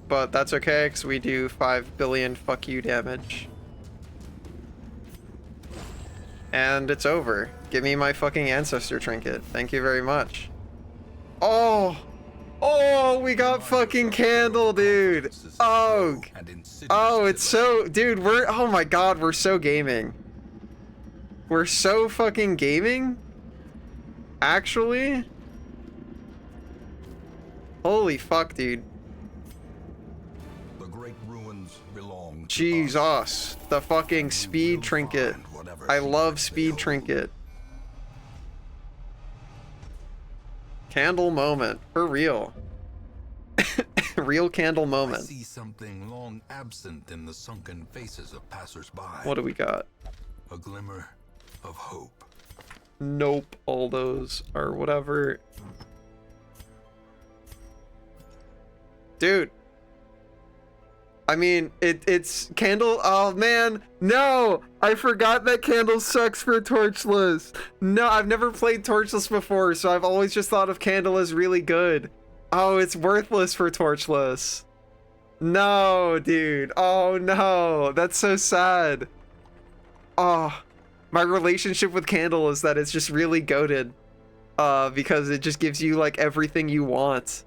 But that's okay, because we do 5 billion fuck you damage. And it's over. Give me my fucking ancestor trinket. Thank you very much. Oh! Oh, we got fucking Candle, dude. Oh. Oh, it's so, dude, oh my god, we're so gaming. We're so fucking gaming? Actually? Holy fuck, dude. The great ruins belong to Jesus. The fucking speed trinket. I love speed trinket. Candle moment, for real. Real candle I moment. see something long absent in the sunken faces of passersby. What do we got? A glimmer of hope. Nope, all those are whatever. Dude. I mean, it's Candle. Oh man, no! I forgot that Candle sucks for Torchless. No, I've never played Torchless before, so I've always just thought of Candle as really good. Oh, it's worthless for Torchless. No, dude. Oh no, that's so sad. Oh, my relationship with Candle is that it's just really goated. Because it just gives you like everything you want.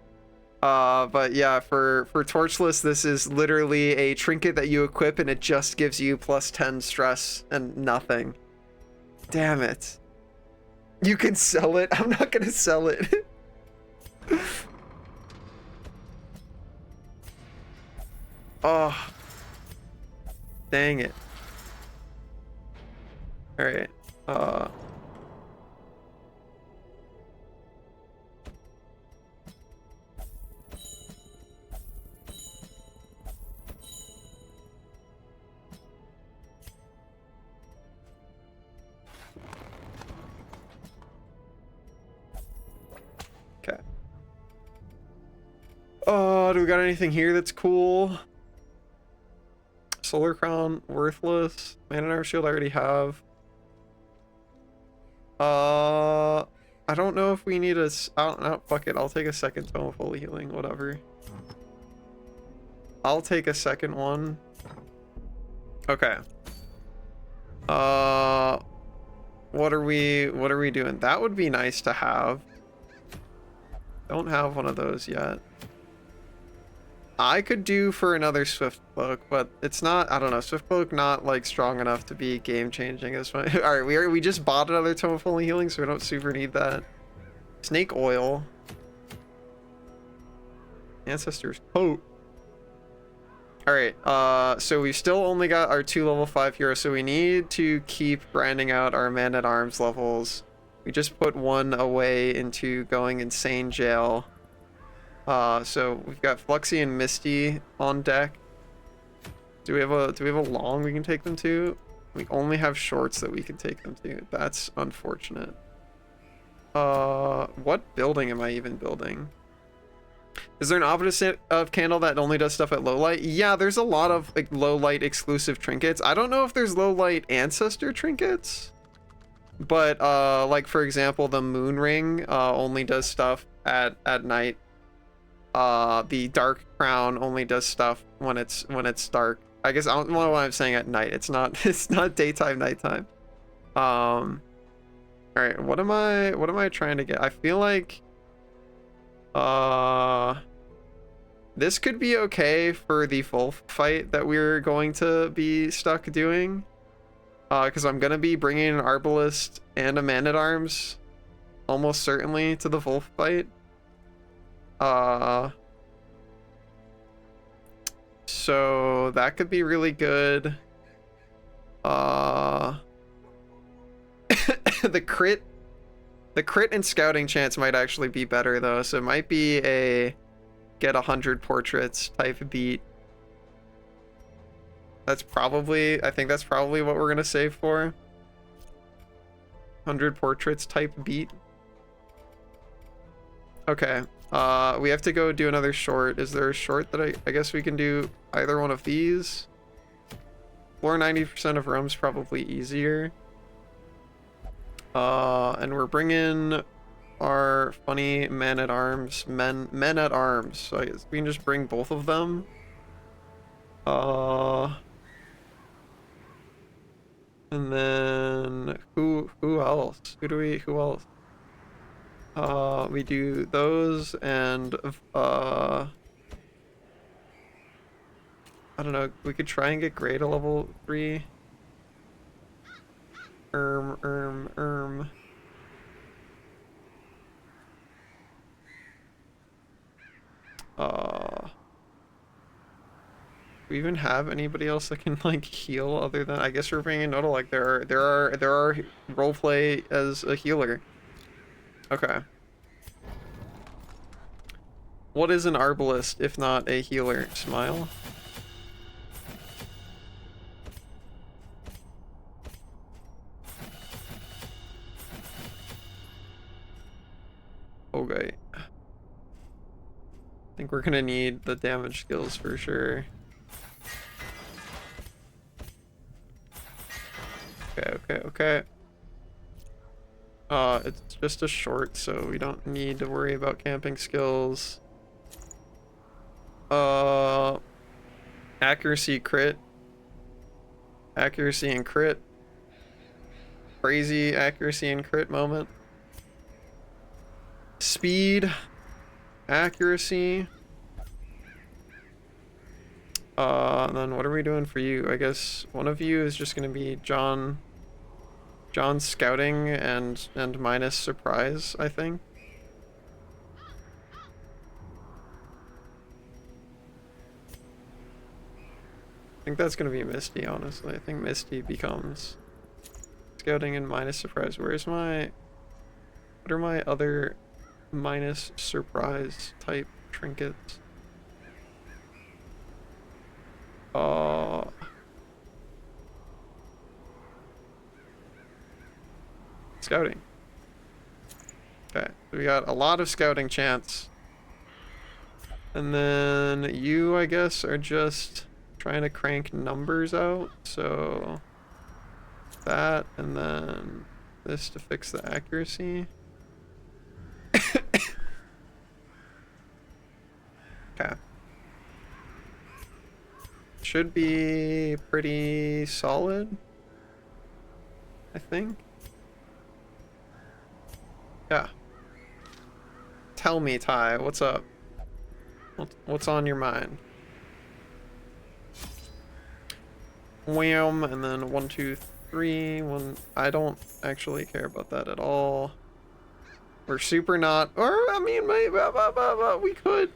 But yeah, for Torchless, this is literally a trinket that you equip and it just gives you plus 10 stress and nothing. Damn it. You can sell it. I'm not gonna sell it. Oh. Dang it. Alright. Okay. Oh, do we got anything here that's cool? Solar Crown, worthless. Man and Arm Shield I already have. I don't know if we need a... I don't know, fuck it. I'll take a second Tome of Holy Healing, whatever. I'll take a second one. Okay. What are we doing? That would be nice to have. Don't have one of those yet. I could do for another Swift Cloak, but it's not, I don't know, Swift Cloak not like strong enough to be game changing at this point. All right, we just bought another Tome of Holy Healing, so we don't super need that. Snake Oil. Ancestor's Coat. All right, so we still only got our 2 level 5 heroes, so we need to keep grinding out our Man-at-Arms levels. We just put one away into going Insane Jail. So we've got Fluxy and Misty on deck. Do we have a long we can take them to? We only have shorts that we can take them to. That's unfortunate. What building am I even building? Is there an opposite of Candle that only does stuff at low light? Yeah, there's a lot of like low light exclusive trinkets. I don't know if there's low light ancestor trinkets, but like for example, the Moon Ring only does stuff at night. The Dark Crown only does stuff when it's dark. I guess I don't know why I'm saying at night. It's not daytime, nighttime. All right, what am I trying to get? I feel like this could be okay for the full fight that we're going to be stuck doing. Because I'm gonna be bringing an Arbalest and a Man-at-Arms almost certainly to the Wolf fight. So that could be really good. The crit and scouting chance might actually be better though, so it might be a get 100 portraits type beat. I think that's probably what we're gonna save for. 100 portraits type beat. Okay. We have to go do another short. Is there a short that I guess we can do either one of these? Floor 90% of room's probably easier. And we're bringing our funny men-at-arms. So I guess we can just bring both of them. And then who else? Who else? We do those and I don't know, we could try and get Grey to level 3. Do we even have anybody else that can like heal other than, I guess we're bringing Nodal. Like there are roleplay as a healer. Okay. What is an Arbalest if not a healer? Smile. Okay. I think we're gonna need the damage skills for sure. Okay. It's just a short, so we don't need to worry about camping skills. Accuracy, crit. Accuracy and crit. Crazy accuracy and crit moment. Speed. Accuracy. And then what are we doing for you? I guess one of you is just gonna be John's scouting and minus surprise, I think. I think that's gonna be Misty, honestly. I think Misty becomes scouting and minus surprise. What are my other minus surprise type trinkets? Scouting. Okay, we got a lot of scouting chance. And then you, I guess, are just trying to crank numbers out. So that, and then this to fix the accuracy. Okay. Should be pretty solid, I think. Yeah. Tell me, Ty, what's up? What's on your mind? Wham, and then 1, 2, 3. I don't actually care about that at all. We're super not, or I mean, we could.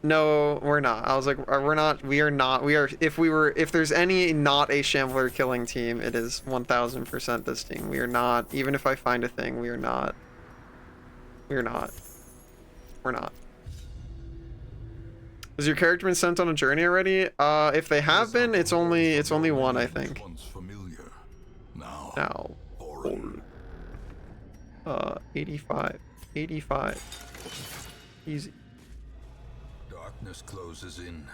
No, we're not. I was like, we're not. We are not. We are. If there's any not a Shambler killing team, it is 1000% this team. We are not. Even if I find a thing, we are not. We are not. We're not. Has your character been sent on a journey already? If they have been, it's only one, I think. Now. 85. Easy. Darkness closes in,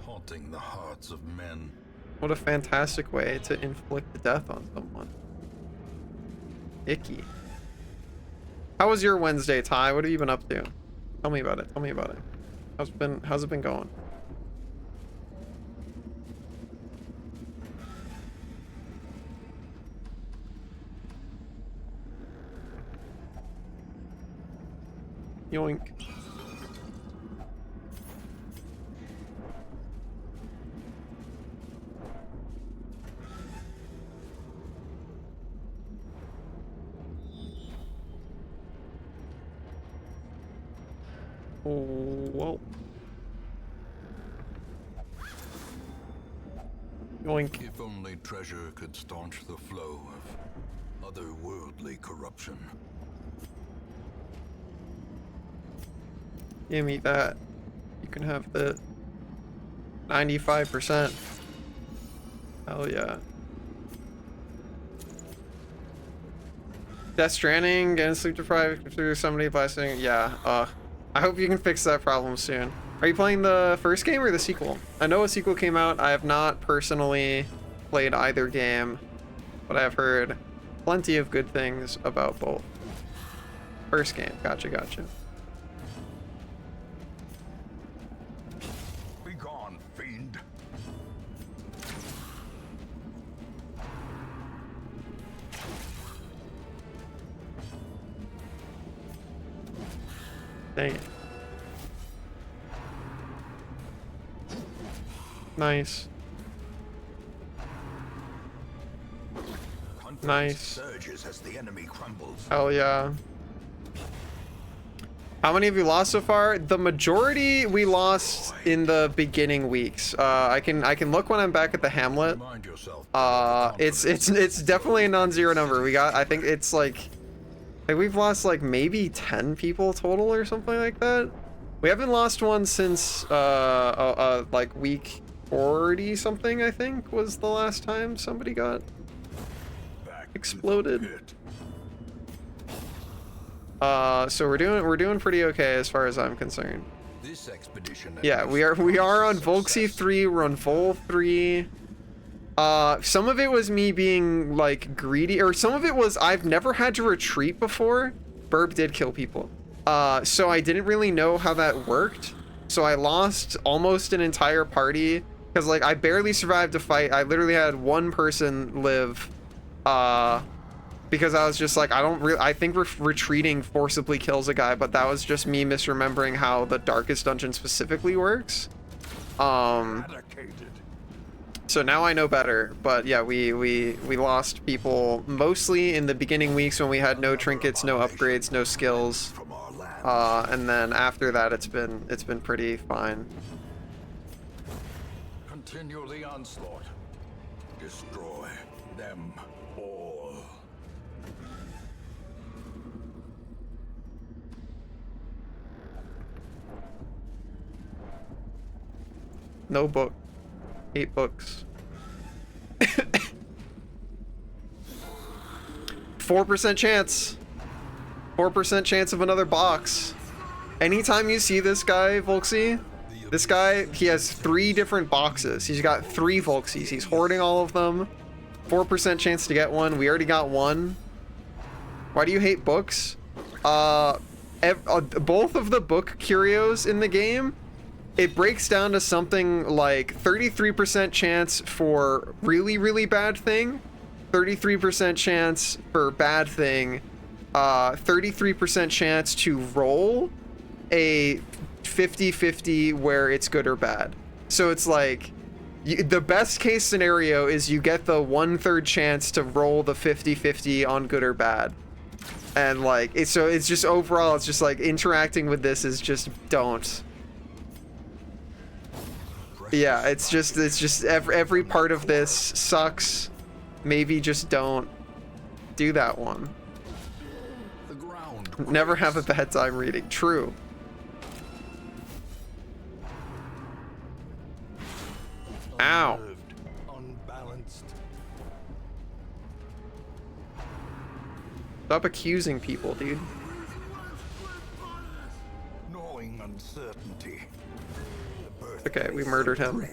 haunting the hearts of men. What a fantastic way to inflict death on someone. Icky. How was your Wednesday, Ty? What have you been up to? Tell me about it. Tell me about it. How's it been going? Yoink. Whoa. Yoink. If only treasure could staunch the flow of otherworldly corruption. Give me that. You can have the 95%. Hell yeah. Death Stranding, getting sleep deprived through somebody blasting. Yeah, I hope you can fix that problem soon. Are you playing the first game or the sequel? I know a sequel came out. I have not personally played either game, but I have heard plenty of good things about both. First game, gotcha. Be gone, fiend. Dang it. Nice. Nice. Surges as the enemy crumbles. Hell yeah. How many have you lost so far? The majority we lost in the beginning weeks. I can look when I'm back at the Hamlet. Remind yourself. It's definitely a non-zero number. I think it's like we've lost like maybe 10 people total or something like that. We haven't lost one since like week 40 something, I think, was the last time somebody got exploded. So we're doing pretty okay as far as I'm concerned. This expedition. Yeah, we are on Volxy 3, we're on Vol 3. Some of it was me being like greedy, or some of it was I've never had to retreat before. Burb did kill people. So I didn't really know how that worked. So I lost almost an entire party because like I barely survived a fight. I literally had one person live. Because I was just like, I think retreating forcibly kills a guy, but that was just me misremembering how the Darkest Dungeon specifically works. So now I know better, but yeah, we lost people mostly in the beginning weeks when we had no trinkets, no upgrades, no skills. And then after that, it's been pretty fine. Continue the onslaught. Destroy them all. No book. 8 books. 4% chance. 4% chance of another box. Anytime you see this guy, Volksy, this guy, he has 3 different boxes. He's got 3 Volksies. He's hoarding all of them. 4% chance to get one. We already got one. Why do you hate books? Both of the book curios in the game, it breaks down to something like 33% chance for really, really bad thing, 33% chance for bad thing, 33% chance to roll a 50-50 where it's good or bad. So it's like, the best case scenario is you get the 1/3 chance to roll the 50-50 on good or bad. And like, so it's just overall, it's just like interacting with this is just don't. Yeah, it's just every part of this sucks. Maybe just don't do that one. Never have a bad time reading. True. Ow. Stop accusing people, dude. Knowing uncertainty. Okay, we murdered him.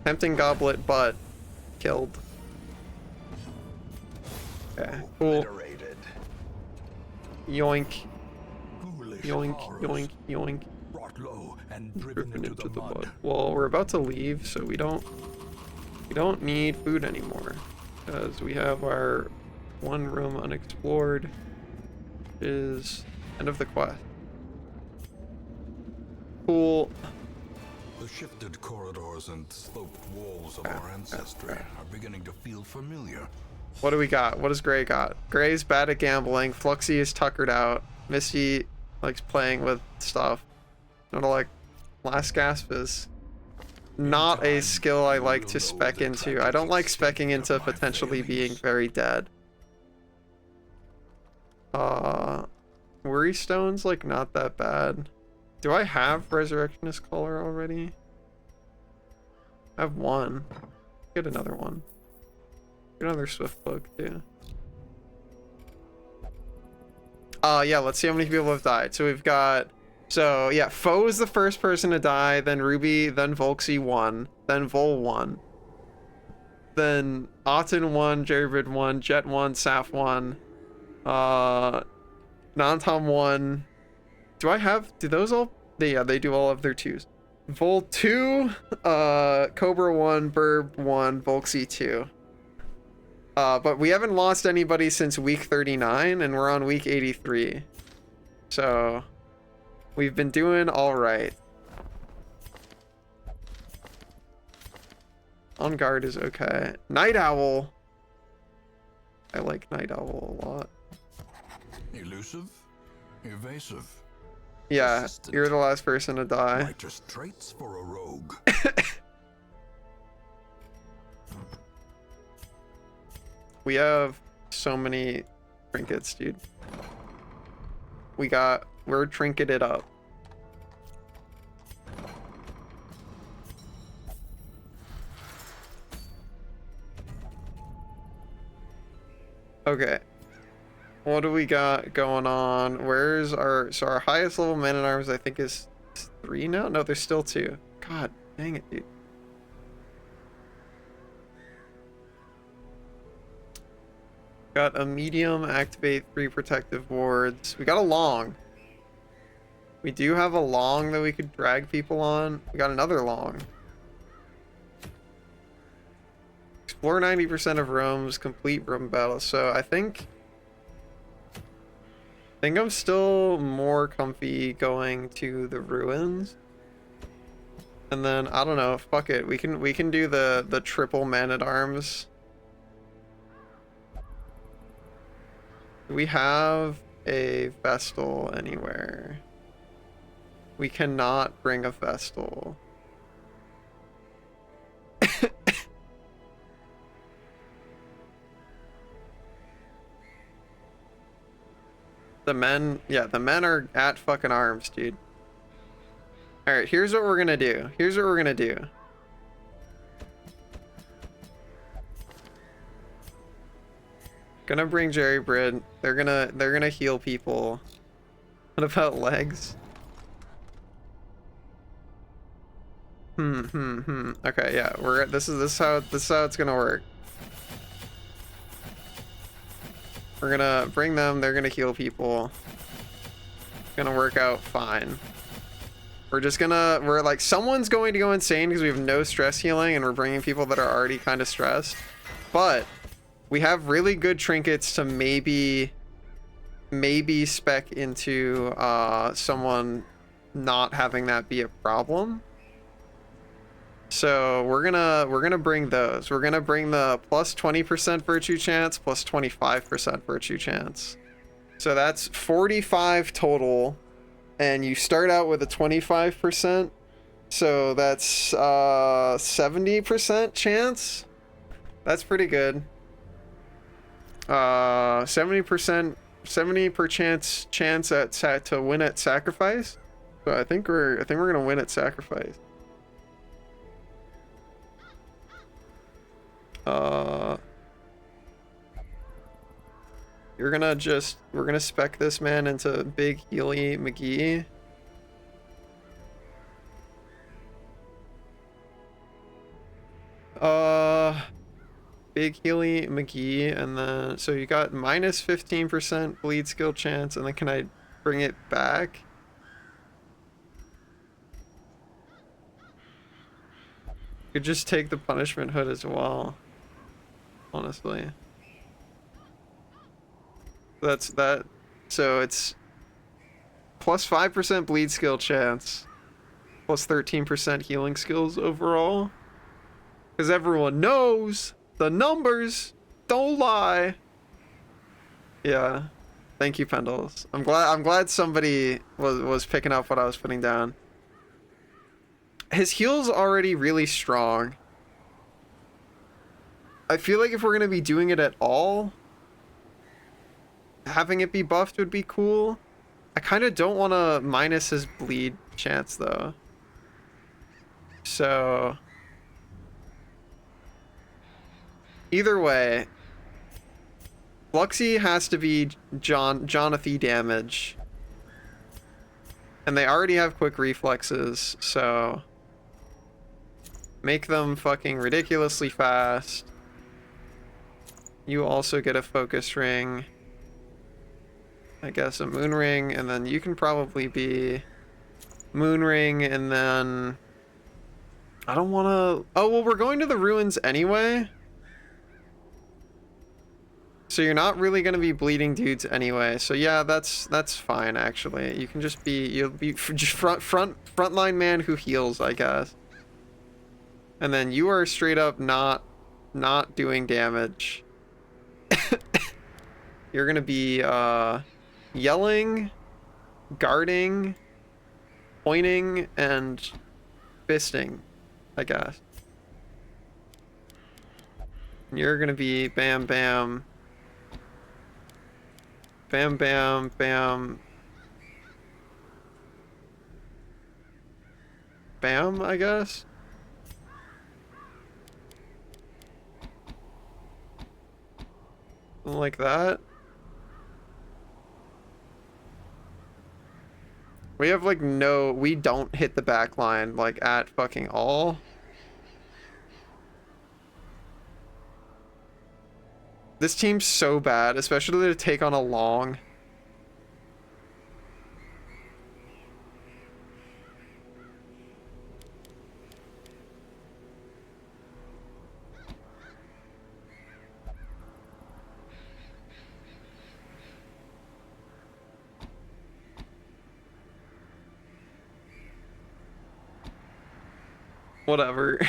Tempting goblet, but killed. Okay, cool. Yoink. Yoink, yoink, yoink. Driven into the mud. Well, we're about to leave, so we don't need food anymore. Because we have our one room unexplored. Is end of the quest. Cool. The shifted corridors and sloped walls of our ancestry are beginning to feel familiar. What do we got? What does Gray got? Gray's bad at gambling. Fluxy is tuckered out. Misty likes playing with stuff. Not like Last Gasp is not a skill I like to spec into. I don't like specking into potentially being very dead. Worry Stone's like not that bad. Do I have Resurrectionist Collar already? I have one. Get another one. Get another Swift Book too. Yeah, let's see how many people have died. So we've got, so yeah, Foe is the first person to die, then Ruby, then Volksy 1, then Vol 1. Then Auten 1, Jerrybird 1, Jet 1, Saf 1, Nantom 1. Do I have, do those all, yeah, they do all have their 2s. Vol 2, Cobra 1, Burb 1, Volksy 2. But we haven't lost anybody since week 39, and we're on week 83. So, we've been doing alright. On guard is okay. Night Owl. I like Night Owl a lot. Elusive, evasive. Yeah, Persistent. you're the last person to die. Righteous traits for a rogue. We have so many trinkets, dude. We're trinketed up. Okay. What do we got going on? Where's our, so our highest level Man-at-Arms I think is 3 now? No, there's still 2. God dang it, dude. Got a medium, activate 3 protective wards. We got a long. We do have a long that we could drag people on. We got another long. Explore 90% of rooms, complete room battle. So I think I'm still more comfy going to the ruins. And then I don't know, fuck it. We can do the triple man-at-arms. Do we have a Vestal anywhere? We cannot bring a Vestal. The men are at fucking arms, dude. Alright, here's what we're gonna do. Gonna bring Jerry Brid. They're gonna heal people. What about legs? Okay, yeah, this is how it's gonna work. We're gonna bring them, they're gonna heal people. It's gonna work out fine. We're like, someone's going to go insane because we have no stress healing and we're bringing people that are already kind of stressed. But we have really good trinkets to maybe spec into someone not having that be a problem. So we're gonna bring those. We're gonna bring the plus 20% virtue chance, plus 25% virtue chance. So that's 45 total, and you start out with a 25%. So that's 70% chance. That's pretty good. 70% chance to win at sacrifice. So I think we're gonna win at sacrifice. We're gonna spec this man into Big Healy McGee. Big Healy McGee, and then so you got minus 15% bleed skill chance, and then can I bring it back? Could just take the punishment hood as well. Honestly. That's that. So it's plus 5% bleed skill chance, plus 13% healing skills overall. Because everyone knows the numbers don't lie. Yeah. Thank you, Pendles. I'm glad somebody was picking up what I was putting down. His heal's already really strong. I feel like if we're gonna be doing it at all, having it be buffed would be cool. I kind of don't want to minus his bleed chance though. So either way, Fluxy has to be Jonathy damage. And they already have quick reflexes, so make them fucking ridiculously fast. You also get a focus ring. I guess a moon ring, and then you can probably be moon ring, and then I don't want to. Oh, well, we're going to the ruins anyway. So you're not really going to be bleeding dudes anyway. So yeah, that's fine actually. You can just be, you'll be just frontline man who heals, I guess. And then you are straight up not doing damage. You're going to be yelling, guarding, pointing, and fisting, I guess. You're going to be bam bam. Bam, bam, bam. Bam, I guess? Something like that. We have like we don't hit the back line like at fucking all. This team's so bad, especially to take on a long. Whatever.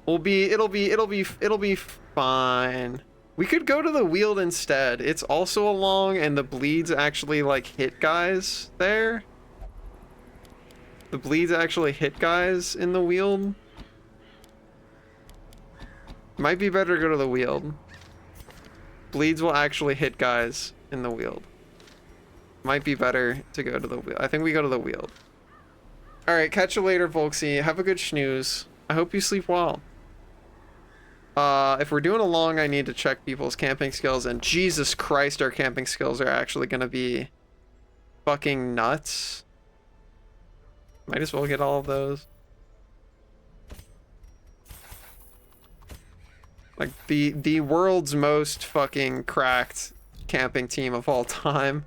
It'll be fine. We could go to the Weald instead. It's also a long, and the bleeds actually like hit guys there. The bleeds actually hit guys in the Weald. Might be better to go to the Weald. Bleeds will actually hit guys in the Weald. Might be better to go to the Weald. I think we go to the Weald. Alright, catch you later, Volksy. Have a good snooze. I hope you sleep well. If we're doing a long, I need to check people's camping skills, and Jesus Christ, our camping skills are actually gonna be fucking nuts. Might as well get all of those. Like, the world's most fucking cracked camping team of all time.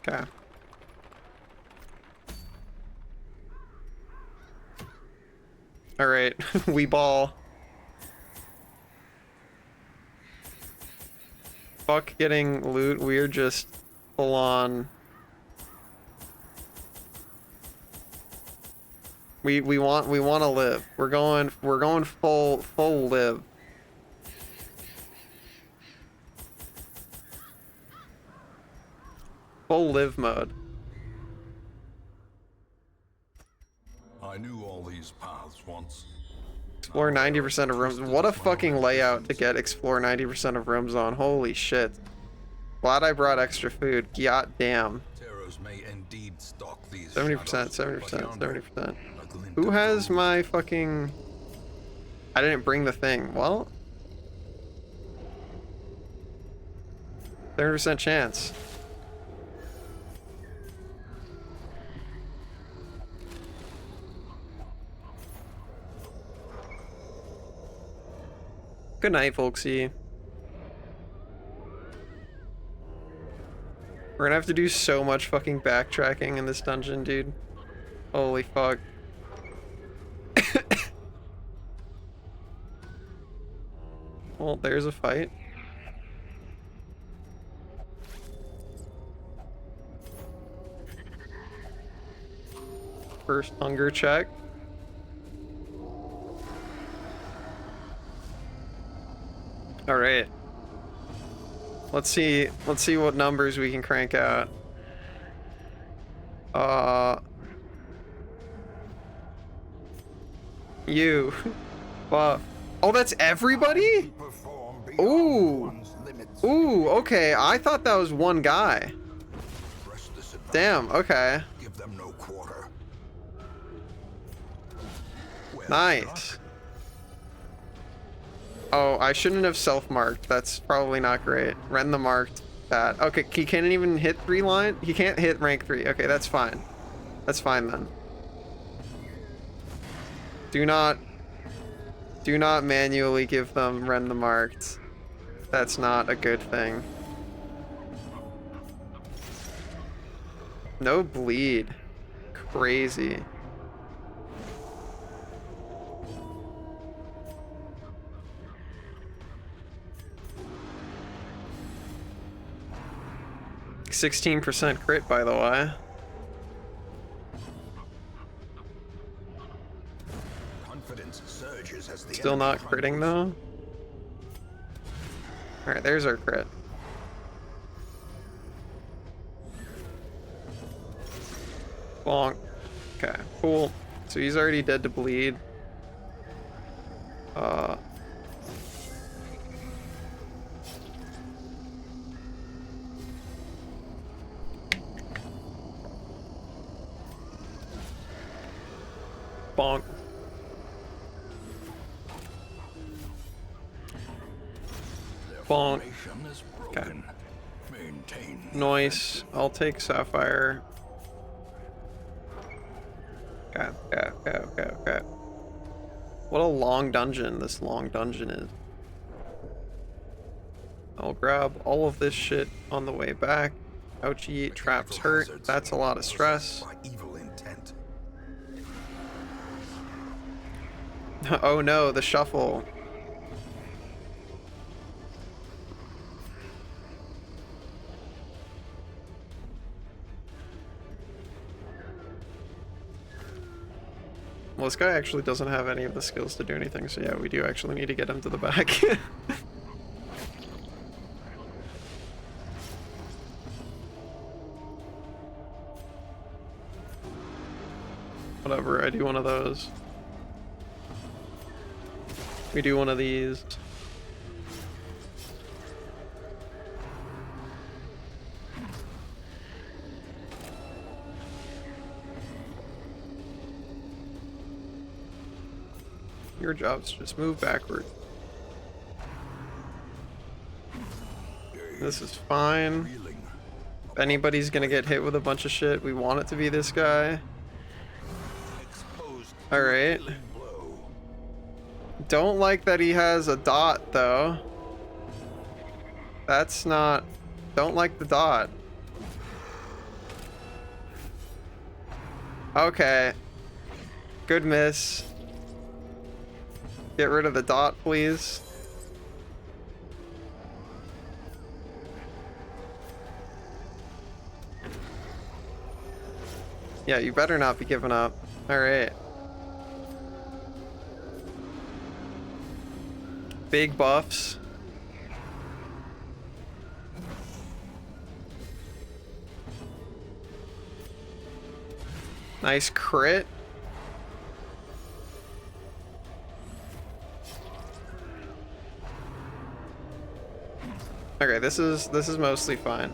Okay. All right, we ball. Fuck getting loot. We're just full on. We want to live. We're going full live. Full live mode. I knew all these paths once. Explore 90% of rooms. What a fucking layout to get explore 90% of rooms on. Holy shit. Glad I brought extra food. God damn. 70%, 70%, 70%. Who has my fucking... I didn't bring the thing. Well... 30% chance. Good night, folksy. We're gonna have to do so much fucking backtracking in this dungeon, dude. Holy fuck. Well, there's a fight. First hunger check. All right. Let's see what numbers we can crank out. You. Buff. Oh, that's everybody? Ooh. Ooh, okay. I thought that was one guy. Damn, okay. Nice. Oh, I shouldn't have self-marked. That's probably not great. Rend the marked. Bad. Okay, he can't even hit 3 line? He can't hit rank 3. Okay, that's fine. That's fine then. Do not manually give them rend the marked. That's not a good thing. No bleed. Crazy. %, crit, by the way. Still not critting though. All right, there's our crit. Bonk. Okay, cool. So he's already dead to bleed. Bonk. Bonk. Formation is broken. Maintain. Noise. I'll take Sapphire. Okay, okay, okay, okay, okay. What a long dungeon this long dungeon is. I'll grab all of this shit on the way back. Ouchie, traps hurt. That's a lot of stress. By evil intent. Oh no, the shuffle. Well, this guy actually doesn't have any of the skills to do anything, so yeah, we do actually need to get him to the back. Whatever, I do one of those. We do one of these. Your job's just move backward. This is fine. If anybody's gonna get hit with a bunch of shit, we want it to be this guy. Alright. Don't like that he has a dot, though. That's not... Don't like the dot. Okay. Good miss. Get rid of the dot, please. Yeah, you better not be giving up. Alright. Big buffs. Nice crit. Okay, this is mostly fine.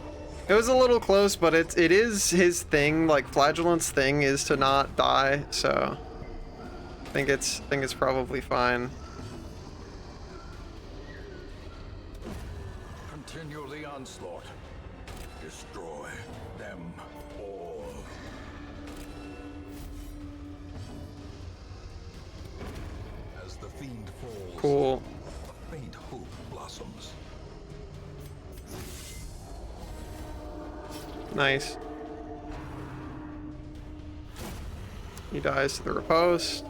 It was a little close, but it is his thing. Like Flagellant's thing is to not die, so I think it's probably fine. Continue the onslaught. Destroy them all. As the fiend falls, Cool. a faint hope blossoms. Nice. He dies to the riposte.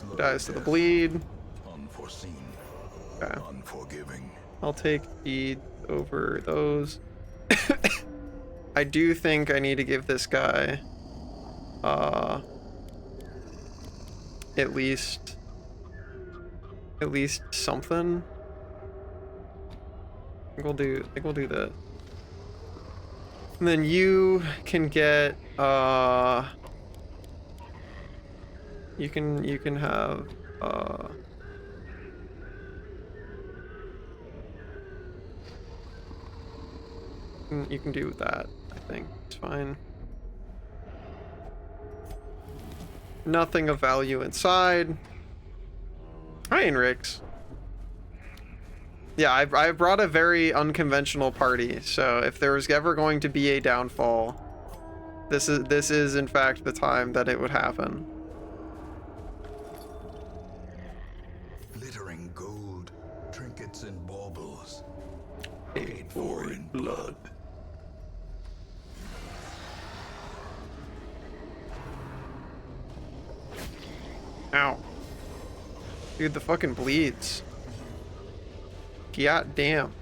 He dies to the bleed. Unforeseen. Okay. Unforgiving. I'll take speed over those. I do think I need to give this guy at least something. I think we'll do that. And then you can get you can have you can do that. I think it's fine. Nothing of value inside. Hi, Enrix. Yeah, I brought a very unconventional party, so if there was ever going to be a downfall, this is in fact the time that it would happen. Glittering gold, trinkets and baubles. Paid for in blood. Ow. Dude, the fucking bleeds. God damn.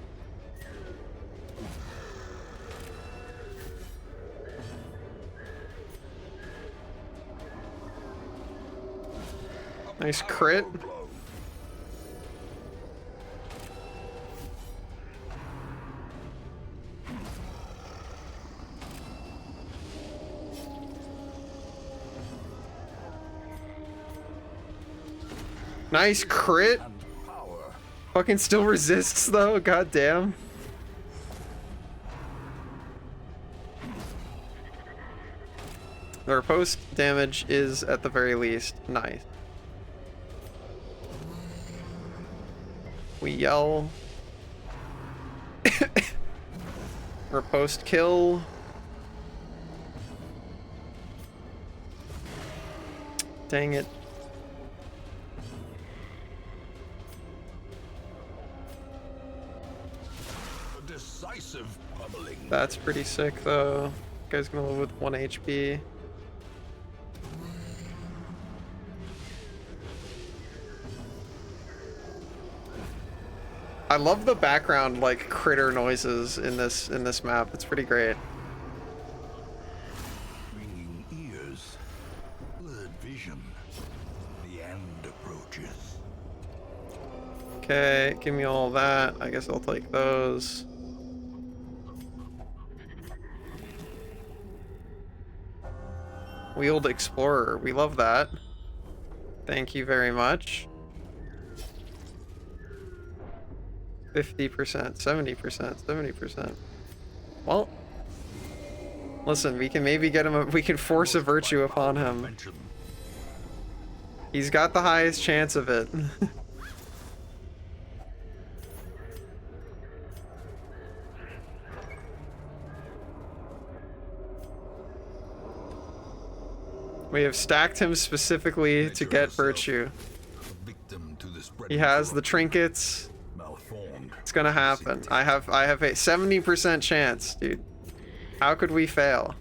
Nice crit. Nice crit. Fucking still resists though, god damn. Their post damage is at the very least nice. We yell Riposte kill. Dang it. A decisive pummeling. That's pretty sick though. Guy's gonna live with 1 HP. I love the background like critter noises in this map. It's pretty great. Ringing ears, blurred vision. The end approaches. Okay, give me all that. I guess I'll take those. Wheeled Explorer. We love that. Thank you very much. 50%, 70%, 70%. Well, listen, we can maybe get him we can force a virtue upon him. He's got the highest chance of it. We have stacked him specifically to get virtue. He has the trinkets. It's gonna happen. I have a 70% chance, dude. How could we fail?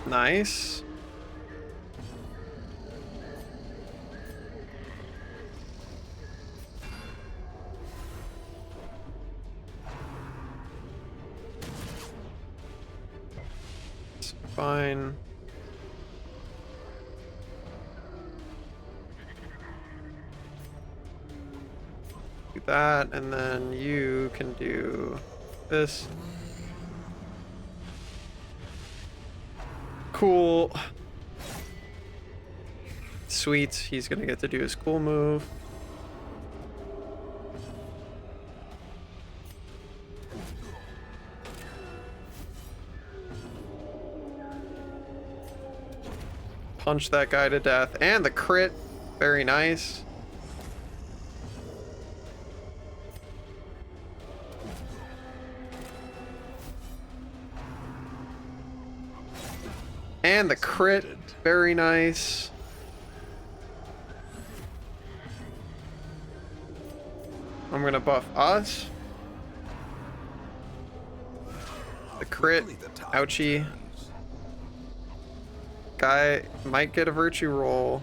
Nice. Fine. Do that, and then you can do this. Cool. Sweet. He's gonna get to do his cool move. Punch that guy to death. And the crit. Very nice. And the crit. Very nice. I'm gonna buff us. The crit. Ouchie. Guy might get a virtue roll.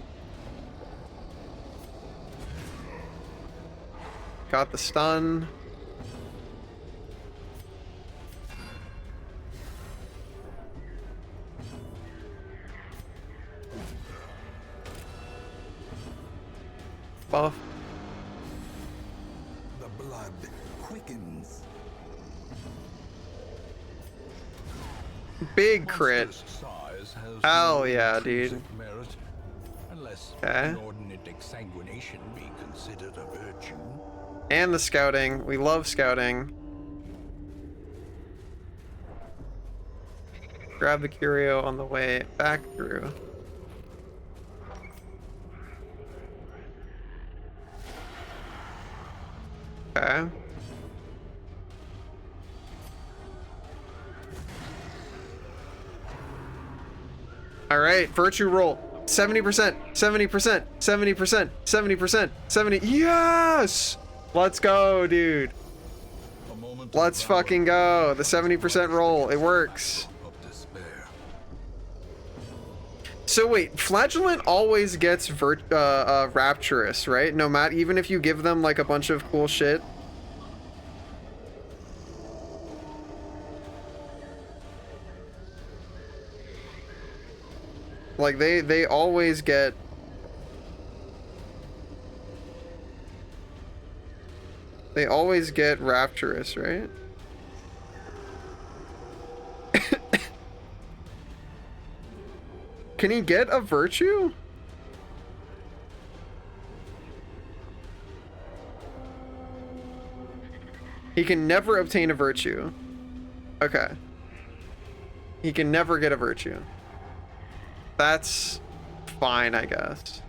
Got the stun. Buff. The blood quickens. Big crit. Hell yeah, dude. Okay. Inordinate exsanguination be considered a virtue. And the scouting. We love scouting. Grab the curio on the way back through. Okay. Alright, virtue roll. 70%, 70%, 70%, 70%, 70. Yes! Let's go, dude. Let's fucking go. The 70% roll. It works. So wait, Flagellant always gets Rapturous, right? No matter, even if you give them like a bunch of cool shit. Like they always get. They always get Rapturous, right? Can he get a virtue? He can never obtain a virtue. Okay. He can never get a virtue. That's fine, I guess.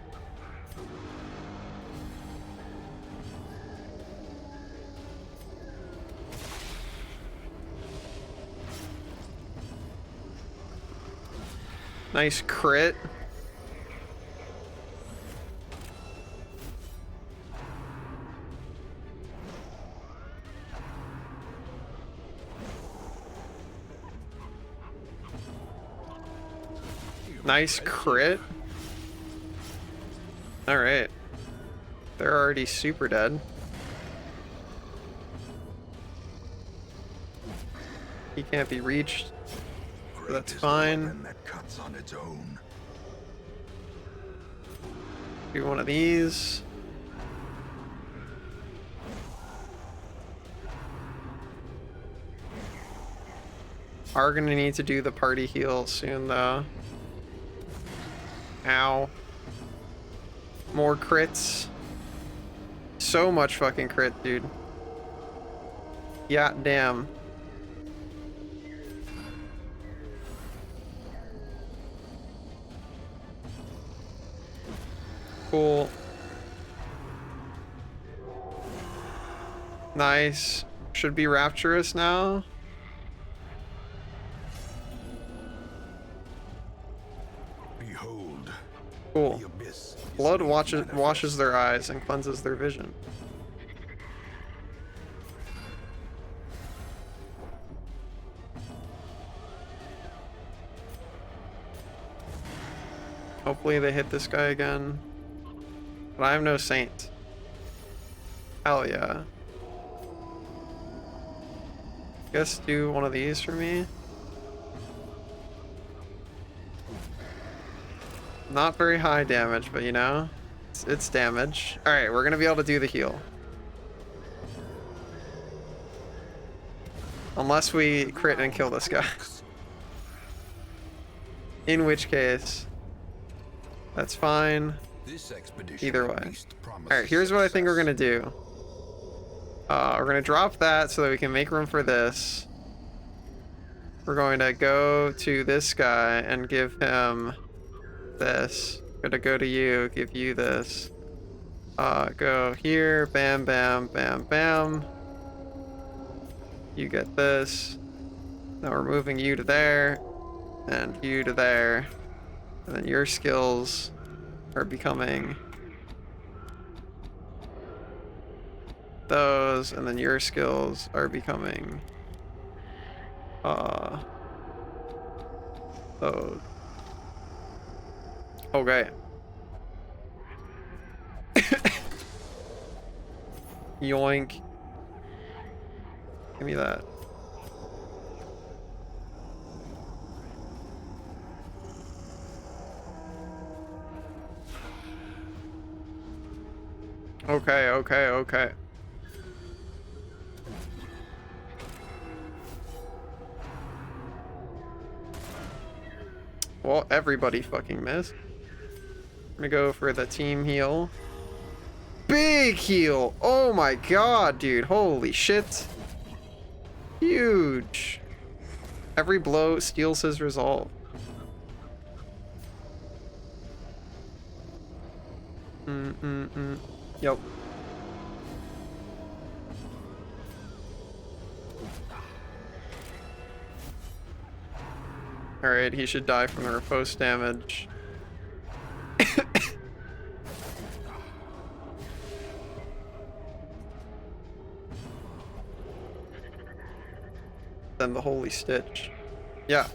Nice crit. Nice crit. Alright. They're already super dead. He can't be reached. So that's fine. That cuts on its own. Do one of these. Are gonna need to do the party heal soon though. Ow. More crits. So much fucking crit, dude. Yeah, damn. Cool. Nice. Should be rapturous now. Behold. Cool. The abyss. Blood washes their eyes and cleanses their vision. Hopefully they hit this guy again. But I have no saint. Hell yeah. Guess do one of these for me. Not very high damage, but you know, it's damage. Alright, we're gonna be able to do the heal. Unless we crit and kill this guy. In which case, that's fine. This expedition Either at way. least promises Alright, here's what I think we're success. gonna do. We're gonna drop that so that we can make room for this. We're going to go to this guy and give him this. Gonna go to you, give you this. Go here, bam, bam, bam, bam. You get this. Now we're moving you to there, and you to there. And then your skills are becoming those, and then your skills are becoming those. Okay. Yoink. Give me that. Okay, okay, okay. Well, everybody fucking missed. I'm gonna go for the team heal. Big heal! Oh my god, dude. Holy shit. Huge. Every blow steals his resolve. Yep. Alright, he should die from the riposte damage. Then the Holy Stitch. Yeah.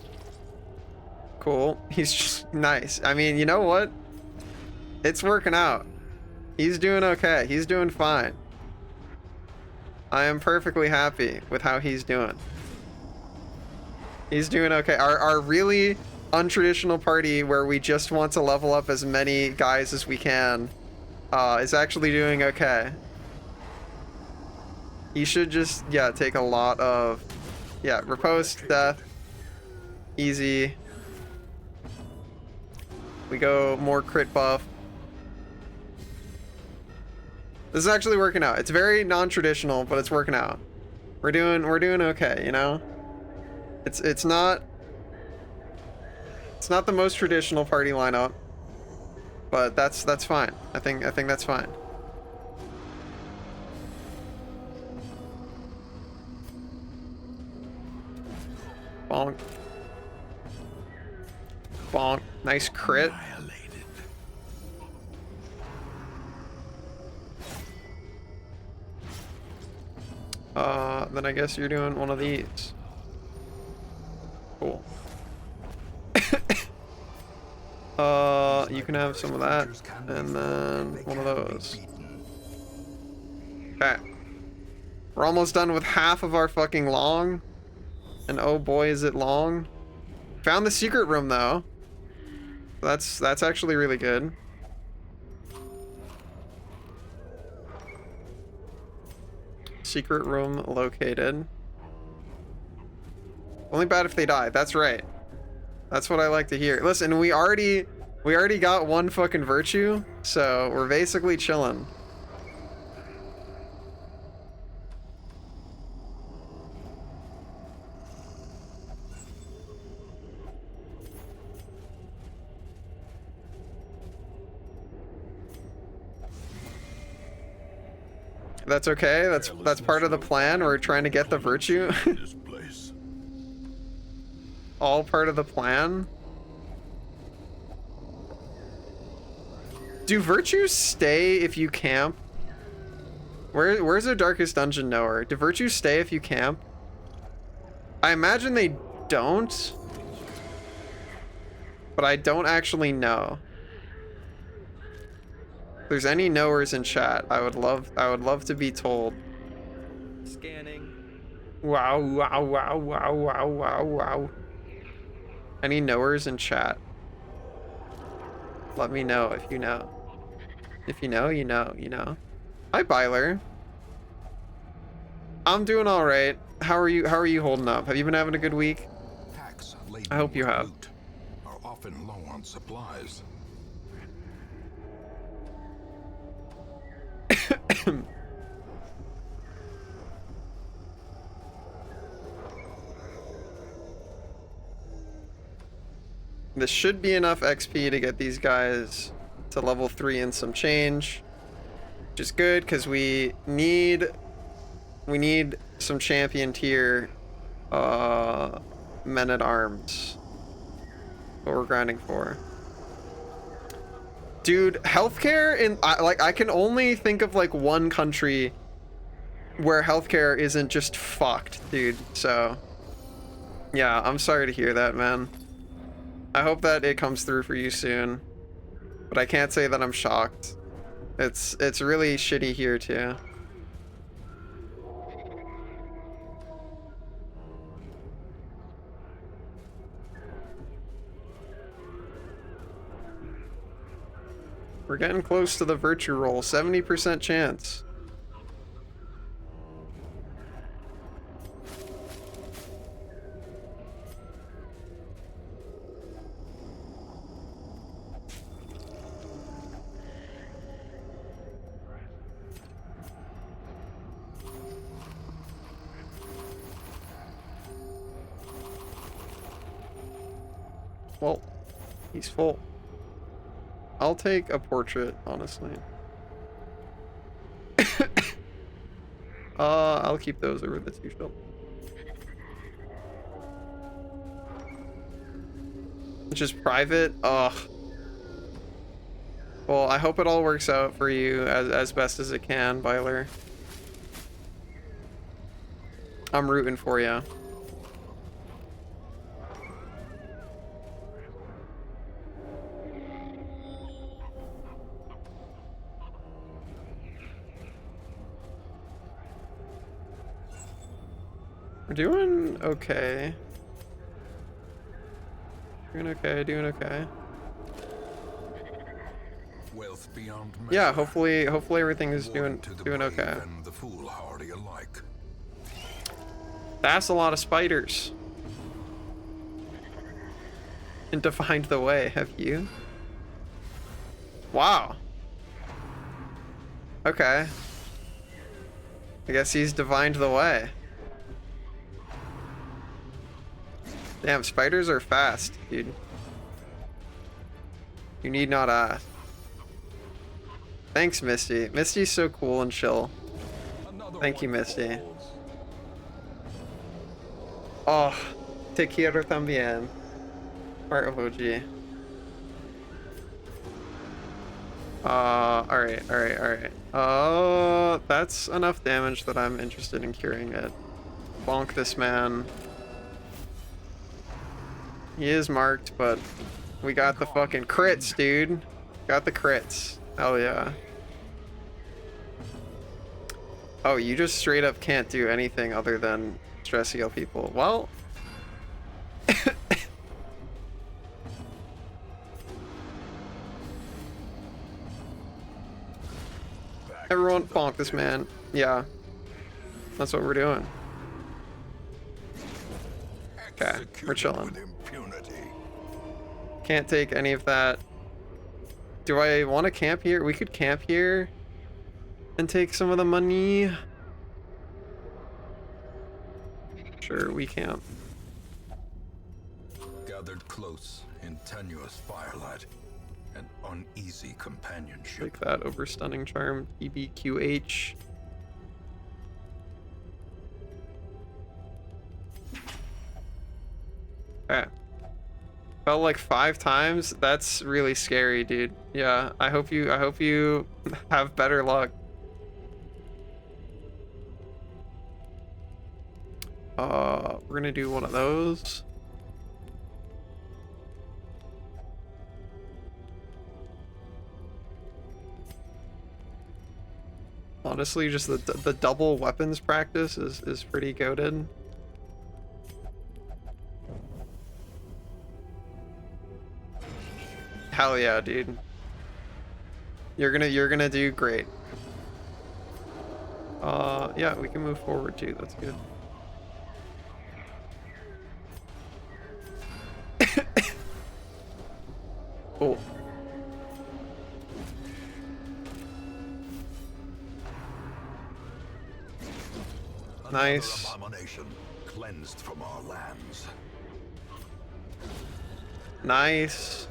Cool. He's just nice. I mean, you know what? It's working out. He's doing okay. He's doing fine. I am perfectly happy with how he's doing. He's doing okay. Our really untraditional party where we just want to level up as many guys as we can is actually doing okay. He should just, yeah, take a lot of, yeah, riposte, death, easy. We go more crit buff. This is actually working out. It's very non-traditional, but it's working out. We're doing okay, you know? It's not It's not the most traditional party lineup, but that's fine. I think that's fine. Bonk. Bonk. Nice crit. Then I guess you're doing one of these. Cool. You can have some of that, and then one of those. Okay. We're almost done with half of our fucking long. And oh boy, is it long. Found the secret room, though. That's actually really good. Secret room located. Only bad if they die. That's right. That's what I like to hear. Listen, we already got one fucking virtue, so we're basically chilling. That's okay. That's part of the plan. We're trying to get the virtue. All part of the plan. Do virtues stay if you camp? Where's the darkest dungeon knower? Do virtues stay if you camp? I imagine they don't. But I don't actually know. If there's any knowers in chat, I would love to be told. Scanning. Wow, wow, wow, wow, wow, wow, wow. Any knowers in chat? Let me know if you know. If you know, you know, you know. Hi, Byler. I'm doing all right. How are you? How are you holding up? Have you been having a good week? I hope you have. Are often low on supplies. This should be enough XP to get these guys to level 3 and some change, which is good because we need some champion tier men at arms. What we're grinding for. Dude, healthcare in I can only think of like one country where healthcare isn't just fucked, dude. So yeah, I'm sorry to hear that, man. I hope that it comes through for you soon. But I can't say that I'm shocked. It's really shitty here too. We're getting close to the virtue roll. 70% chance. Well, he's full. I'll take a portrait, honestly. I'll keep those over the 2 shield. It's just private? Ugh. Well, I hope it all works out for you as best as it can, Byler. I'm rooting for you. We're doing okay. Doing okay, doing okay. Wealth beyond measure. Yeah, hopefully everything is doing okay. And the foolhardy alike. That's a lot of spiders. And defined the way, have you? Wow. Okay. I guess he's divined the way. Damn, spiders are fast, dude. You need not ask. Thanks, Misty. Misty's so cool and chill. Another Thank you, one Misty. falls. Oh, te quiero también. Heart emoji. Alright. That's enough damage that I'm interested in curing it. Bonk this man. He is marked, but we got the fucking crits, dude. Got the crits. Hell yeah. Oh, you just straight up can't do anything other than stress heal people. Well... Everyone bonk this man. Yeah. That's what we're doing. Okay, we're chilling. With impunity. Can't take any of that. Do I want to camp here? We could camp here and take some of the money. Sure, we camp. Gathered close in tenuous firelight and uneasy companionship. Take that over Stunning Charm. EBQH. Okay. Felt like 5 times. That's really scary, dude. Yeah, I hope you have better luck. We're gonna do one of those. Honestly, just the double weapons practice is pretty goated. Hell yeah, dude. You're gonna do great. Yeah, we can move forward too. That's good. Cool. Nice. Another abomination cleansed from our lands. Nice.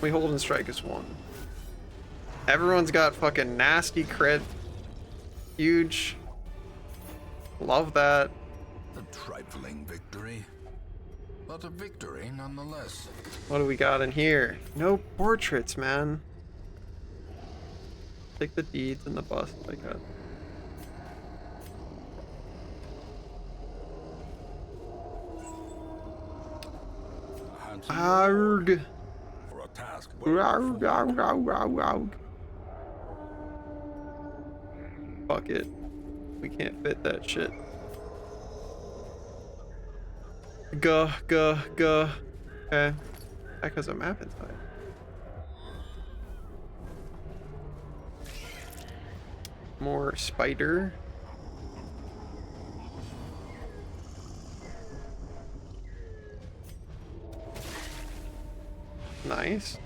We hold and strike as one. Everyone's got fucking nasty crit. Huge. Love that. A trifling victory, but a victory nonetheless. What do we got in here? No portraits, man. Take the deeds and the bust I got. Arg. For a task Arg, arg, arg, arg, arg. Fuck it. We can't fit that shit. Guh. Okay. That has a map inside. More spider. Nice.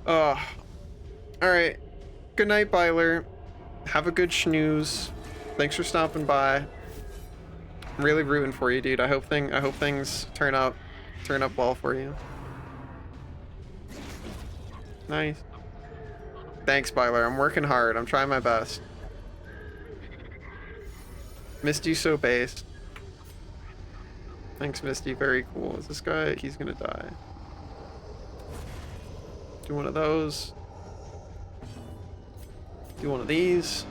Alright. Good night, Byler. Have a good schnooze. Thanks for stopping by. I'm really rooting for you, dude. I hope things turn up well for you. Nice. Thanks, Byler. I'm working hard. I'm trying my best. Misty so based. Thanks, Misty. Very cool. Is this guy? He's gonna die. Do one of those. Do one of these.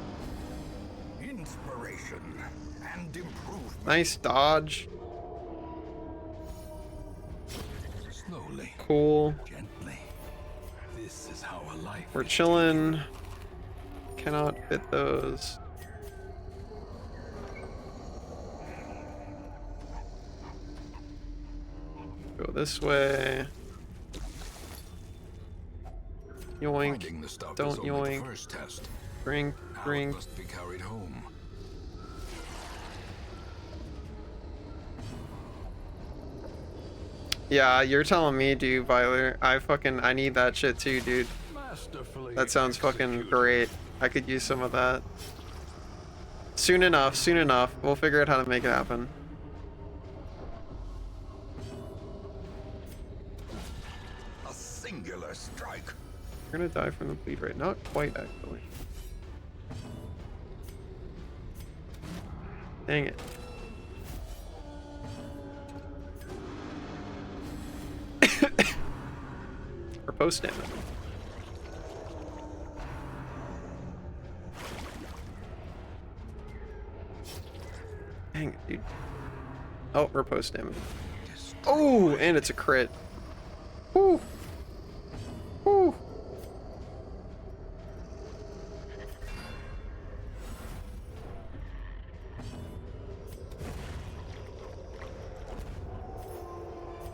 inspiration and improvement. Nice dodge. Slowly, Cool. gently. This is how a life. We're chilling. Cannot fit those. Go this way. Yoink. Finding the stuff Don't is only yoink. the first test. Drink, Now it drink. must be carried home. Yeah, you're telling me, dude, Byler. I need that shit too, dude. Masterfully That sounds fucking executed. great. I could use some of that. Soon enough. We'll figure out how to make it happen. singular strike. We're gonna die from the bleed rate. Not quite, actually. Dang it. Or post damage. Dang it, dude. Oh, riposte damage. Oh, and it's a crit. Woo. Woo.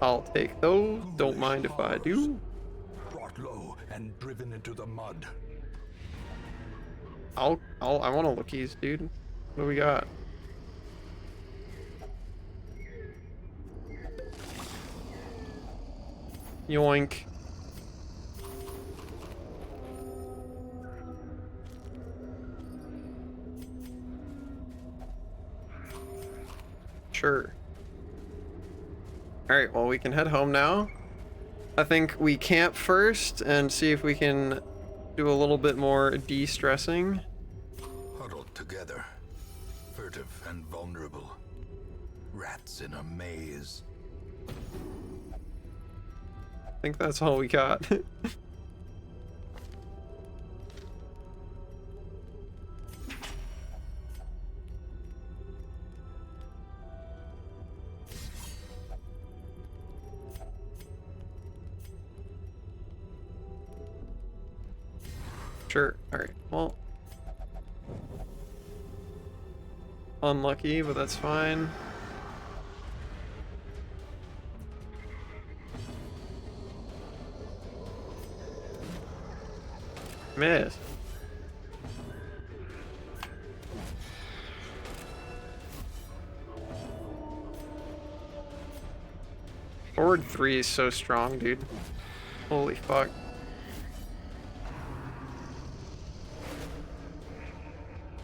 I'll take those. Don't mind if I do. Brought low and driven into the mud. I want to lookies, dude. What do we got? Yoink. Sure. Alright, well, we can head home now. I think we camp first and see if we can do a little bit more de-stressing. Huddled together, furtive and vulnerable. Rats in a maze. I think that's all we got. Sure. Alright, well. Unlucky, but that's fine. Miss. Forward 3 is so strong, dude. Holy fuck.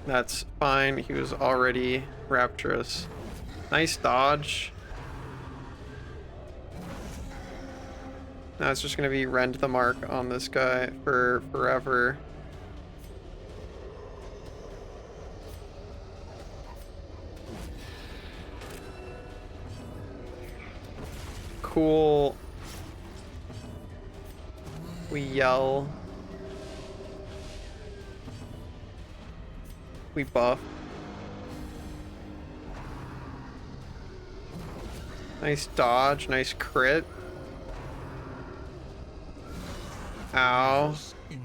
That's fine. He was already rapturous. Nice dodge. Now it's just gonna be rend the mark on this guy for forever. Cool. We yell. We buff. Nice dodge, nice crit. Ow.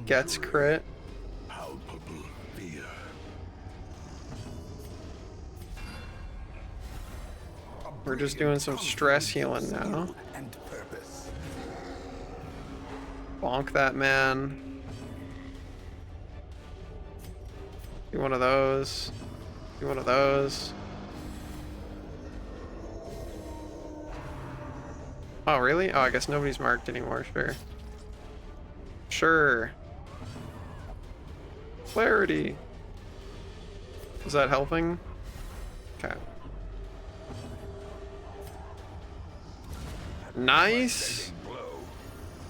Gets crit. Palpable fear. We're just doing some stress healing now. And purpose. Bonk that man. Do one of those. Do one of those. Oh, really? Oh, I guess nobody's marked anymore. Sure. Sure. Clarity. Is that helping? Okay. Nice.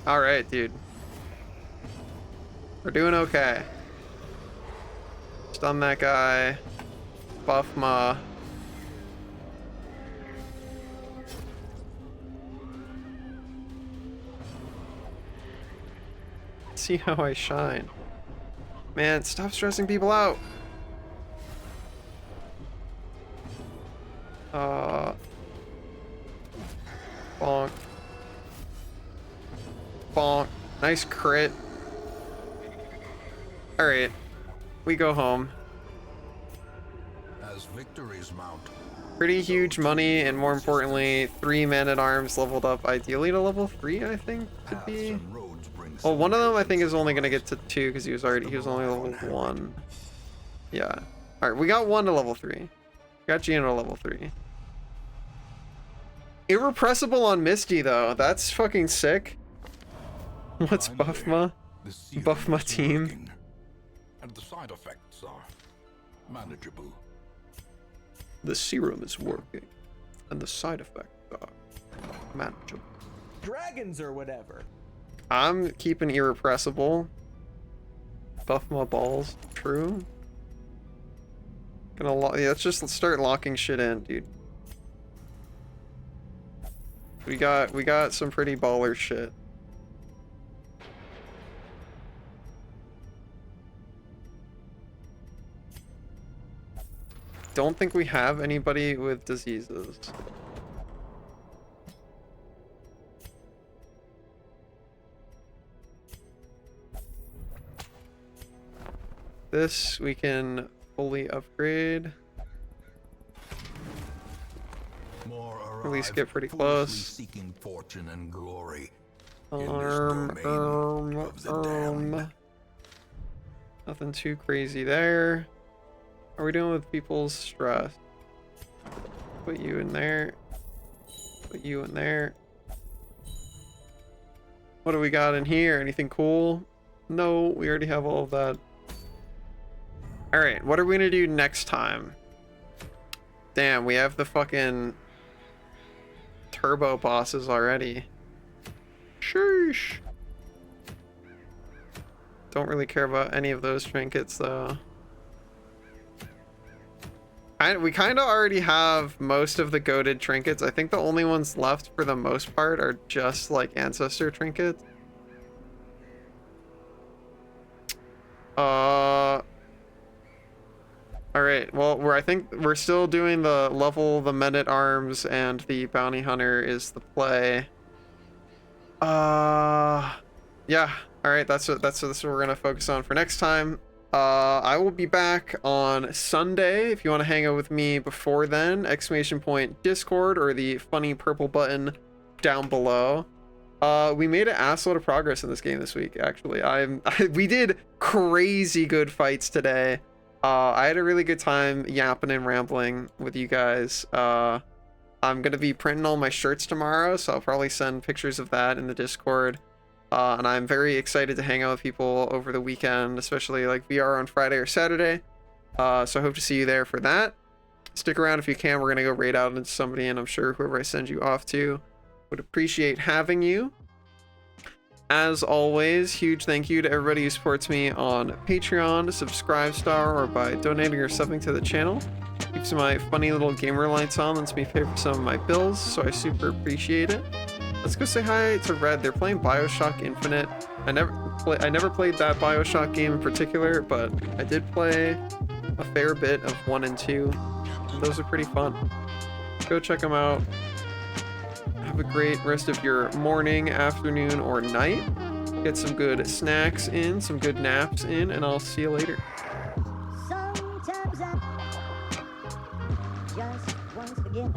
All right, dude. We're doing okay. Stun that guy. Buff Ma. See how I shine. Man, stop stressing people out. Bonk. Bonk. Nice crit. Alright. We go home. As victories mount. Pretty huge money, and more importantly, 3 man-at-arms leveled up ideally to level 3, I think, could be. Well, one of them I think is only gonna get to 2 because he was only level 1. Yeah. Alright, we got 1 to level 3. We got Gino to level 3. Irrepressible on Misty though, that's fucking sick. What's Buffma? Buffma team. And the side effects are manageable. The serum is working, and the side effects are manageable. Dragons or whatever. I'm keeping irrepressible. Buff my balls. True. Yeah, let's just start locking shit in, dude. We got some pretty baller shit. Don't think we have anybody with diseases. This we can fully upgrade. At least get pretty close. Seeking fortune and glory. Nothing too crazy there. How are we doing with people's stress? Put you in there. Put you in there. What do we got in here? Anything cool? No, we already have all of that. Alright, what are we gonna do next time? Damn, we have the fucking turbo bosses already. Sheesh. Don't really care about any of those trinkets though. We kind of already have most of the goated trinkets. I think the only ones left for the most part are just like ancestor trinkets. All right. Well, I think we're still doing the level the men at arms and the bounty hunter is the play. Yeah. All right. That's what we're gonna focus on for next time. I will be back on Sunday. If you want to hang out with me before then, ! Discord or the funny purple button down below. We made an assload of progress in this game this week. Actually, we did crazy good fights today. I had a really good time yapping and rambling with you guys. I'm gonna be printing all my shirts tomorrow, so I'll probably send pictures of that in the Discord. And I'm very excited to hang out with people over the weekend, especially like VR on Friday or Saturday. So I hope to see you there for that. Stick around if you can. We're gonna go raid out into somebody, and I'm sure whoever I send you off to would appreciate having you. As always, huge thank you to everybody who supports me on Patreon, Subscribestar, or by donating or subbing to the channel. Keeps my funny little gamer lights on, lets me pay for some of my bills, so I super appreciate it. Let's go say hi to Red. They're playing BioShock Infinite. I never played that BioShock game in particular, but I did play a fair bit of 1 and 2. And those are pretty fun. Go check them out. Have a great rest of your morning, afternoon, or night. Get some good snacks in, some good naps in, and I'll see you later. Sometimes I just want to forget.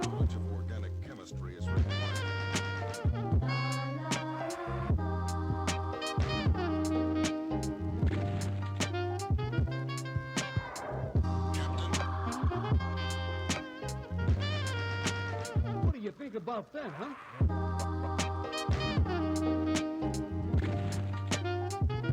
Knowledge of organic chemistry is required. What do you think about that, huh?